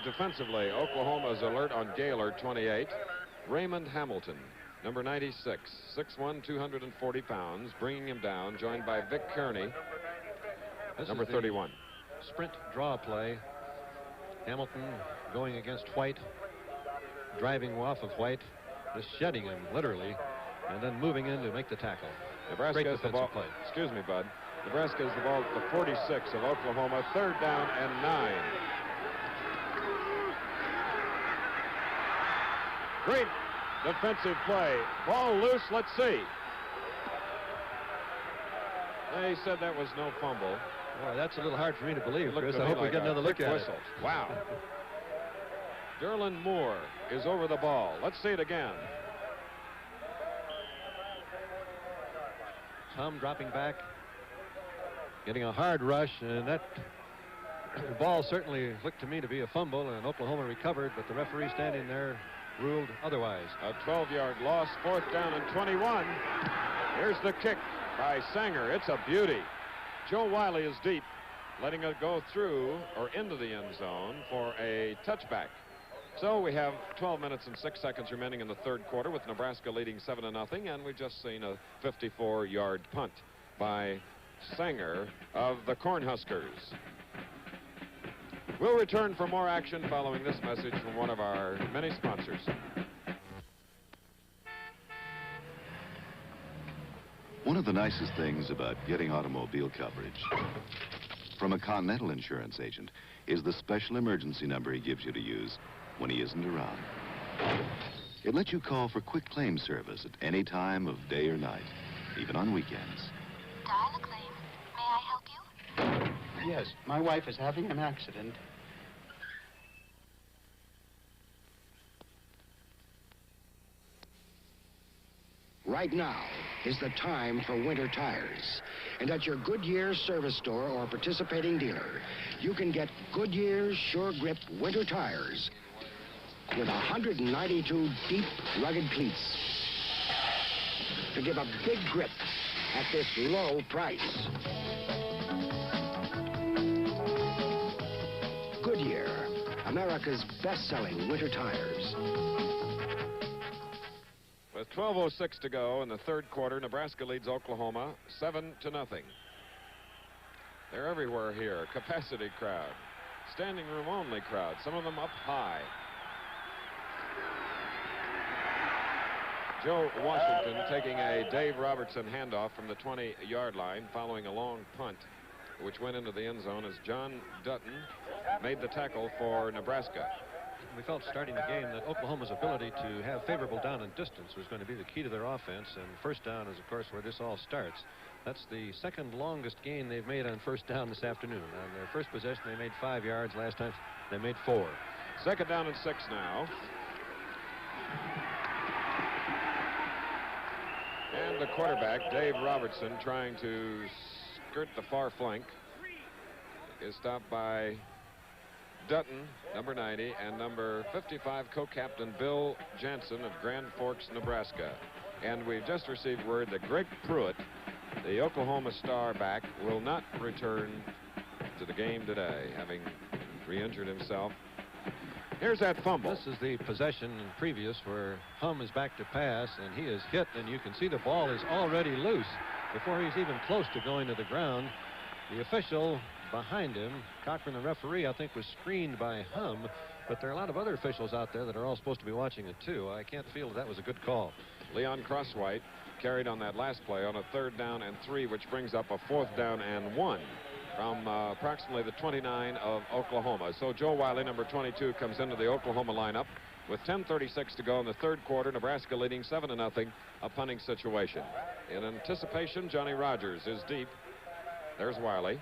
defensively, Oklahoma's alert on Gaylor, 28. Raymond Hamilton, number 96, 6'1", 240 pounds, bringing him down, joined by Vic Kearney, number 31. Sprint draw play. Hamilton going against White, driving off of White, just shedding him literally, and then moving in to make the tackle. Nebraska has the ball. Play. Excuse me, Bud. Nebraska has the ball at the 46 of Oklahoma. 3rd down and 9. Great defensive play. Ball loose. Let's see. They said that was no fumble. Boy, that's a little hard for me to believe, Chris. I I hope we get another look at whistle. it. Wow. Derlin Moore is over the ball. Let's see it again. Hum dropping back, getting a hard rush, and that ball certainly looked to me to be a fumble, and Oklahoma recovered, but the referee standing there ruled otherwise. A 12-yard loss, 4th down and 21. Here's the kick by Sanger. It's a beauty. Joe Wiley is deep, letting it go through or into the end zone for a touchback. So we have 12 minutes and 6 seconds remaining in the 3rd quarter with Nebraska leading 7-0, and we've just seen a 54-yard punt by Sanger of the Cornhuskers. We'll return for more action following this message from one of our many sponsors. One of the nicest things about getting automobile coverage from a Continental insurance agent is the special emergency number he gives you to use when he isn't around. It lets you call for quick claim service at any time of day or night, even on weekends. Dial a claim. May I help you? Yes, my wife is having an accident. Right now is the time for winter tires. And at your Goodyear service store or participating dealer, you can get Goodyear's Sure Grip winter tires with 192 deep, rugged cleats to give a big grip at this low price. Goodyear, America's best-selling winter tires. With 12:06 to go in the 3rd quarter, Nebraska leads Oklahoma 7-0. They're everywhere here. Capacity crowd, standing room only crowd, some of them up high. Joe Washington taking a Dave Robertson handoff from the 20-yard line following a long punt, which went into the end zone as John Dutton made the tackle for Nebraska. We felt starting the game that Oklahoma's ability to have favorable down and distance was going to be the key to their offense, and 1st down is, of course, where this all starts. That's the 2nd longest gain they've made on 1st down this afternoon. On their first possession, they made 5 yards. Last time, they made 4. 2nd down and 6 now. And the quarterback, Dave Robertson, trying to skirt the far flank, is stopped by Dutton, number 90, and number 55, co-captain Bill Jansen of Grand Forks, Nebraska. And we've just received word that Greg Pruitt, the Oklahoma star back, will not return to the game today, having re-injured himself. Here's that fumble. This is the possession previous where Hum is back to pass, and he is hit, and you can see the ball is already loose before he's even close to going to the ground. The official behind him, Cochran, the referee, I think was screened by Hum, but there are a lot of other officials out there that are all supposed to be watching it too. I can't feel that was a good call. Leon Crosswhite carried on that last play on a 3rd down and 3, which brings up a 4th down and 1 from approximately the 29 of Oklahoma. So Joe Wiley, number 22, comes into the Oklahoma lineup with 10:36 to go in the 3rd quarter. Nebraska leading 7-0, a punting situation. In anticipation, Johnny Rogers is deep. There's Wiley.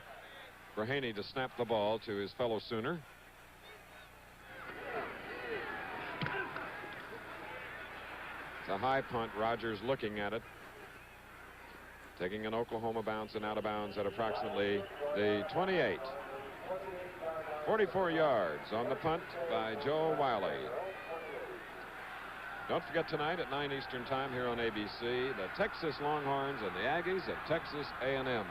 For Haney to snap the ball to his fellow Sooner. It's a high punt. Rogers looking at it. Taking an Oklahoma bounce and out of bounds at approximately the 28. 44 yards on the punt by Joe Wiley. Don't forget tonight at 9 Eastern time here on ABC, the Texas Longhorns and the Aggies of Texas A&M.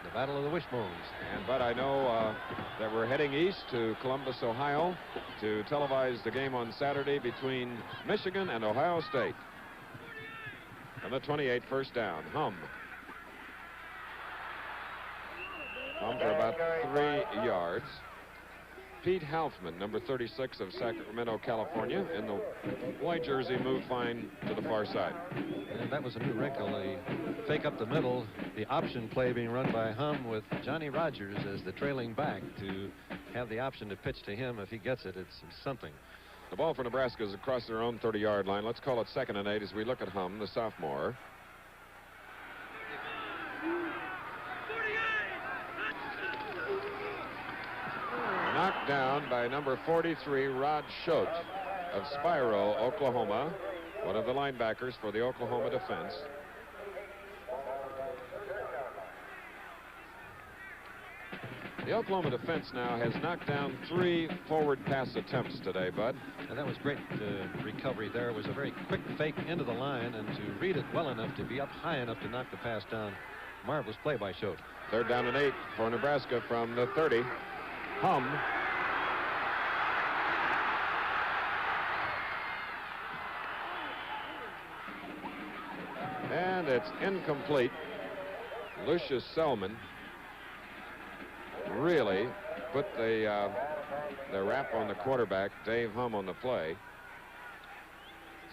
the Battle of the Wishbones. And but I know that we're heading east to Columbus, Ohio, to televise the game on Saturday between Michigan and Ohio State. On the 28, first down. Hum for about 3 yards. Pete Halfman, number 36 of Sacramento, California, in the white jersey, moved fine to the far side. And that was a new wrinkle, a fake up the middle, the option play being run by Hum with Johnny Rogers as the trailing back to have the option to pitch to him. If he gets it, it's something. The ball for Nebraska is across their own 30-yard line. Let's call it 2nd and 8 as we look at Hum, the sophomore. Knocked down by number 43, Rod Schote of Spiro, Oklahoma, one of the linebackers for the Oklahoma defense. The Oklahoma defense now has knocked down 3 forward pass attempts today, Bud. And that was great recovery there. It was a very quick fake into the line, and to read it well enough to be up high enough to knock the pass down. Marvelous play by Schote. 3rd down and 8 for Nebraska from the 30. Hum. And it's incomplete. Lucius Selman really put the rap on the quarterback, Dave Hum, on the play.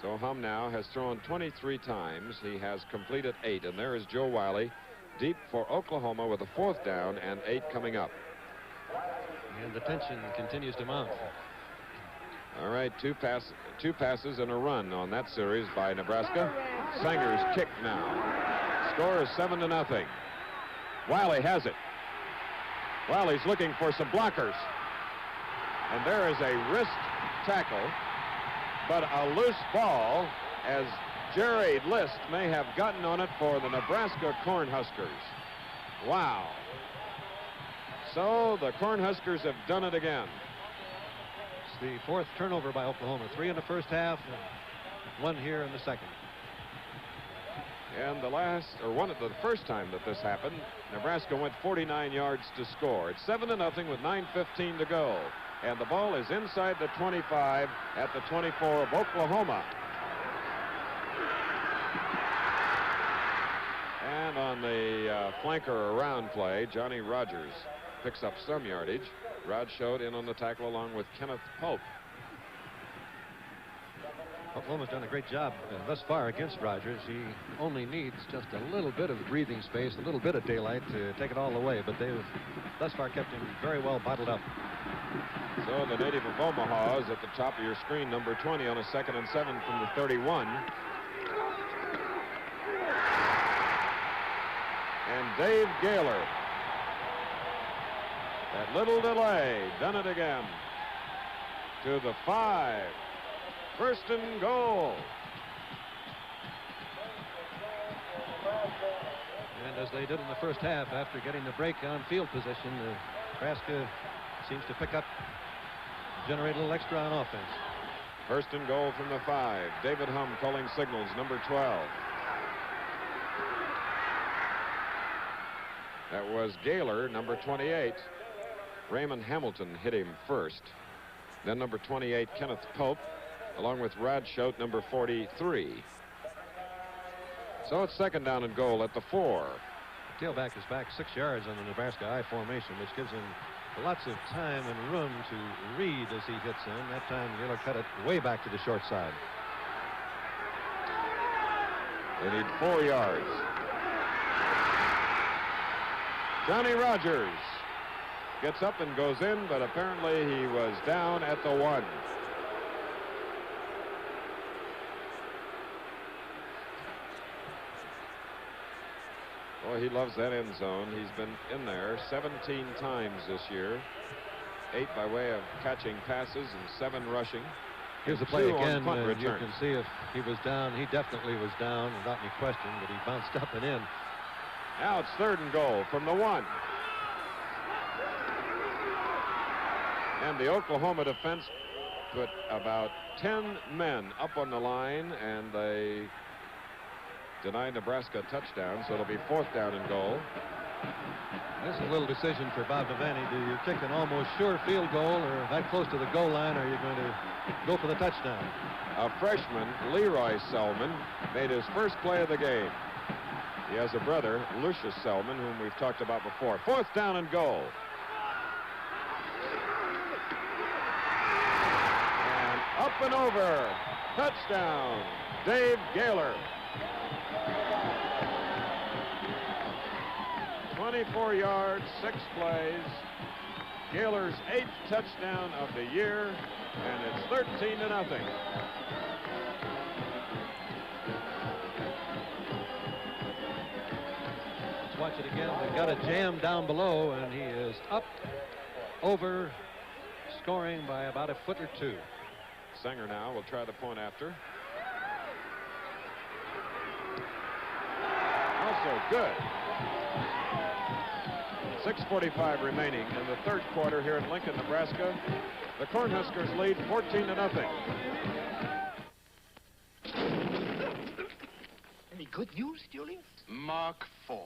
So Hum now has thrown 23 times. He has completed 8, and there is Joe Wiley deep for Oklahoma with a 4th down and 8 coming up. And the tension continues to mount. All right, two passes and a run on that series by Nebraska. Sanger's kick now. Score is 7-0. Wiley has it. Wiley's looking for some blockers. And there is a wrist tackle, but a loose ball, as Jerry List may have gotten on it for the Nebraska Cornhuskers. Wow. So the Cornhuskers have done it again. It's the 4th turnover by Oklahoma. 3 in the first half, and 1 here in the second. And the first time that this happened, Nebraska went 49 yards to score. It's 7-0 with 9:15 to go. And the ball is inside the 25 at the 24 of Oklahoma. And on the flanker around play, Johnny Rogers picks up some yardage. Rod Schote in on the tackle along with Kenneth Pope. Oklahoma's done a great job thus far against Rogers. He only needs just a little bit of breathing space, a little bit of daylight to take it all the way, but they've thus far kept him very well bottled up. So the native of Omaha is at the top of your screen, number 20 on a 2nd and 7 from the 31. And Dave Gaylor. That little delay, done it again. To the 5. 1st and goal. And as they did in the first half, after getting the break on field position, Nebraska seems to pick up, generate a little extra on offense. 1st and goal from the 5. David Hum calling signals, number 12. That was Gaylor, number 28. Raymond Hamilton hit him first. Then number 28, Kenneth Pope, along with Rod Schote, number 43. So it's 2nd down and goal at the 4. Tailback is back 6 yards on the Nebraska I formation, which gives him lots of time and room to read as he hits in. That time, Gaylor cut it way back to the short side. They need 4 yards. Johnny Rogers gets up and goes in, but apparently he was down at the 1. Boy, he loves that end zone. He's been in there 17 times this year. 8 by way of catching passes and 7 rushing. Here's the play 2 again. on punt You returns. can see if he was down. He definitely was down without any question, but he bounced up and in. Now it's 3rd and goal from the 1. And the Oklahoma defense put about 10 men up on the line, and they deny Nebraska a touchdown, so it'll be 4th down and goal. This is a little decision for Bob Devaney. Do you kick an almost sure field goal or that close to the goal line, or are you going to go for the touchdown? A freshman, Leroy Selman, made his first play of the game. He has a brother, Lucius Selman, whom we've talked about before. 4th down and goal. And up and over. Touchdown, Dave Gaylor. 24 yards, 6 plays. Gaylor's 8th touchdown of the year, and it's 13-0. Let's watch it again. They've got a jam down below, and he is up, over, scoring by about a foot or two. Sanger now will try the point after. Also good. 6:45 remaining in the 3rd quarter here in Lincoln, Nebraska. The Cornhuskers lead 14-0. Any good news, Julius? Mark IV.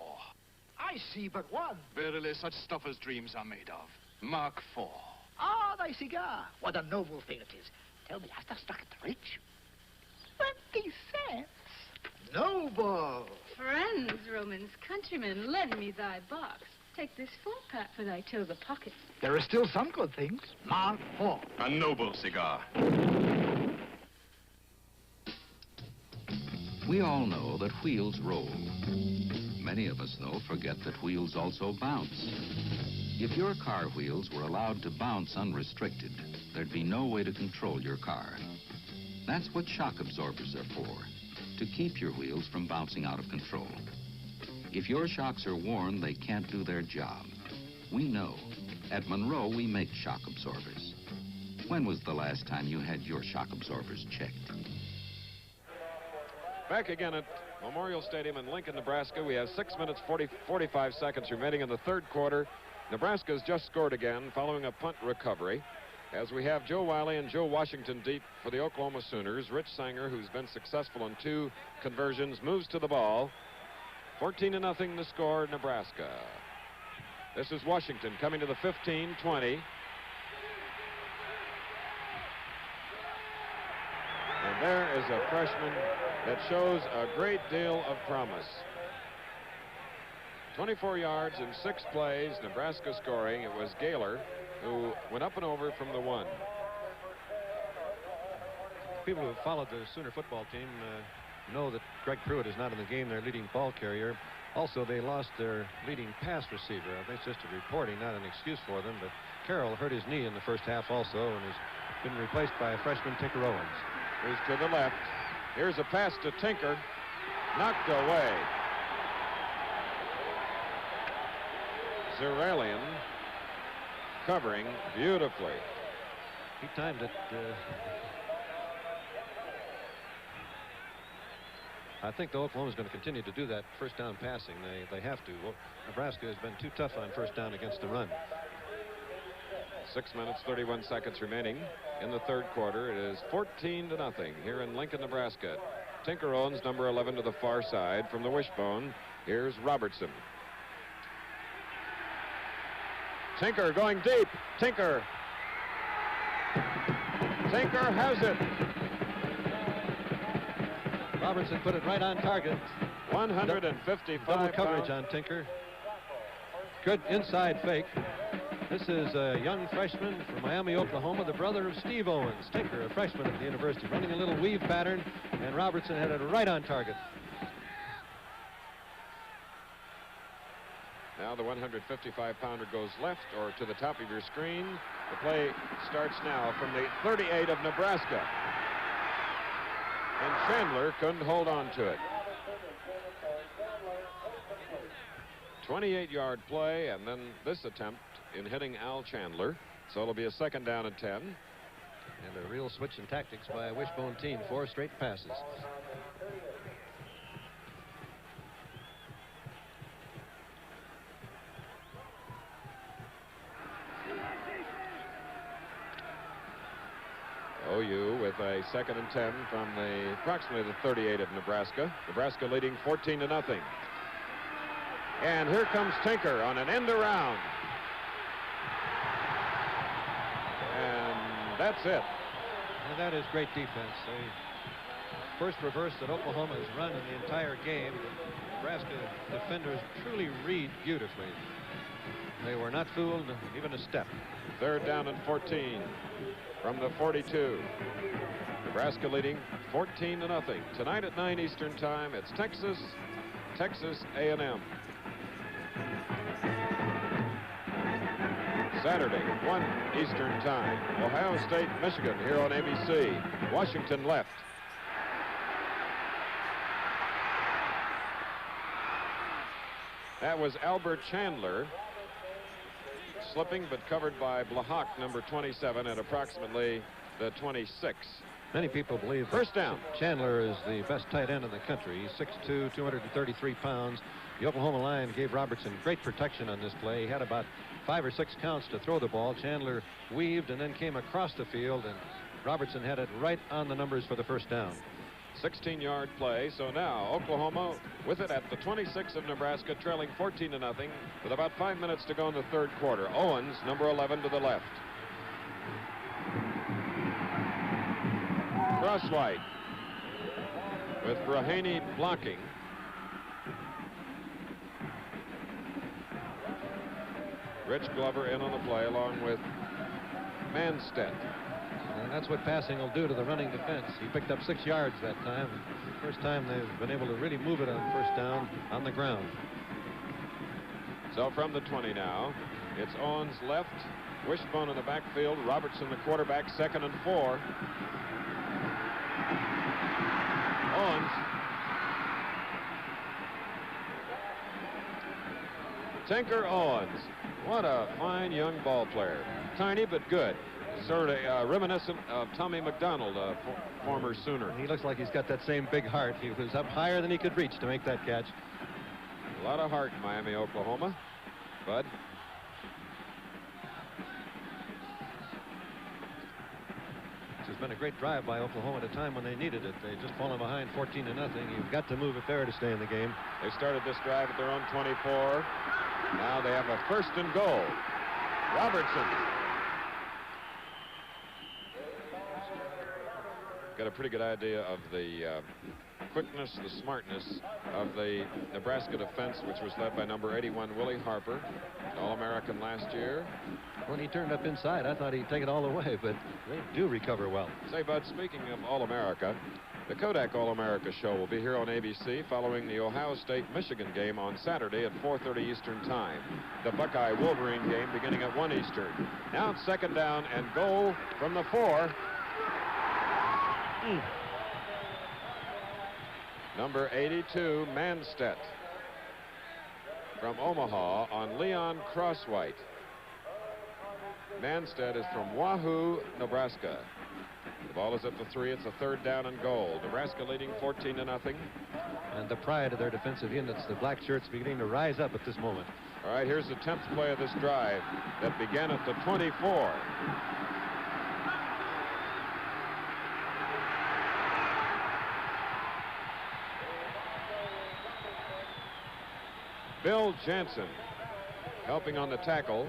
I see but one. Verily, such stuff as dreams are made of. Mark IV. Ah, thy cigar. What a noble thing it is. Tell me, hast thou struck it rich? 20 cents. Noble. Friends, Romans, countrymen, lend me thy box. Take this 4-pack for thy tilde pocket. There are still some good things. Mark IV. A noble cigar. We all know that wheels roll. Many of us, though, forget that wheels also bounce. If your car wheels were allowed to bounce unrestricted, there'd be no way to control your car. That's what shock absorbers are for, to keep your wheels from bouncing out of control. If your shocks are worn, they can't do their job. We know. At Monroe, we make shock absorbers. When was the last time you had your shock absorbers checked? Back again at Memorial Stadium in Lincoln, Nebraska. We have 6 minutes, 45 seconds remaining in the 3rd quarter. Nebraska's just scored again following a punt recovery. As we have Joe Wiley and Joe Washington deep for the Oklahoma Sooners. Rich Sanger, who's been successful in 2 conversions, moves to the ball. 14-0 the score, Nebraska. This is Washington coming to the 15-20. And there is a freshman that shows a great deal of promise. 24 yards in 6 plays, Nebraska scoring. It was Gaylor who went up and over from the 1. People who have followed the Sooner football team know that Greg Pruitt is not in the game, their leading ball carrier. Also, they lost their leading pass receiver. I think it's just a reporting, not an excuse for them, but Carroll hurt his knee in the first half also and has been replaced by a freshman, Tinker Owens. He's to the left. Here's a pass to Tinker. Knocked away. Zeralian covering beautifully. He timed it. I think the Oklahoma's going to continue to do that first down passing. They have to. Well, Nebraska has been too tough on first down against the run. 6 minutes, 31 seconds remaining in the 3rd quarter. It is 14-0 here in Lincoln, Nebraska. Tinker Owens, number 11, to the far side from the wishbone. Here's Robertson. Tinker going deep. Tinker has it. Robertson put it right on target. 155 double coverage pounds. on Tinker. Good inside fake. This is a young freshman from Miami, Oklahoma, the brother of Steve Owens. Tinker, a freshman at the university, running a little weave pattern, and Robertson had it right on target. Now the 155-pounder goes left or to the top of your screen. The play starts now from the 38 of Nebraska. And Chandler couldn't hold on to it. 28-yard play, and then this attempt in hitting Al Chandler. So it'll be a 2nd down and 10. And a real switch in tactics by a wishbone team. 4 straight passes. OU with a 2nd and 10 from approximately the 38 of Nebraska. Nebraska leading 14-0. And here comes Tinker on an end around. And that's it. And that is great defense. The first reverse that Oklahoma has run in the entire game. The Nebraska defenders truly read beautifully. They were not fooled even a step. Third down and 14 from the 42. Nebraska leading 14-0. Tonight at 9 Eastern Time, it's Texas A&M. Saturday, 1 Eastern Time, Ohio State, Michigan here on ABC. Washington left. That was Albert Chandler slipping, but covered by Blahak, number 27, at approximately the 26. Many people believe first down. Chandler is the best tight end in the country. He's 6'2", 233 pounds. The Oklahoma line gave Robertson great protection on this play. He had about 5 or 6 counts to throw the ball. Chandler weaved and then came across the field, and Robertson had it right on the numbers for the first down. 16-yard play. So now Oklahoma with it at the 26 of Nebraska, trailing 14-0 with about 5 minutes to go in the third quarter. Owens, number 11, to the left. Crosswhite with Brahaney blocking. Rich Glover in on the play along with Manstedt. And that's what passing will do to the running defense. He picked up 6 yards that time. First time they've been able to really move it on first down on the ground. So from the 20 now, it's Owens left, Wishbone in the backfield, Robertson the quarterback, 2nd and 4. Owens. Tinker Owens. What a fine young ball player. Tiny but good. Sort of reminiscent of Tommy McDonald, a former Sooner. He looks like he's got that same big heart. He was up higher than he could reach to make that catch. A lot of heart in Miami, Oklahoma. Bud. This has been a great drive by Oklahoma at a time when they needed it. They just fallen behind 14-0. You've got to move it there to stay in the game. They started this drive at their own 24. Now they have a 1st and goal. Robertson. Got a pretty good idea of the quickness, the smartness of the Nebraska defense, which was led by number 81, Willie Harper, All-American last year. When he turned up inside, I thought he'd take it all away, but they do recover well. Say, Bud, speaking of All-America, the Kodak All-America show will be here on ABC following the Ohio State-Michigan game on Saturday at 4:30 Eastern Time. The Buckeye-Wolverine game beginning at 1 Eastern. Now it's 2nd down and goal from the 4. Number 82, Manstedt from Omaha on Leon Crosswhite. Manstedt is from Wahoo, Nebraska. The ball is at the 3. It's a 3rd down and goal. Nebraska leading 14-0. And the pride of their defensive units, the black shirts, beginning to rise up at this moment. All right, here's the 10th play of this drive that began at the 24. Bill Jansen helping on the tackle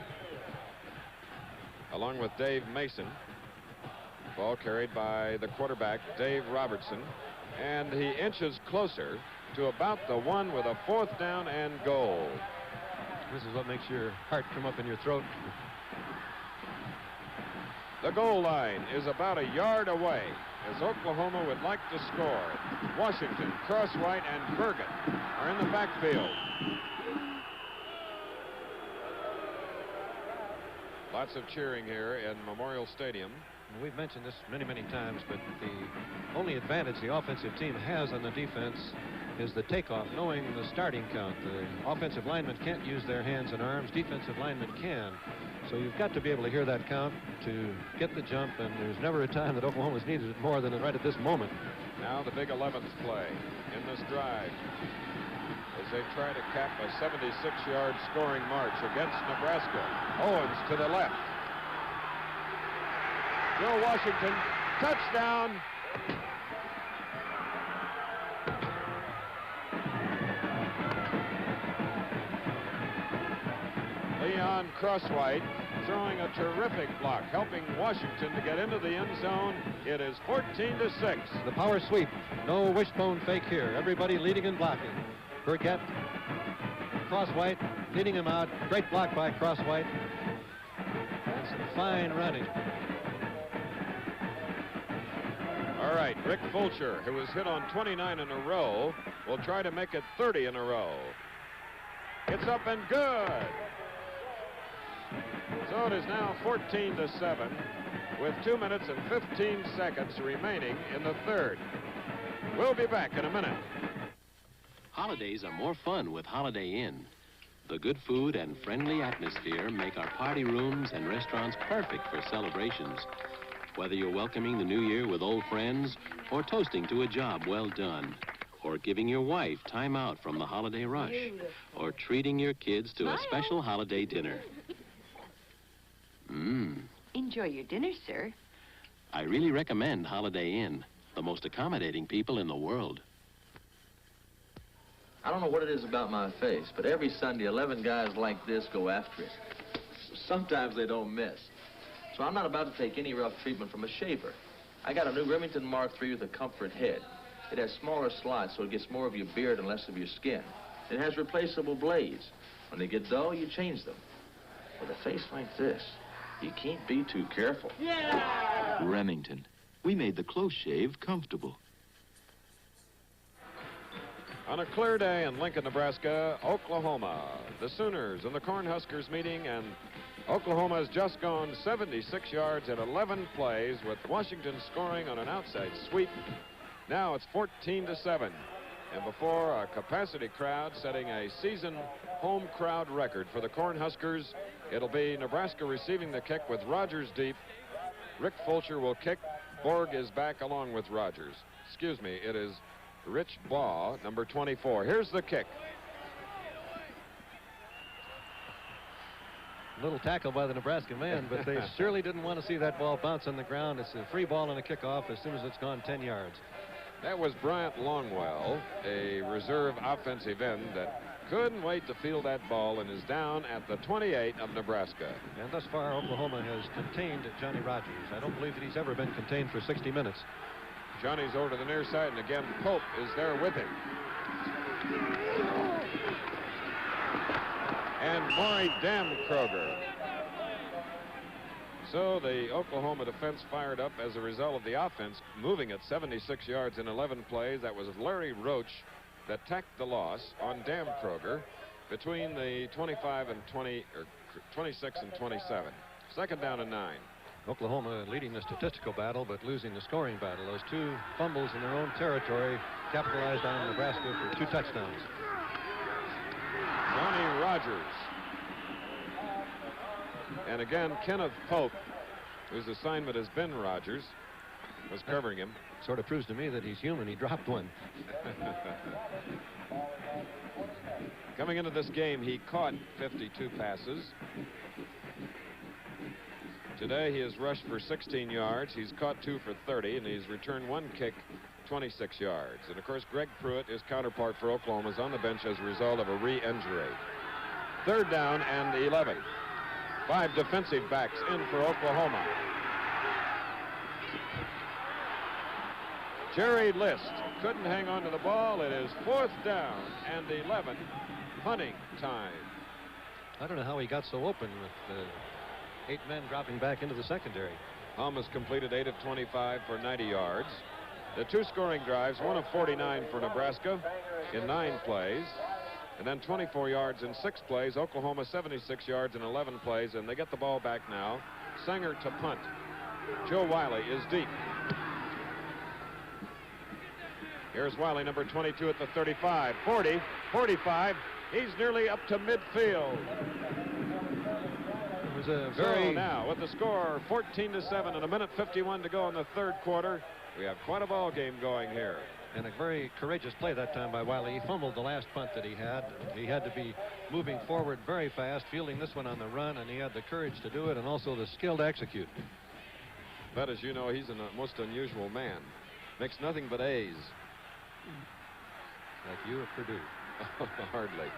along with Dave Mason. Ball carried by the quarterback, Dave Robertson, and he inches closer to about the 1 with a 4th down and goal. This is what makes your heart come up in your throat. The goal line is about a yard away as Oklahoma would like to score. Washington, Crosswhite, and Bergen are in the backfield. Lots of cheering here in Memorial Stadium. We've mentioned this many, many times, but the only advantage the offensive team has on the defense is the takeoff, knowing the starting count. The offensive linemen can't use their hands and arms. Defensive linemen can. So you've got to be able to hear that count to get the jump, and there's never a time that Oklahoma's needed it more than right at this moment. Now the big 11th play in this drive as they try to cap a 76-yard scoring march against Nebraska. Owens to the left. Joe Washington, touchdown. Leon Crosswhite throwing a terrific block, helping Washington to get into the end zone. It is 14-6. The power sweep. No wishbone fake here. Everybody leading and blocking. Burgett, Crosswhite leading him out. Great block by Crosswhite. And some fine running. All right, Rick Fulcher, who was hit on 29 in a row, will try to make it 30 in a row. It's up and good. So it is now 14-7 with 2 minutes and 15 seconds remaining in the third. We'll be back in a minute. Holidays are more fun with Holiday Inn. The good food and friendly atmosphere make our party rooms and restaurants perfect for celebrations. Whether you're welcoming the new year with old friends, or toasting to a job well done, or giving your wife time out from the holiday rush, or treating your kids to a special holiday dinner. Enjoy your dinner, sir. I really recommend Holiday Inn, the most accommodating people in the world. I don't know what it is about my face, but every Sunday, 11 guys like this go after it. Sometimes they don't miss. So I'm not about to take any rough treatment from a shaver. I got a new Remington Mark III with a comfort head. It has smaller slots, so it gets more of your beard and less of your skin. It has replaceable blades. When they get dull, you change them. With a face like this, you can't be too careful. Yeah! Remington. We made the close shave comfortable. On a clear day in Lincoln, Nebraska, Oklahoma, the Sooners and the Cornhuskers meeting, and Oklahoma has just gone 76 yards in 11 plays with Washington scoring on an outside sweep. Now it's 14-7. And before a capacity crowd setting a season home crowd record for the Cornhuskers, it'll be Nebraska receiving the kick with Rogers deep. Rick Fulcher will kick. Borg is back along with Rogers. Excuse me, it is Rich Baugh, number 24. Here's the kick. Little tackle by the Nebraska man, but they surely didn't want to see that ball bounce on the ground. It's a free ball and a kickoff as soon as it's gone 10 yards. That was Bryant Longwell, a reserve offensive end that couldn't wait to field that ball and is down at the 28 of Nebraska. And thus far, Oklahoma has contained Johnny Rogers. I don't believe that he's ever been contained for 60 minutes. Johnny's over to the near side, and again, Pope is there with him. And Maury Damkroger. So the Oklahoma defense fired up as a result of the offense moving at 76 yards in 11 plays. That was Larry Roach that tacked the loss on Damkroger between the 25 and 20, or 26 and 27. Second down and 9. Oklahoma leading the statistical battle, but losing the scoring battle. Those two fumbles in their own territory capitalized on Nebraska for 2 touchdowns. Johnny Rogers. And again, Kenneth Pope, whose assignment has been Rogers, was covering him. Sort of proves to me that he's human. He dropped one. Coming into this game, he caught 52 passes. Today, he has rushed for 16 yards. He's caught 2 for 30, and he's returned 1 kick, 26 yards. And, of course, Greg Pruitt, his counterpart for Oklahoma, is on the bench as a result of a re-injury. Third down and 11. 5 defensive backs in for Oklahoma. Jerry List couldn't hang on to the ball. It is 4th down and 11. Punting time. I don't know how he got so open with 8 men dropping back into the secondary. Hum has completed 8 of 25 for 90 yards. The 2 scoring drives, 1 of 49 for Nebraska in 9 plays. And then 24 yards in 6 plays. Oklahoma 76 yards in 11 plays, and they get the ball back now. Sanger to punt. Joe Wiley is deep. Here's Wiley, number 22 at the 35, 40, 45. He's nearly up to midfield. It was a very... So now, with the score 14-7 and 1:51 to go in the third quarter, we have quite a ball game going here. And a very courageous play that time by Wiley. He fumbled the last punt that he had. He had to be moving forward very fast, fielding this one on the run, and he had the courage to do it and also the skill to execute. But as you know, he's a most unusual man. Makes nothing but A's. Like you at Purdue. Hardly.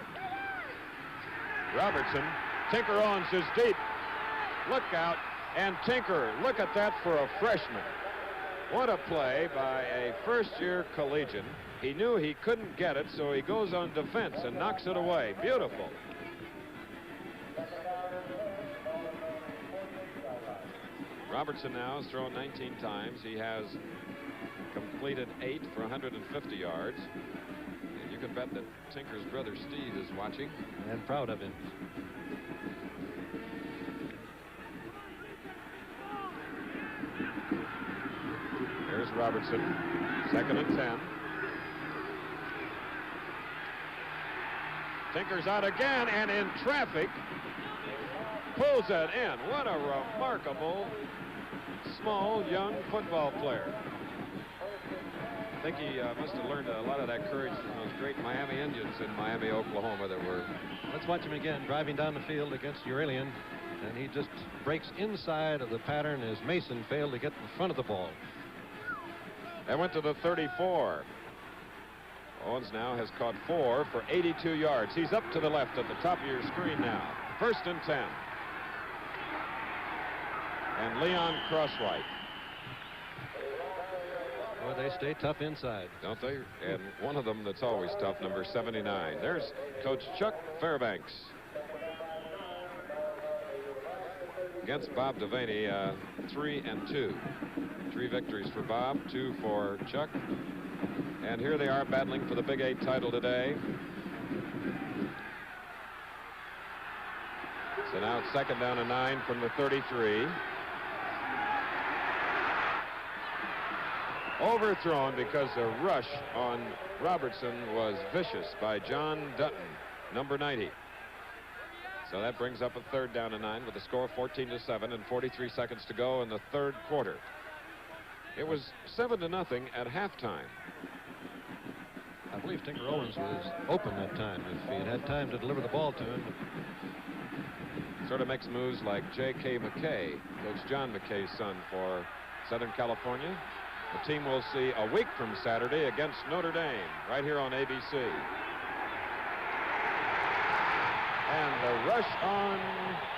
Robertson Tinker Owens is deep. Look out. And Tinker, look at that for a freshman. What a play by a first-year collegian. He knew he couldn't get it, so he goes on defense and knocks it away. Beautiful. Robertson now has thrown 19 times. He has completed 8 for 150 yards. And you can bet that Tinker's brother Steve is watching. And proud of him. Here's Robertson, 2nd and 10. Tinker's out again, and in traffic, pulls it in. What a remarkable, small, young football player. I think he must have learned a lot of that courage from those great Miami Indians in Miami, Oklahoma that were... Let's watch him again, driving down the field against Uralian, and he just breaks inside of the pattern as Mason failed to get in front of the ball. That went to the 34. Owens now has caught 4 for 82 yards. He's up to the left at the top of your screen now. 1st and 10. And Leon Crosswhite. Well, they stay tough inside. Don't they? And one of them that's always tough, number 79. There's Coach Chuck Fairbanks. Against Bob Devaney, 3 and 2. 3 victories for Bob, 2 for Chuck. And here they are battling for the Big 8 title today. So now it's 2nd down and 9 from the 33. Overthrown because the rush on Robertson was vicious by John Dutton, number 90. So that brings up a 3rd down and 9 with a score of 14-7 and 43 seconds to go in the 3rd quarter. It was 7-0 at halftime. I believe Tinker Owens was open that time. If he had had time to deliver the ball to him. Sort of makes moves like J.K. McKay, Coach John McKay's son for Southern California. The team will see a week from Saturday against Notre Dame, right here on ABC. And the rush on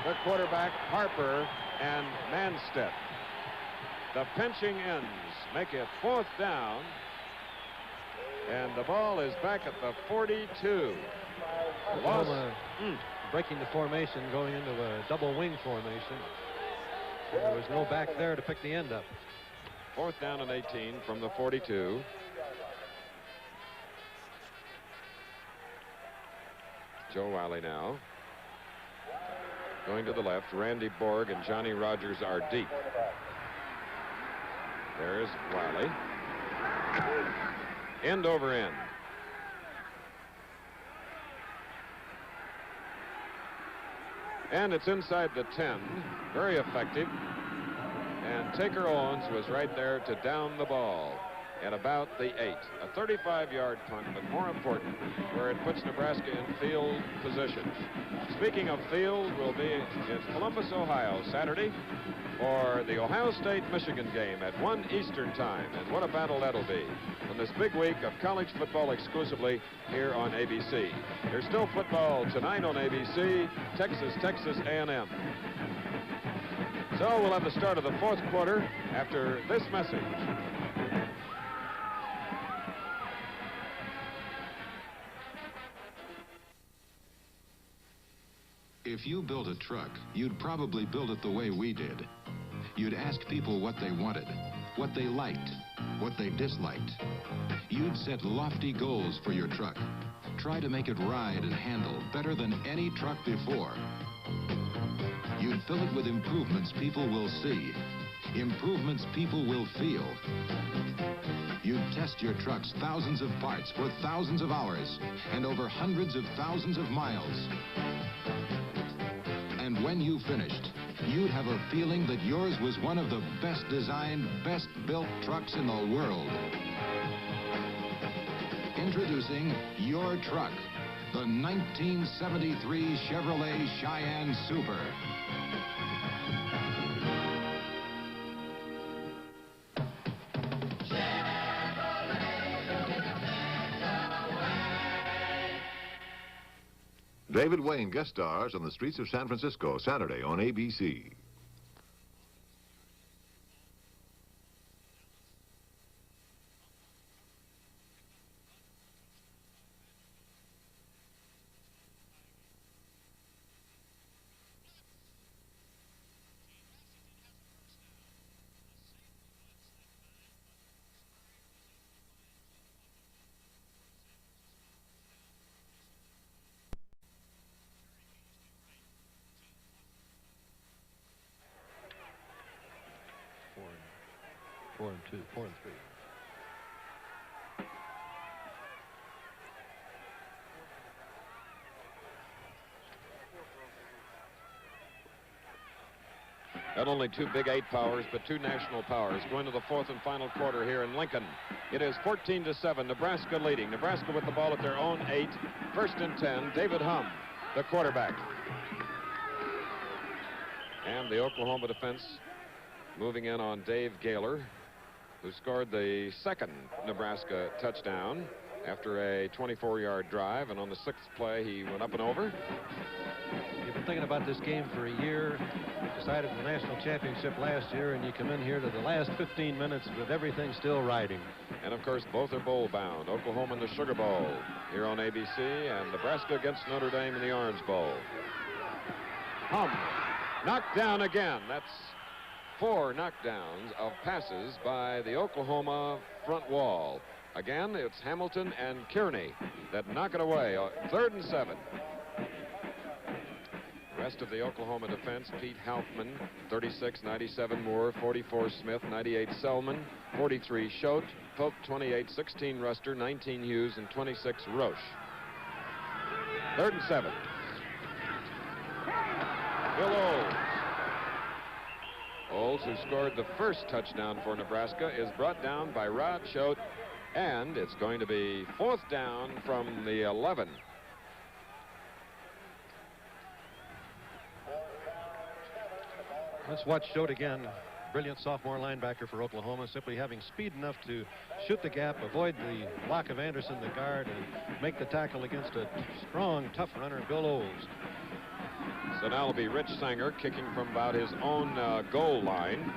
the quarterback, Harper and Manstedt. The pinching ends make it 4th down. And the ball is back at the 42. Oklahoma breaking the formation, going into a double wing formation. There was no back there to pick the end up. 4th down and 18 from the 42. Joe Wiley now. Going to the left, Randy Borg and Johnny Rogers are deep. There's Wiley. End over end. And it's inside the 10. Very effective. And Tinker Owens was right there to down the ball at about the 8. A 35-yard punt, but more important, where it puts Nebraska in field position. Speaking of field, we'll be in Columbus, Ohio, Saturday for the Ohio State-Michigan game at 1 Eastern time. And what a battle that'll be on this big week of college football exclusively here on ABC. There's still football tonight on ABC, Texas A&M. So we'll have the start of the 4th quarter after this message. If you built a truck, you'd probably build it the way we did. You'd ask people what they wanted, what they liked, what they disliked. You'd set lofty goals for your truck. Try to make it ride and handle better than any truck before. You'd fill it with improvements people will see, improvements people will feel. You'd test your truck's thousands of parts for thousands of hours and over hundreds of thousands of miles. And when you finished, you'd have a feeling that yours was one of the best designed, best built trucks in the world. Introducing your truck, the 1973 Chevrolet Cheyenne Super. David Wayne guest stars on the streets of San Francisco Saturday on ABC. Four and 3. Not only two Big 8 powers, but two national powers going to the fourth and final quarter here in Lincoln. It is 14-7, Nebraska leading. Nebraska with the ball at their own 8. First and 10, David Hum, the quarterback. And the Oklahoma defense moving in on Dave Gaylor, who scored the second Nebraska touchdown after a 24-yard drive. And on the 6th play, he went up and over. You've been thinking about this game for a year, decided the national championship last year, and you come in here to the last 15 minutes with everything still riding. And, of course, both are bowl-bound. Oklahoma in the Sugar Bowl here on ABC, and Nebraska against Notre Dame in the Orange Bowl. Hum knocked down again. That's 4 knockdowns of passes by the Oklahoma front wall. Again, it's Hamilton and Kearney that knock it away. 3rd and 7. Rest of the Oklahoma defense: Pete Halfman, 36, 97 Moore, 44 Smith, 98 Selman, 43 Schote, Pope 28, 16 Ruster, 19 Hughes, and 26 Roche. 3rd and 7. Bill Olds. Olds, who scored the first touchdown for Nebraska, is brought down by Rod Schote, and it's going to be 4th down from the 11. Let's watch Schote again. Brilliant sophomore linebacker for Oklahoma, simply having speed enough to shoot the gap, avoid the block of Anderson, the guard, and make the tackle against a strong, tough runner, Bill Olds. So now it'll be Rich Sanger kicking from about his own goal line.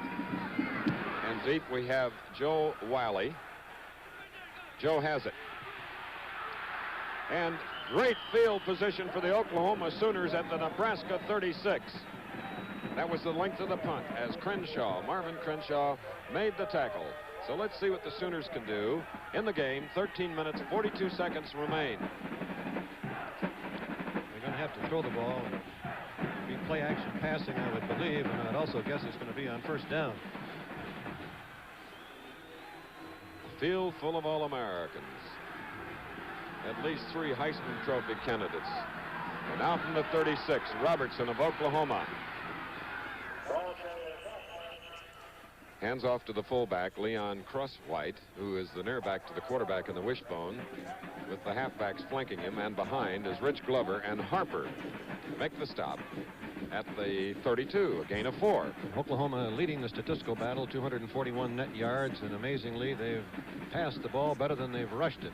And deep we have Joe Wiley. Joe has it. And great field position for the Oklahoma Sooners at the Nebraska 36. That was the length of the punt as Marvin Crenshaw, made the tackle. So let's see what the Sooners can do in the game. 13 minutes, 42 seconds remain. They're going to have to throw the ball. Be play action passing, I would believe, and I'd also guess it's going to be on 1st down. Field full of All-Americans. At least 3 Heisman Trophy candidates. And now from the 36, Robertson of Oklahoma. Hands off to the fullback, Leon Crosswhite, who is the near back to the quarterback in the wishbone, with the halfbacks flanking him, and behind is Rich Glover and Harper. Make the stop at the 32, a gain of 4. Oklahoma leading the statistical battle, 241 net yards, and amazingly, they've passed the ball better than they've rushed it.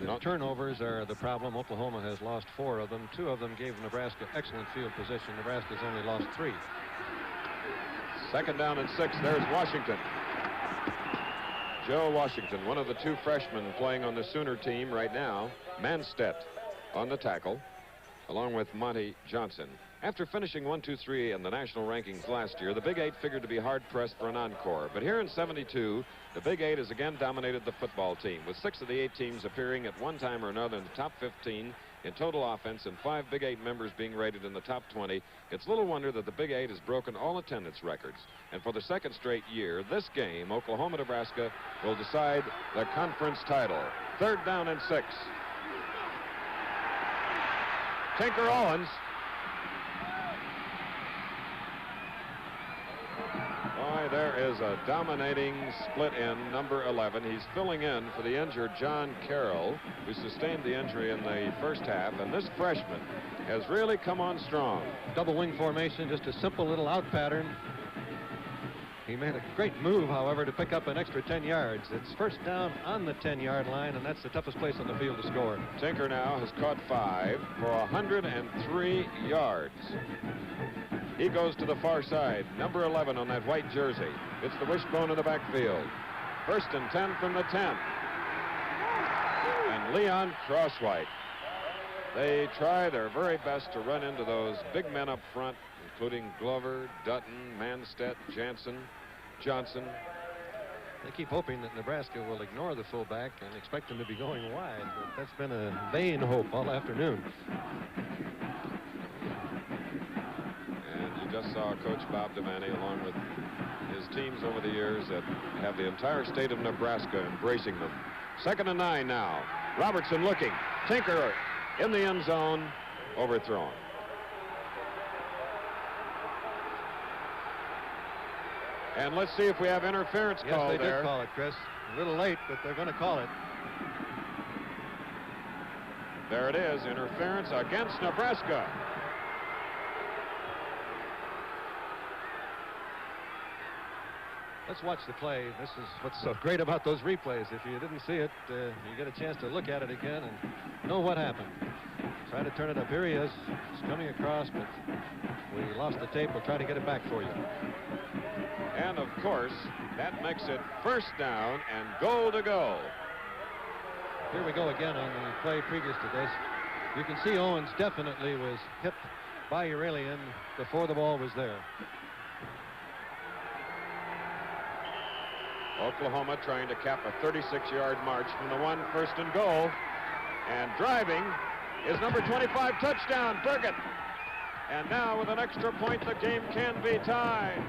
The turnovers are the problem. Oklahoma has lost 4 of them. 2 of them gave Nebraska excellent field position. Nebraska's only lost 3. 2nd down and 6. There's Washington. Joe Washington, one of the 2 freshmen playing on the Sooner team right now. Manstedt on the tackle, along with Monty Johnson. After finishing 1, 2, 3 in the national rankings last year, the Big 8 figured to be hard-pressed for an encore. But here in '72, the Big 8 has again dominated the football team, with 6 of the 8 teams appearing at one time or another in the top 15 in total offense, and 5 Big 8 members being rated in the top 20. It's little wonder that the Big 8 has broken all attendance records. And for the 2nd straight year, this game, Oklahoma-Nebraska, will decide the conference title. 3rd down and 6. Tinker Owens. Boy, there is a dominating split end, number 11. He's filling in for the injured John Carroll, who sustained the injury in the first half. And this freshman has really come on strong. Double wing formation, just a simple little out pattern. He made a great move, however, to pick up an extra 10 yards. It's first down on the 10-yard line, and that's the toughest place on the field to score. Tinker now has caught 5 for 103 yards. He goes to the far side, number 11 on that white jersey. It's the wishbone in the backfield. 1st and 10 from the 10. And Leon Crosswhite. They try their very best to run into those big men up front, including Glover, Dutton, Manstedt, Jansen, Johnson. They keep hoping that Nebraska will ignore the fullback and expect him to be going wide, but that's been a vain hope all afternoon. And you just saw Coach Bob Devaney, along with his teams over the years, that have the entire state of Nebraska embracing them. 2nd and 9 now. Robertson looking. Tinker in the end zone, overthrown. And let's see if we have interference called there. Yes, they did call it, Chris. A little late, but they're going to call it. There it is, interference against Nebraska. Let's watch the play. This is what's so great about those replays. If you didn't see it, you get a chance to look at it again and know what happened. Try to turn it up. Here he is. He's coming across, but we lost the tape. We'll try to get it back for you. And, of course, that makes it 1st down and goal to go. Here we go again on the play previous to this. You can see Owens definitely was hit by Uralian before the ball was there. Oklahoma trying to cap a 36-yard march from the 1, 1st and goal. And driving is number 25, touchdown, Burgett. And now with an extra point, the game can be tied.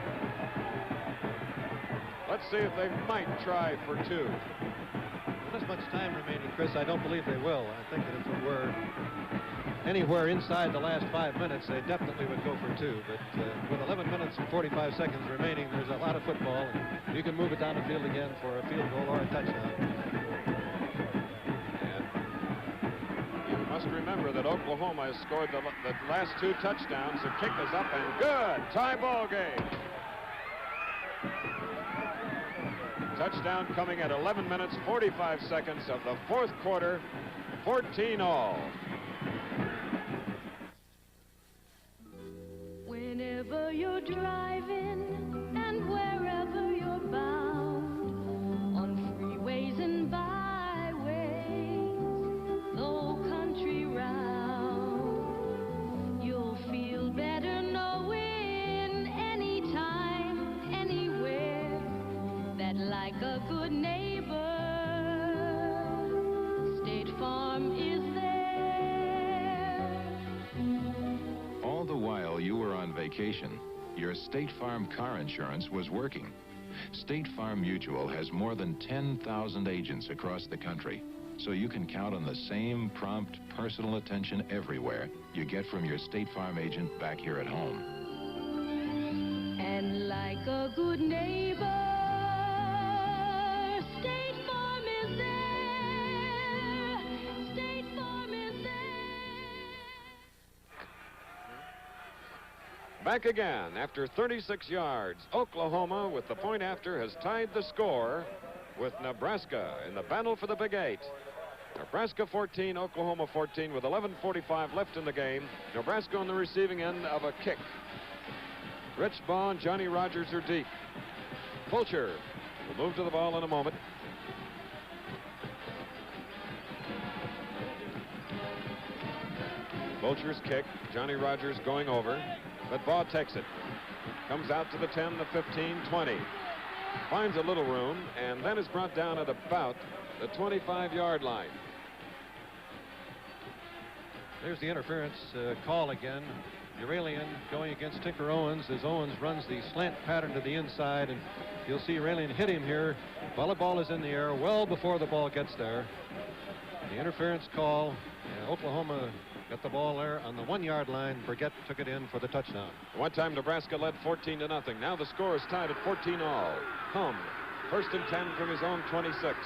Let's see if they might try for 2. With as much time remaining, Chris, I don't believe they will. I think that if it were anywhere inside the last 5 minutes, they definitely would go for 2. But with 11 minutes and 45 seconds remaining, there's a lot of football. And you can move it down the field again for a field goal or a touchdown. And you must remember that Oklahoma has scored the last 2 touchdowns. The kick is up and good. Tie ball game. Touchdown coming at 11 minutes, 45 seconds of the 4th quarter, 14-all. Whenever you're driving and wherever you're bound, on freeways and byways, the whole country round, you'll feel better knowing anytime, anywhere, that like a good neighbor, State Farm is there. All the while you were on vacation, your State Farm car insurance was working. State Farm Mutual has more than 10,000 agents across the country, so you can count on the same prompt, personal attention everywhere you get from your State Farm agent back here at home. And like a good neighbor, State Farm is there. State Farm is there. Back again after 36 yards. Oklahoma, with the point after, has tied the score with Nebraska in the battle for the Big 8. Nebraska 14, Oklahoma 14 with 11:45 left in the game. Nebraska on the receiving end of a kick. Rich Baugh and Johnny Rogers are deep. Fulcher will move to the ball in a moment. Fulcher's kick. Johnny Rogers going over. But Baugh takes it. Comes out to the 10, the 15, 20. Finds a little room and then is brought down at about the 25-yard line. There's the interference call again. Uralian going against Tinker Owens as Owens runs the slant pattern to the inside, and you'll see Uralian hit him here while the ball is in the air well before the ball gets there. The interference call. Oklahoma got the ball there on the 1-yard line. Burgett took it in for the touchdown. One time Nebraska led 14-0. Now the score is tied at 14-all. Hum, 1st and 10 from his own 26.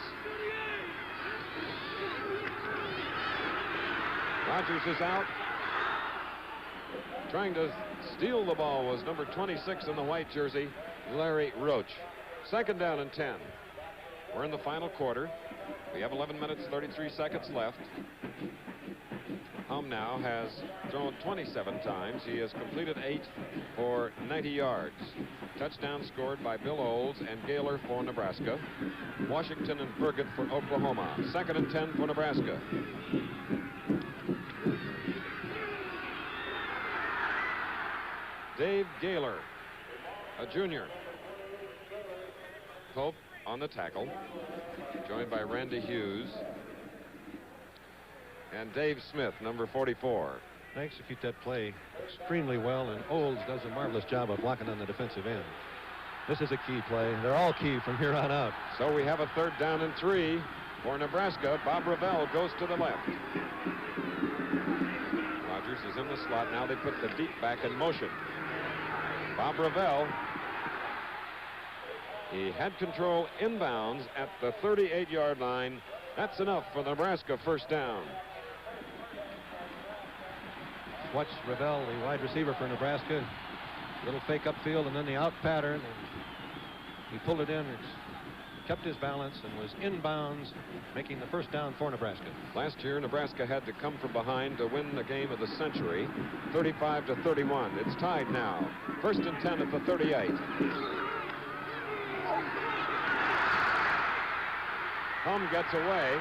Rogers is out. Trying to steal the ball was number 26 in the white jersey. Larry Roach. Second down and 10. We're in the final quarter. We have 11 minutes, 33 seconds left. Hum now has thrown 27 times. He has completed 8 for 90 yards. Touchdown scored by Bill Olds and Gaylor for Nebraska. Washington and Burgett for Oklahoma. Second and 10 for Nebraska. Dave Gaylor, a junior. Pope on the tackle, joined by Randy Hughes and Dave Smith, number 44. They execute that play extremely well, and Olds does a marvelous job of blocking on the defensive end. This is a key play. They're all key from here on out. So we have a third down and 3 for Nebraska. Bob Ravel goes to the left. Rogers is in the slot. Now they put the deep back in motion. Bob Ravel, he had control inbounds at the 38-yard line. That's enough for the Nebraska first down. Watch Ravel, the wide receiver for Nebraska. Little fake upfield and then the out pattern. And he pulled it in and kept his balance and was inbounds, making the first down for Nebraska. Last year, Nebraska had to come from behind to win the game of the century, 35-31. It's tied now. First and 10 at the 38. Hum gets away.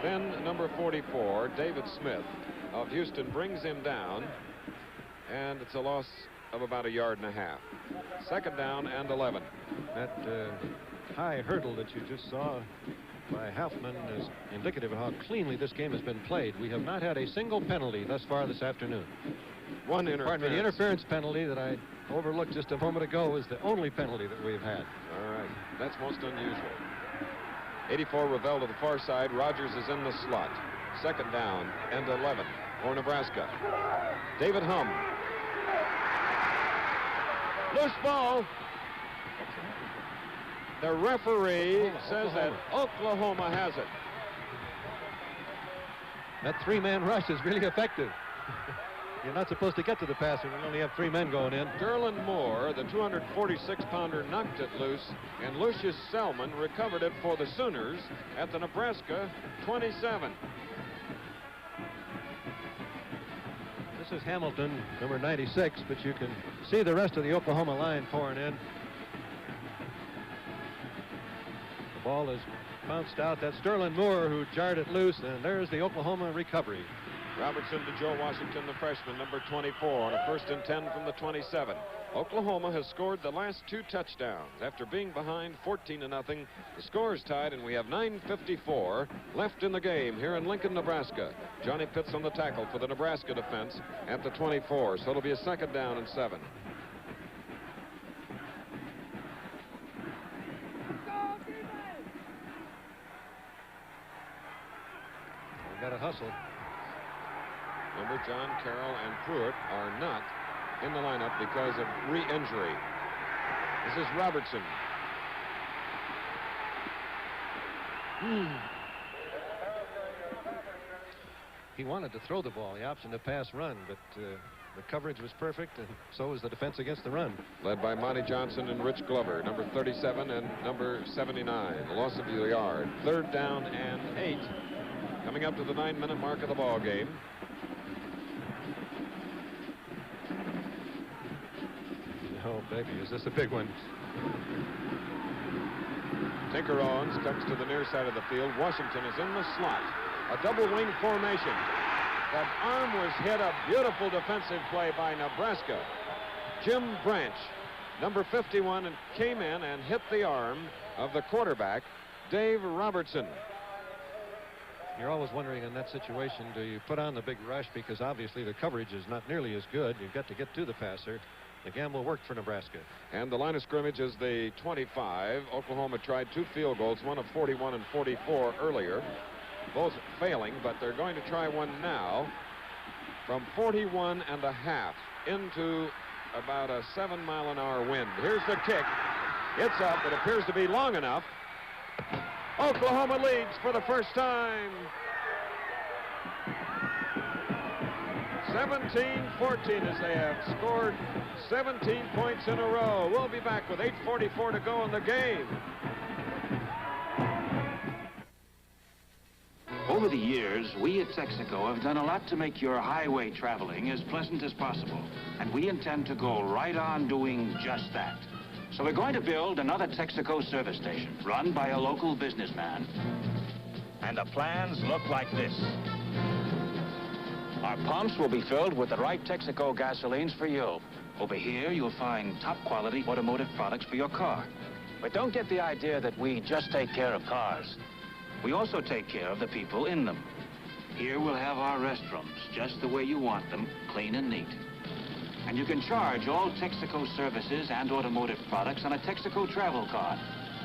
Then number 44, David Smith of Houston, brings him down, and it's a loss of about 1.5 yards. Second down and 11. That high hurdle that you just saw by Halfman is indicative of how cleanly this game has been played. We have not had a single penalty thus far this afternoon. One interference. Pardon me, the interference penalty that I overlooked just a moment ago is the only penalty that we've had. All right, that's most unusual. 84 Ravel to the far side. Rogers is in the slot. Second down and 11 for Nebraska. David Hum. Loose ball. The referee says that Oklahoma has it. That three-man rush is really effective. You're not supposed to get to the passer when you only have 3 men going in. Derlin Moore, the 246-pounder, knocked it loose, and Lucius Selman recovered it for the Sooners at the Nebraska 27. This is Hamilton, number 96, but you can see the rest of the Oklahoma line pouring in. The ball is bounced out. That's Derlin Moore who jarred it loose, and there's the Oklahoma recovery. Robertson to Joe Washington, the freshman, number 24, on a first and 10 from the 27. Oklahoma has scored the last 2 touchdowns. After being behind 14-0, the score is tied, and we have 9:54 left in the game here in Lincoln, Nebraska. Johnny Pitts on the tackle for the Nebraska defense at the 24, so it'll be a second down and 7. We got to hustle. Remember, John Carroll and Pruitt are not in the lineup because of re-injury. This is Robertson. He wanted to throw the ball, the option to pass run, but the coverage was perfect, and so was the defense against the run. Led by Monty Johnson and Rich Glover, number 37 and number 79. The loss of a yard. Third down and 8. Coming up to the 9-minute mark of the ball game. Oh, baby, is this a big one? Tinker Owens comes to the near side of the field. Washington is in the slot. A double wing formation. That arm was hit. A beautiful defensive play by Nebraska. Jim Branch, number 51, and came in and hit the arm of the quarterback, Dave Robertson. You're always wondering in that situation, do you put on the big rush? Because obviously the coverage is not nearly as good. You've got to get to the passer. The gamble worked for Nebraska. And the line of scrimmage is the 25. Oklahoma tried 2 field goals, one of 41 and 44 earlier. Both failing, but they're going to try one now from 41 and a half into about a 7-mile-an-hour wind. Here's the kick. It's up. It appears to be long enough. Oklahoma leads for the first time. 17-14 as they have scored 17 points in a row. We'll be back with 8:44 to go in the game. Over the years, we at Texaco have done a lot to make your highway traveling as pleasant as possible. And we intend to go right on doing just that. So we're going to build another Texaco service station run by a local businessman. And the plans look like this. Our pumps will be filled with the right Texaco gasolines for you. Over here, you'll find top quality automotive products for your car. But don't get the idea that we just take care of cars. We also take care of the people in them. Here we'll have our restrooms, just the way you want them, clean and neat. And you can charge all Texaco services and automotive products on a Texaco travel card,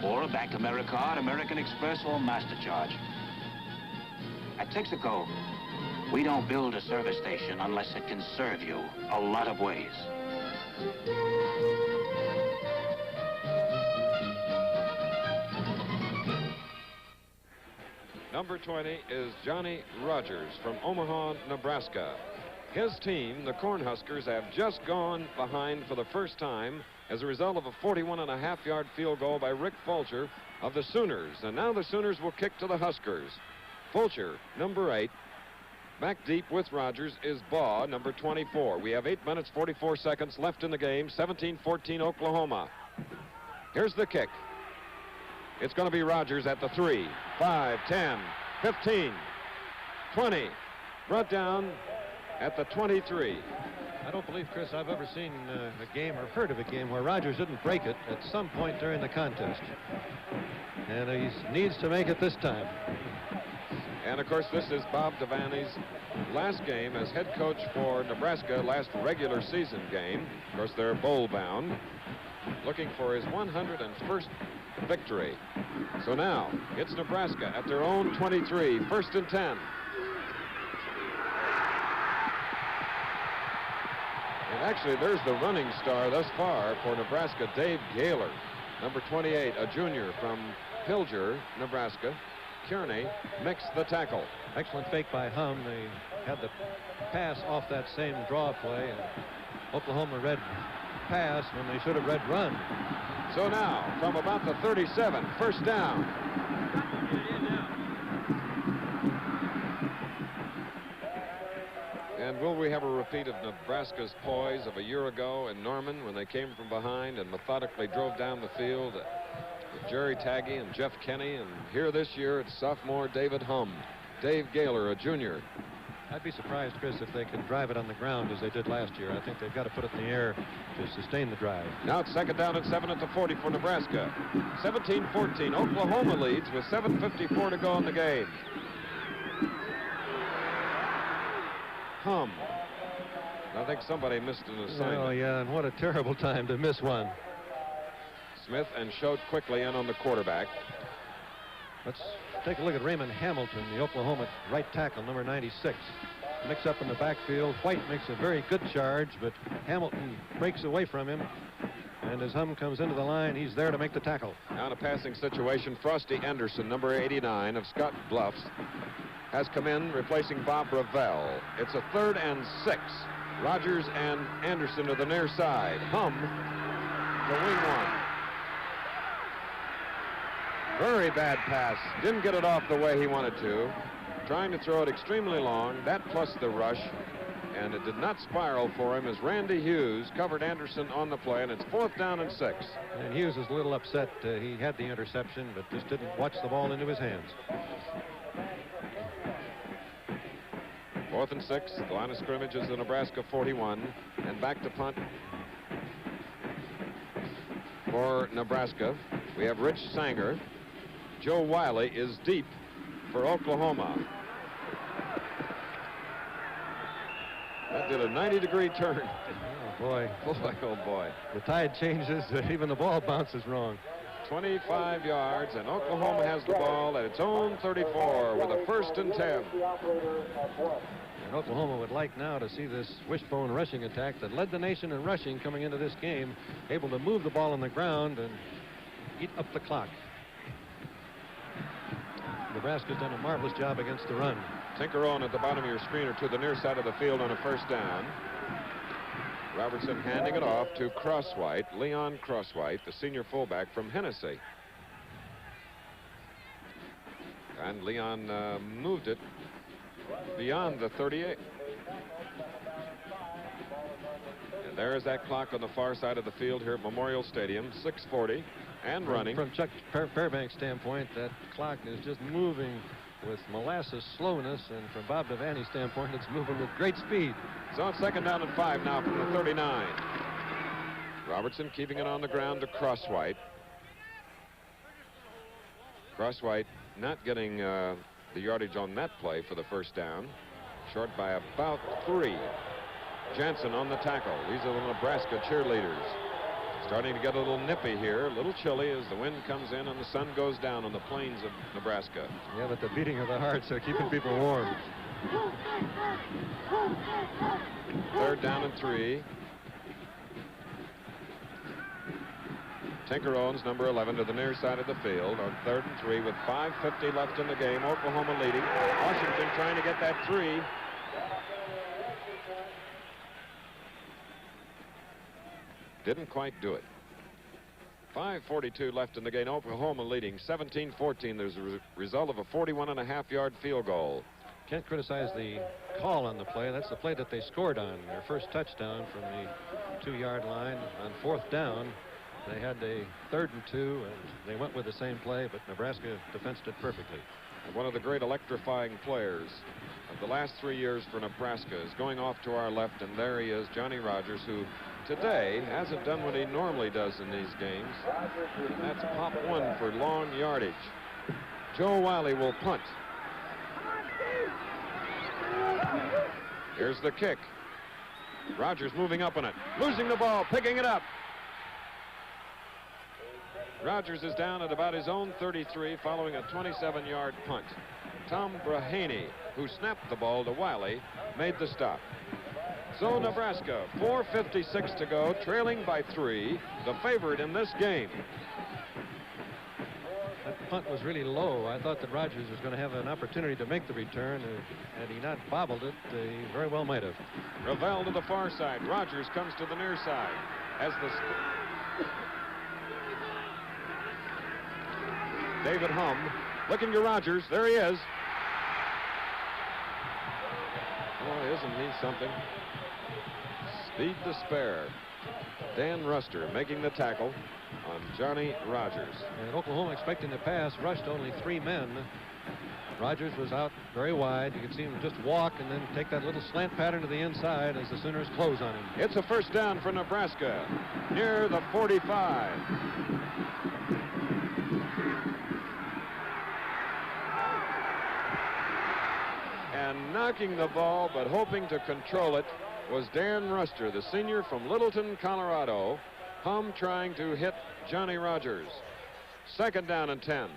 or a Bank Americard, American Express, or MasterCharge. At Texaco, we don't build a service station unless it can serve you a lot of ways. Number 20 is Johnny Rogers from Omaha, Nebraska. His team, the Cornhuskers, have just gone behind for the first time as a result of a 41.5-yard field goal by Rick Fulcher of the Sooners. And now the Sooners will kick to the Huskers. Fulcher, number 8. Back deep with Rogers is Baugh, number 24. We have 8 minutes, 44 seconds left in the game. 17-14 Oklahoma. Here's the kick. It's going to be Rogers at the 3, 5, 10, 15, 20. Brought down at the 23. I don't believe, Chris, I've ever seen a game or heard of a game where Rogers didn't break it at some point during the contest. And he needs to make it this time. And, of course, this is Bob Devaney's last game as head coach for Nebraska, last regular season game. Of course, they're bowl-bound, looking for his 101st victory. So now, it's Nebraska at their own 23, 1st and 10. And actually, there's the running star thus far for Nebraska, Dave Gaylor, number 28, a junior from Pilger, Nebraska. Kearney makes the tackle. Excellent fake by Hum. They had the pass off that same draw play, and Oklahoma read pass when they should have read run. So now, from about the 37, 1st down. And will we have a repeat of Nebraska's poise of a year ago in Norman when they came from behind and methodically drove down the field with Jerry Taggy and Jeff Kenny? And here this year, it's sophomore David Hum. Dave Gaylor, a junior. I'd be surprised, Chris, if they can drive it on the ground as they did last year. I think they've got to put it in the air to sustain the drive. Now it's 2nd down and 7 at the 40 for Nebraska. 17-14. Oklahoma leads with 7:54 to go in the game. Hum. I think somebody missed an assignment. Oh, yeah, and what a terrible time to miss one. Smith and Schote quickly in on the quarterback. Let's take a look at Raymond Hamilton, the Oklahoma right tackle, number 96. Mix up in the backfield. White makes a very good charge, but Hamilton breaks away from him. And as Hum comes into the line, he's there to make the tackle. Now in a passing situation, Frosty Anderson, number 89 of Scott Bluffs, has come in replacing Bob Ravel. It's a 3rd and 6. Rogers and Anderson to the near side. Hum, the wing one. Very bad pass. Didn't get it off the way he wanted to. Trying to throw it extremely long. That plus the rush. And it did not spiral for him as Randy Hughes covered Anderson on the play. And it's 4th down and 6. And Hughes is a little upset. He had the interception, but just didn't watch the ball into his hands. 4th and 6. The line of scrimmage is the Nebraska 41. And back to punt for Nebraska. We have Rich Sanger. Joe Wiley is deep for Oklahoma. That did a 90-degree turn. Oh, boy. Boy, oh, boy. The tide changes. Even the ball bounces wrong. 25 yards, and Oklahoma has the ball at its own 34 with a 1st and 10. And Oklahoma would like now to see this wishbone rushing attack that led the nation in rushing coming into this game, able to move the ball on the ground and eat up the clock. Nebraska's done a marvelous job against the run. Tinker on at the bottom of your screen or to the near side of the field on a first down. Robertson handing it off to Crosswhite, Leon Crosswhite, the senior fullback from Hennessy. And Leon moved it beyond the 38. And there's that clock on the far side of the field here at Memorial Stadium, 6:40 and running. From Chuck Fairbank's standpoint, that clock is just moving with molasses slowness, and from Bob Devaney's standpoint, it's moving with great speed. So it's 2nd down and 5 now from the 39. Robertson keeping it on the ground to Crosswhite. Crosswhite not getting the yardage on that play for the first down. Short by about 3. Jansen on the tackle. These are the Nebraska cheerleaders. Starting to get a little nippy here, a little chilly as the wind comes in and the sun goes down on the plains of Nebraska. Yeah, but the beating of the hearts are keeping people warm. 3rd down and 3. Tinker owns number 11 to the near side of the field on 3rd and 3 with 5:50 left in the game. Oklahoma leading. Washington trying to get that 3. Didn't quite do it. 5:42 left in the game. Oklahoma leading 17-14. There's a result of a 41.5-yard field goal. Can't criticize the call on the play. That's the play that they scored on. Their first touchdown from the 2-yard line on 4th down. They had a 3rd and 2, and they went with the same play, but Nebraska defensed it perfectly. And one of the great electrifying players of the last 3 years for Nebraska is going off to our left, and there he is, Johnny Rogers, who today hasn't done what he normally does in these games. And that's pop 1 for long yardage. Joe Wiley will punt. Here's the kick. Rogers moving up on it, losing the ball, picking it up. Rogers is down at about his own 33 following a 27-yard punt. Tom Brahaney, who snapped the ball to Wiley, made the stop. So Nebraska, 4:56 to go, trailing by 3, the favorite in this game. That punt was really low. I thought that Rogers was going to have an opportunity to make the return. Had he not bobbled it, he very well might have. Ravel to the far side. Rogers comes to the near side. As the David Hum looking to Rogers. There he is. Oh, isn't he something? Speed to spare. Dan Ruster making the tackle on Johnny Rogers. And Oklahoma, expecting the pass, rushed only 3 men. Rogers was out very wide. You could see him just walk and then take that little slant pattern to the inside as the Sooners close on him. It's a first down for Nebraska near the 45. And knocking the ball but hoping to control it was Dan Ruster, the senior from Littleton, Colorado. Hum trying to hit Johnny Rogers. 2nd down and 10.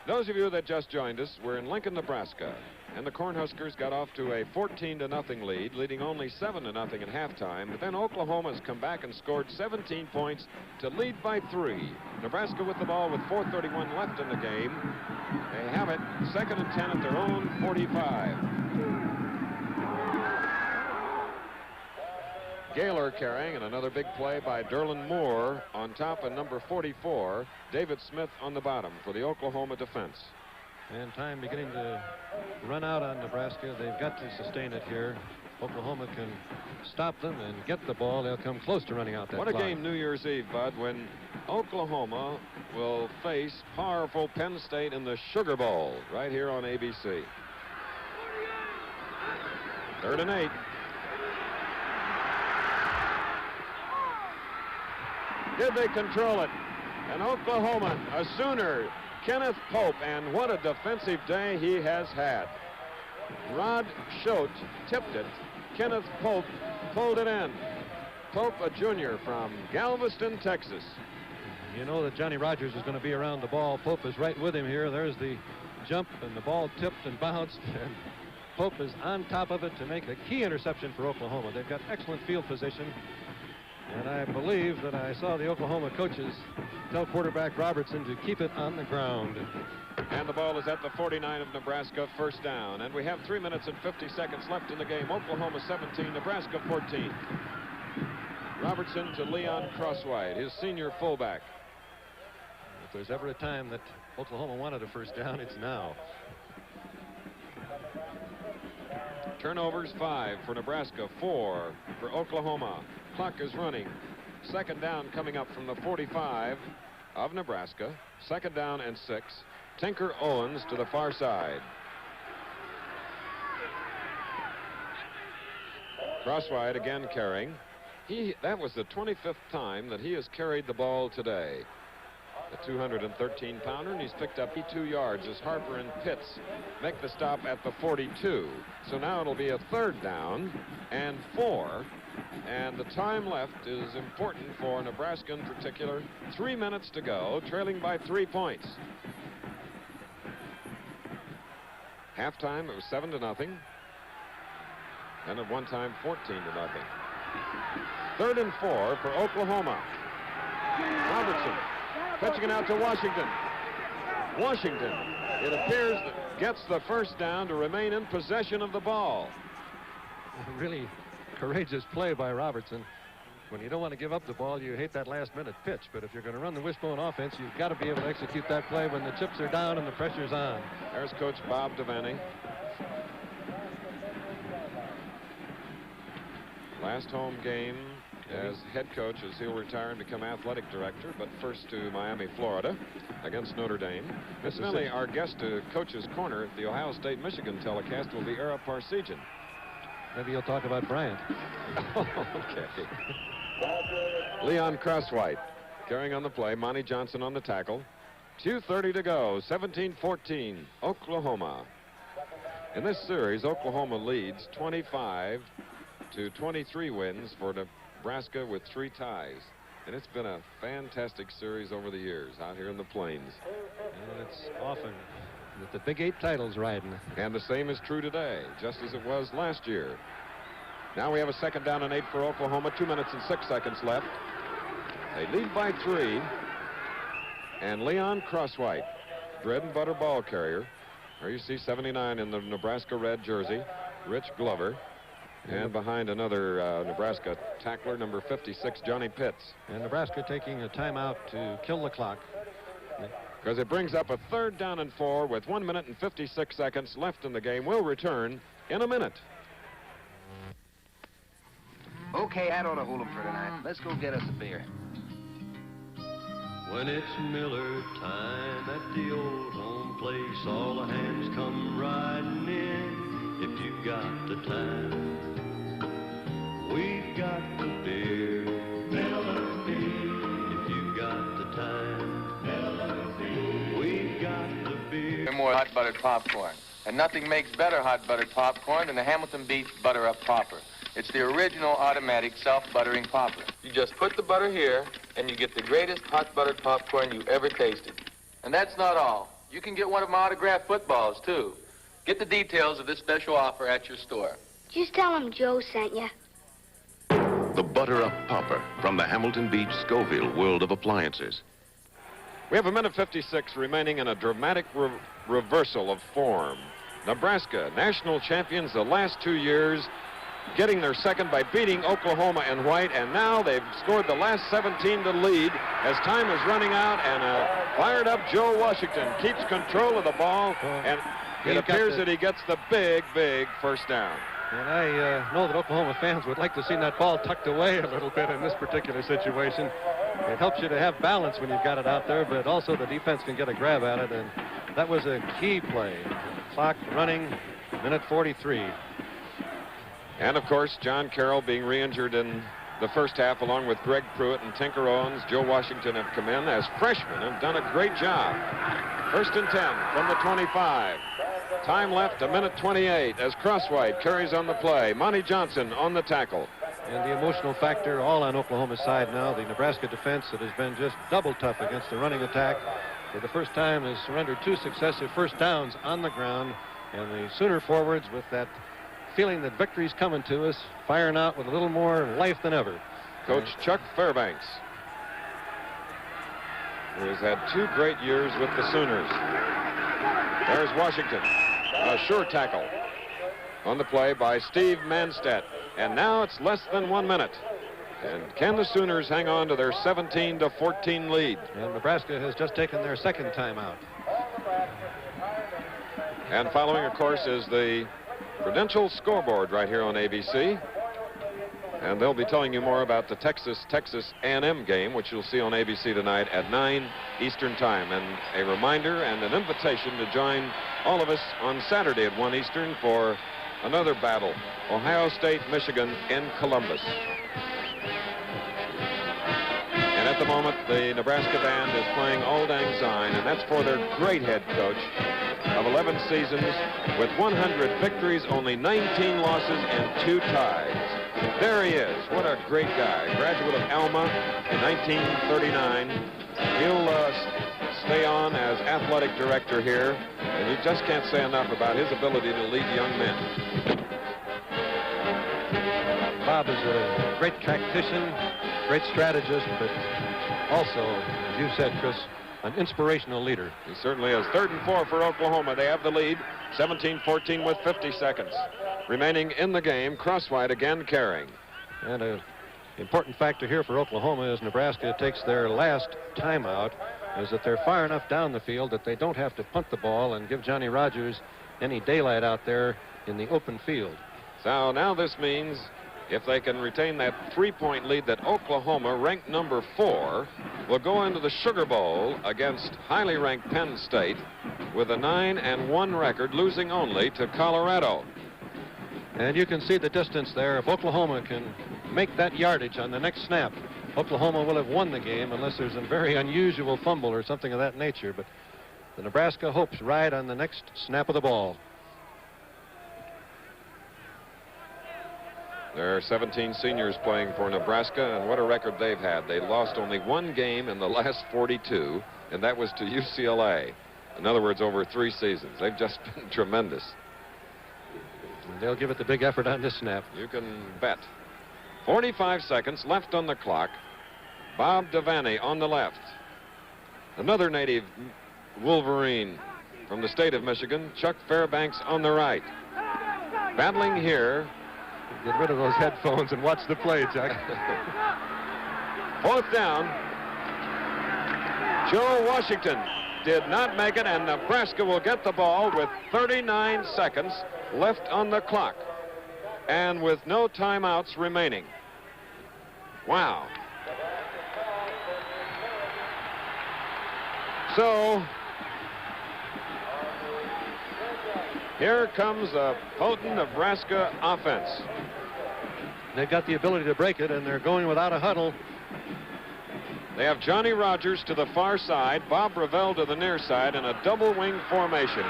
Those of you that just joined us, we're in Lincoln, Nebraska, and the Cornhuskers got off to a 14-0 lead, leading only 7-0 at halftime. But then Oklahoma's come back and scored 17 points to lead by 3. Nebraska with the ball with 4:31 left in the game. They have it 2nd and 10 at their own 45. Gaylor carrying, and another big play by Derlin Moore on top of number 44. David Smith on the bottom for the Oklahoma defense. And time beginning to run out on Nebraska. They've got to sustain it here. Oklahoma can stop them and get the ball. They'll come close to running out that What a clock. game New Year's Eve, Bud, when Oklahoma will face powerful Penn State in the Sugar Bowl right here on ABC. 3rd and 8. Did they control it? And Oklahoma, a Sooner, Kenneth Pope, and what a defensive day he has had. Rod Schote tipped it. Kenneth Pope pulled it in. Pope, a junior from Galveston, Texas. You know that Johnny Rogers is going to be around the ball. Pope is right with him here. There's the jump, and the ball tipped and bounced. And Pope is on top of it to make a key interception for Oklahoma. They've got excellent field position. And I believe that I saw the Oklahoma coaches tell quarterback Robertson to keep it on the ground. And the ball is at the 49 of Nebraska, first down. And we have 3 minutes and 50 seconds left in the game. Oklahoma 17, Nebraska 14. Robertson to Leon Crosswhite, his senior fullback. If there's ever a time that Oklahoma wanted a first down, it's now. Turnovers 5 for Nebraska, 4 for Oklahoma. Clock is running. Second down coming up from the 45 of Nebraska. Second down and 6. Tinker Owens to the far side. Crosswhite again carrying. That was the 25th time that he has carried the ball today. The 213-pounder, and he's picked up 2 yards as Harper and Pitts make the stop at the 42. So now it'll be a third down and 4. And the time left is important for Nebraska in particular. 3 minutes to go, trailing by 3 points. Halftime, it was 7-0. And at one time, 14-0. 3rd and 4 for Oklahoma. Robertson pitching it out to Washington. Washington, it appears, gets the first down to remain in possession of the ball. Really courageous play by Robertson. When you don't want to give up the ball, you hate that last-minute pitch. But if you're going to run the wishbone offense, you've got to be able to execute that play when the chips are down and the pressure's on. There's Coach Bob Devaney. Last home game as head coach as he'll retire and become athletic director, but first to Miami, Florida against Notre Dame. Incidentally, our guest to Coach's Corner at the Ohio State-Michigan telecast will be Ara Parsegian. Maybe you'll talk about Bryant. Okay. Leon Crosswhite carrying on the play. Monty Johnson on the tackle. 2:30 to go. 17-14, Oklahoma. In this series, Oklahoma leads 25 to 23 wins for Nebraska with 3 ties. And it's been a fantastic series over the years out here in the Plains. And it's often with the Big 8 titles riding. And the same is true today, just as it was last year. Now we have a second down and 8 for Oklahoma. 2 minutes and 6 seconds left. They lead by 3. And Leon Crosswhite, bread and butter ball carrier. There you see 79 in the Nebraska red jersey. Rich Glover. And behind another Nebraska tackler, number 56, Johnny Pitts. And Nebraska taking a timeout to kill the clock. Because it brings up a 3rd down and 4 with 1 minute and 56 seconds left in the game. We'll return in a minute. Okay, that ought to hold 'em for tonight. Let's go get us a beer. When it's Miller time at the old home place, all the hands come riding in. If you've got the time, we've got the beer. Miller beer. If you've got the time, Miller beer. We've got the beer. More hot buttered popcorn. And nothing makes better hot buttered popcorn than the Hamilton Beach Butter Up Popper. It's the original automatic self-buttering popper. You just put the butter here, and you get the greatest hot buttered popcorn you ever tasted. And that's not all. You can get one of my autographed footballs, too. Get the details of this special offer at your store. Just tell him Joe sent you. The Butter Up Popper from the Hamilton Beach Scoville world of appliances. We have 1 minute 56 remaining in a dramatic reversal of form. Nebraska, national champions the last 2 years, getting their second by beating Oklahoma in white, and now they've scored the last 17 to lead as time is running out, and a fired up Joe Washington keeps control of the ball, and it appears that he gets the big first down. And I know that Oklahoma fans would like to see that ball tucked away a little bit in this particular situation. It helps you to have balance when you've got it out there, but also the defense can get a grab at it, and that was a key play. Clock running, minute 43. And, of course, John Carroll being re-injured in the first half, along with Greg Pruitt and Tinker Owens. Joe Washington have come in as freshmen and done a great job. 1st and 10 from the 25. Time left, 1 minute 28, as Crosswhite carries on the play. Monty Johnson on the tackle. And the emotional factor all on Oklahoma's side now. The Nebraska defense that has been just double tough against the running attack, for the first time has surrendered 2 successive first downs on the ground. And the Sooner forwards, with that feeling that victory's coming to us, firing out with a little more life than ever. Coach Chuck Fairbanks, who has had 2 great years with the Sooners. There's Washington. A sure tackle on the play by Steve Manstedt. And now it's less than 1 minute. And can the Sooners hang on to their 17-14 lead? And Nebraska has just taken their second timeout. And following, of course, is the Prudential scoreboard right here on ABC. And they'll be telling you more about the Texas A&M game, which you'll see on ABC tonight at 9 Eastern Time. And a reminder and an invitation to join all of us on Saturday at 1 Eastern for another battle, Ohio State, Michigan in Columbus. And at the moment, the Nebraska band is playing Auld Lang Syne, and that's for their great head coach of 11 seasons with 100 victories, only 19 losses, and 2 ties. There he is. What a great guy. Graduate of Alma in 1939. He'll stay on as athletic director here, and you just can't say enough about his ability to lead young men. Bob is a great tactician, great strategist, but also, as you said, Chris, an inspirational leader. He certainly is. 3rd and 4 for Oklahoma. They have the lead, 17-14 with 50 seconds remaining in the game. Crosswhite again carrying. And an important factor here for Oklahoma is Nebraska takes their last timeout, is that they're far enough down the field that they don't have to punt the ball and give Johnny Rodgers any daylight out there in the open field. So now this means if they can retain that 3-point lead that Oklahoma, ranked number 4, will go into the Sugar Bowl against highly ranked Penn State with a 9-1 record, losing only to Colorado. And you can see the distance there. If Oklahoma can make that yardage on the next snap, Oklahoma will have won the game unless there's a very unusual fumble or something of that nature. But the Nebraska hopes ride on the next snap of the ball. There are 17 seniors playing for Nebraska, and what a record they've had. They lost only 1 game in the last 42, and that was to UCLA. In other words, over 3 seasons. They've just been tremendous. And they'll give it the big effort on this snap. You can bet. 45 seconds left on the clock. Bob Devaney on the left. Another native Wolverine from the state of Michigan, Chuck Fairbanks on the right. Battling here. Get rid of those headphones and watch the play, Chuck. 4th down. Joe Washington did not make it, and Nebraska will get the ball with 39 seconds left on the clock and with no timeouts remaining. Wow. So here comes a potent Nebraska offense. They've got the ability to break it, and they're going without a huddle. They have Johnny Rodgers to the far side, Bob Revell to the near side, in a double wing formation.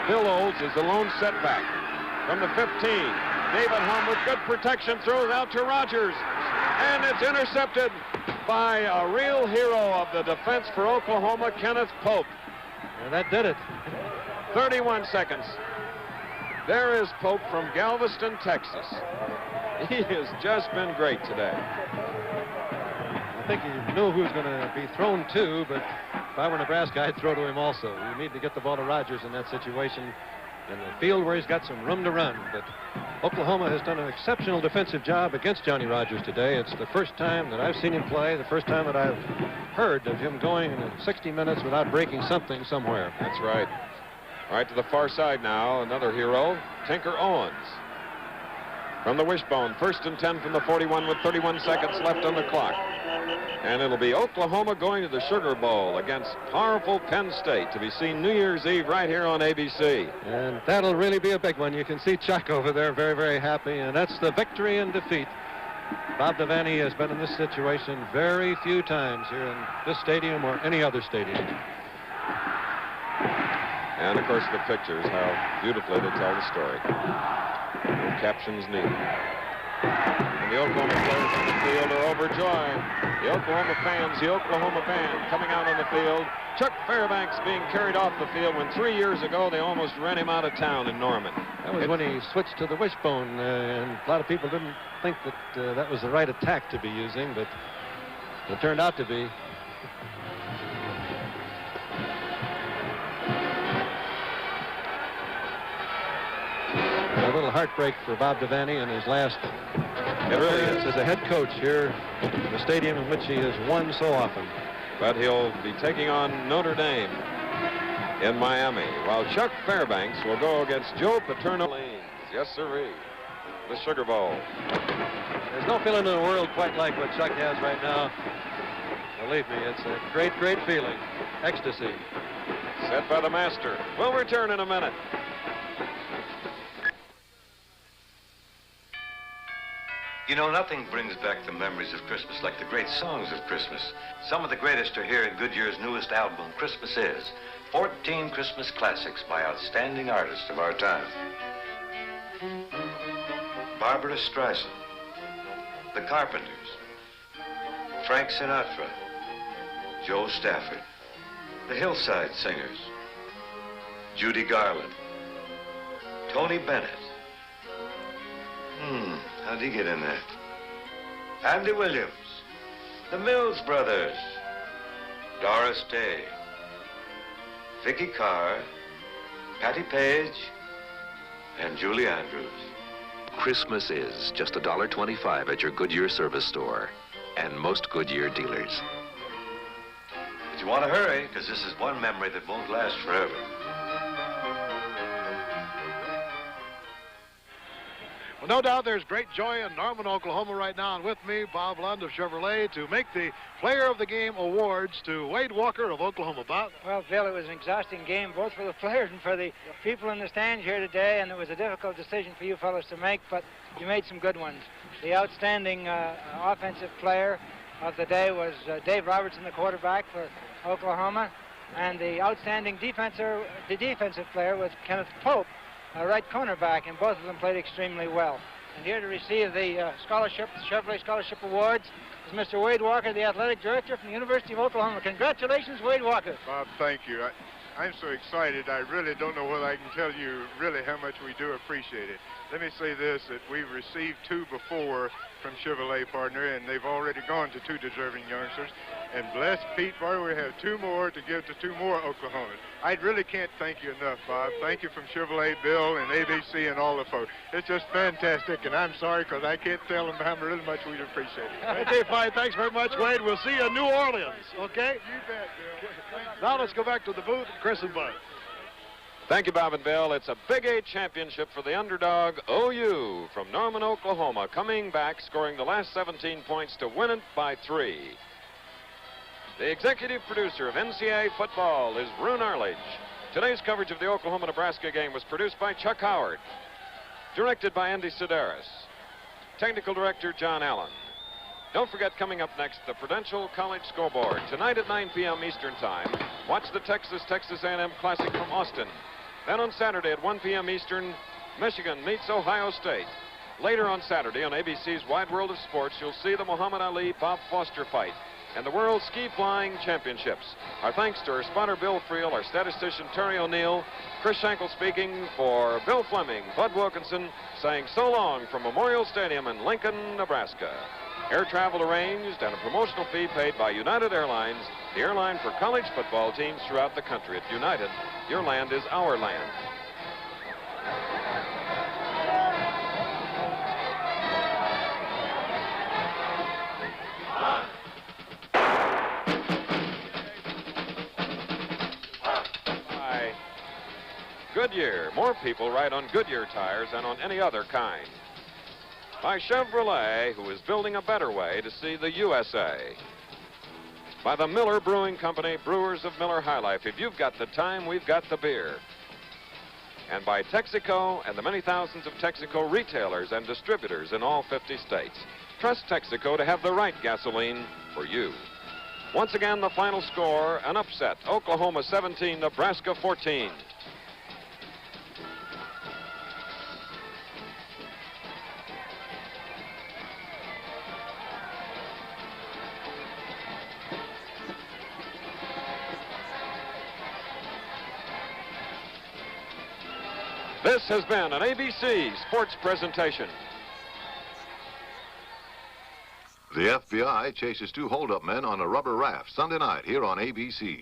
Bill Olds is the lone setback. From the 15, David Hum with good protection throws out to Rodgers, and it's intercepted by a real hero of the defense for Oklahoma, Kenneth Pope. And that did it. 31 seconds. There is Pope from Galveston, Texas. He has just been great today. I think he knew who was going to be thrown to, but if I were Nebraska, I'd throw to him also. You need to get the ball to Rodgers in that situation, in the field where he's got some room to run. But Oklahoma has done an exceptional defensive job against Johnny Rodgers today. It's the first time that I've seen him play, the first time that I've heard of him going in 60 minutes without breaking something somewhere. That's right. All right, to the far side now, another hero, Tinker Owens. From the wishbone, 1st and 10 from the 41 with 31 seconds left on the clock. And it'll be Oklahoma going to the Sugar Bowl against powerful Penn State to be seen New Year's Eve right here on ABC. And that'll really be a big one. You can see Chuck over there very, very happy, and that's the victory and defeat. Bob Devaney has been in this situation very few times here in this stadium or any other stadium. And, of course, the pictures, how beautifully they tell the story. No captions needed. And the Oklahoma players on the field are overjoyed. The Oklahoma fans coming out on the field. Chuck Fairbanks being carried off the field when 3 years ago they almost ran him out of town in Norman. That was when he switched to the wishbone, and a lot of people didn't think that that was the right attack to be using, but it turned out to be. A little heartbreak for Bob Devaney in his last appearance as a head coach here in the stadium in which he has won so often. But he'll be taking on Notre Dame in Miami, while Chuck Fairbanks will go against Joe Paterno. Yes, sirree. The Sugar Bowl. There's no feeling in the world quite like what Chuck has right now. Believe me, it's a great, great feeling. Ecstasy. Set by the master. We'll return in a minute. You know, nothing brings back the memories of Christmas like the great songs of Christmas. Some of the greatest are here in Goodyear's newest album, Christmas Is. 14 Christmas classics by outstanding artists of our time. Barbara Streisand, The Carpenters, Frank Sinatra, Joe Stafford, the Hillside Singers, Judy Garland, Tony Bennett. How'd he get in there? Andy Williams, the Mills Brothers, Doris Day, Vicki Carr, Patty Page, and Julie Andrews. Christmas is just $1.25 at your Goodyear service store and most Goodyear dealers. But you want to hurry, because this is one memory that won't last forever. Well, no doubt there's great joy in Norman, Oklahoma right now, and with me, Bob Lund of Chevrolet, to make the Player of the Game awards to Wade Walker of Oklahoma. Bob? Well, Bill, it was an exhausting game, both for the players and for the people in the stands here today, and it was a difficult decision for you fellows to make, but you made some good ones. The outstanding offensive player of the day was Dave Robertson, the quarterback for Oklahoma, and the outstanding defensive player was Kenneth Pope, a right cornerback, and both of them played extremely well. And here to receive the scholarship, the Chevrolet Scholarship Awards, is Mr. Wade Walker, the athletic director from the University of Oklahoma. Congratulations, Wade Walker. Bob, thank you. I'm so excited. I really don't know whether I can tell you really how much we do appreciate it. Let me say this, that we've received 2 before from Chevrolet Partner, and they've already gone to 2 deserving youngsters. And bless Pete Barr, we have 2 more to give to 2 more Oklahomans. I really can't thank you enough, Bob. Thank you from Chevrolet, Bill, and ABC, and all the folks. It's just fantastic, and I'm sorry because I can't tell them how really much we appreciate it. Okay, fine. Thanks very much, Wade. We'll see you in New Orleans, okay? You bet, Bill. Now let's go back to the booth, Chris and Bud. Thank you, Bob and Bill. It's a Big 8 championship for the underdog, OU, from Norman, Oklahoma, coming back, scoring the last 17 points to win it by 3. The executive producer of NCAA football is Rune Arledge. Today's coverage of the Oklahoma-Nebraska game was produced by Chuck Howard, directed by Andy Sedaris, technical director John Allen. Don't forget, coming up next, the Prudential College Scoreboard. Tonight at 9 p.m. Eastern Time, watch the Texas A&M Classic from Austin. Then on Saturday at 1 p.m. Eastern, Michigan meets Ohio State. Later on Saturday on ABC's Wide World of Sports, you'll see the Muhammad Ali-Bob Foster fight and the World Ski Flying Championships. Our thanks to our spotter, Bill Friel, our statistician, Terry O'Neill, Chris Schenkel speaking for Bill Fleming, Bud Wilkinson, saying so long from Memorial Stadium in Lincoln, Nebraska. Air travel arranged and a promotional fee paid by United Airlines, the airline for college football teams throughout the country. At United, your land is our land. Goodyear. More people ride on Goodyear tires than on any other kind. By Chevrolet, who is building a better way to see the USA. By the Miller Brewing Company, brewers of Miller High Life. If you've got the time, we've got the beer. And by Texaco and the many thousands of Texaco retailers and distributors in all 50 states. Trust Texaco to have the right gasoline for you. Once again, the final score, an upset. Oklahoma 17, Nebraska 14. This has been an ABC Sports presentation. The FBI chases 2 hold-up men on a rubber raft Sunday night here on ABC.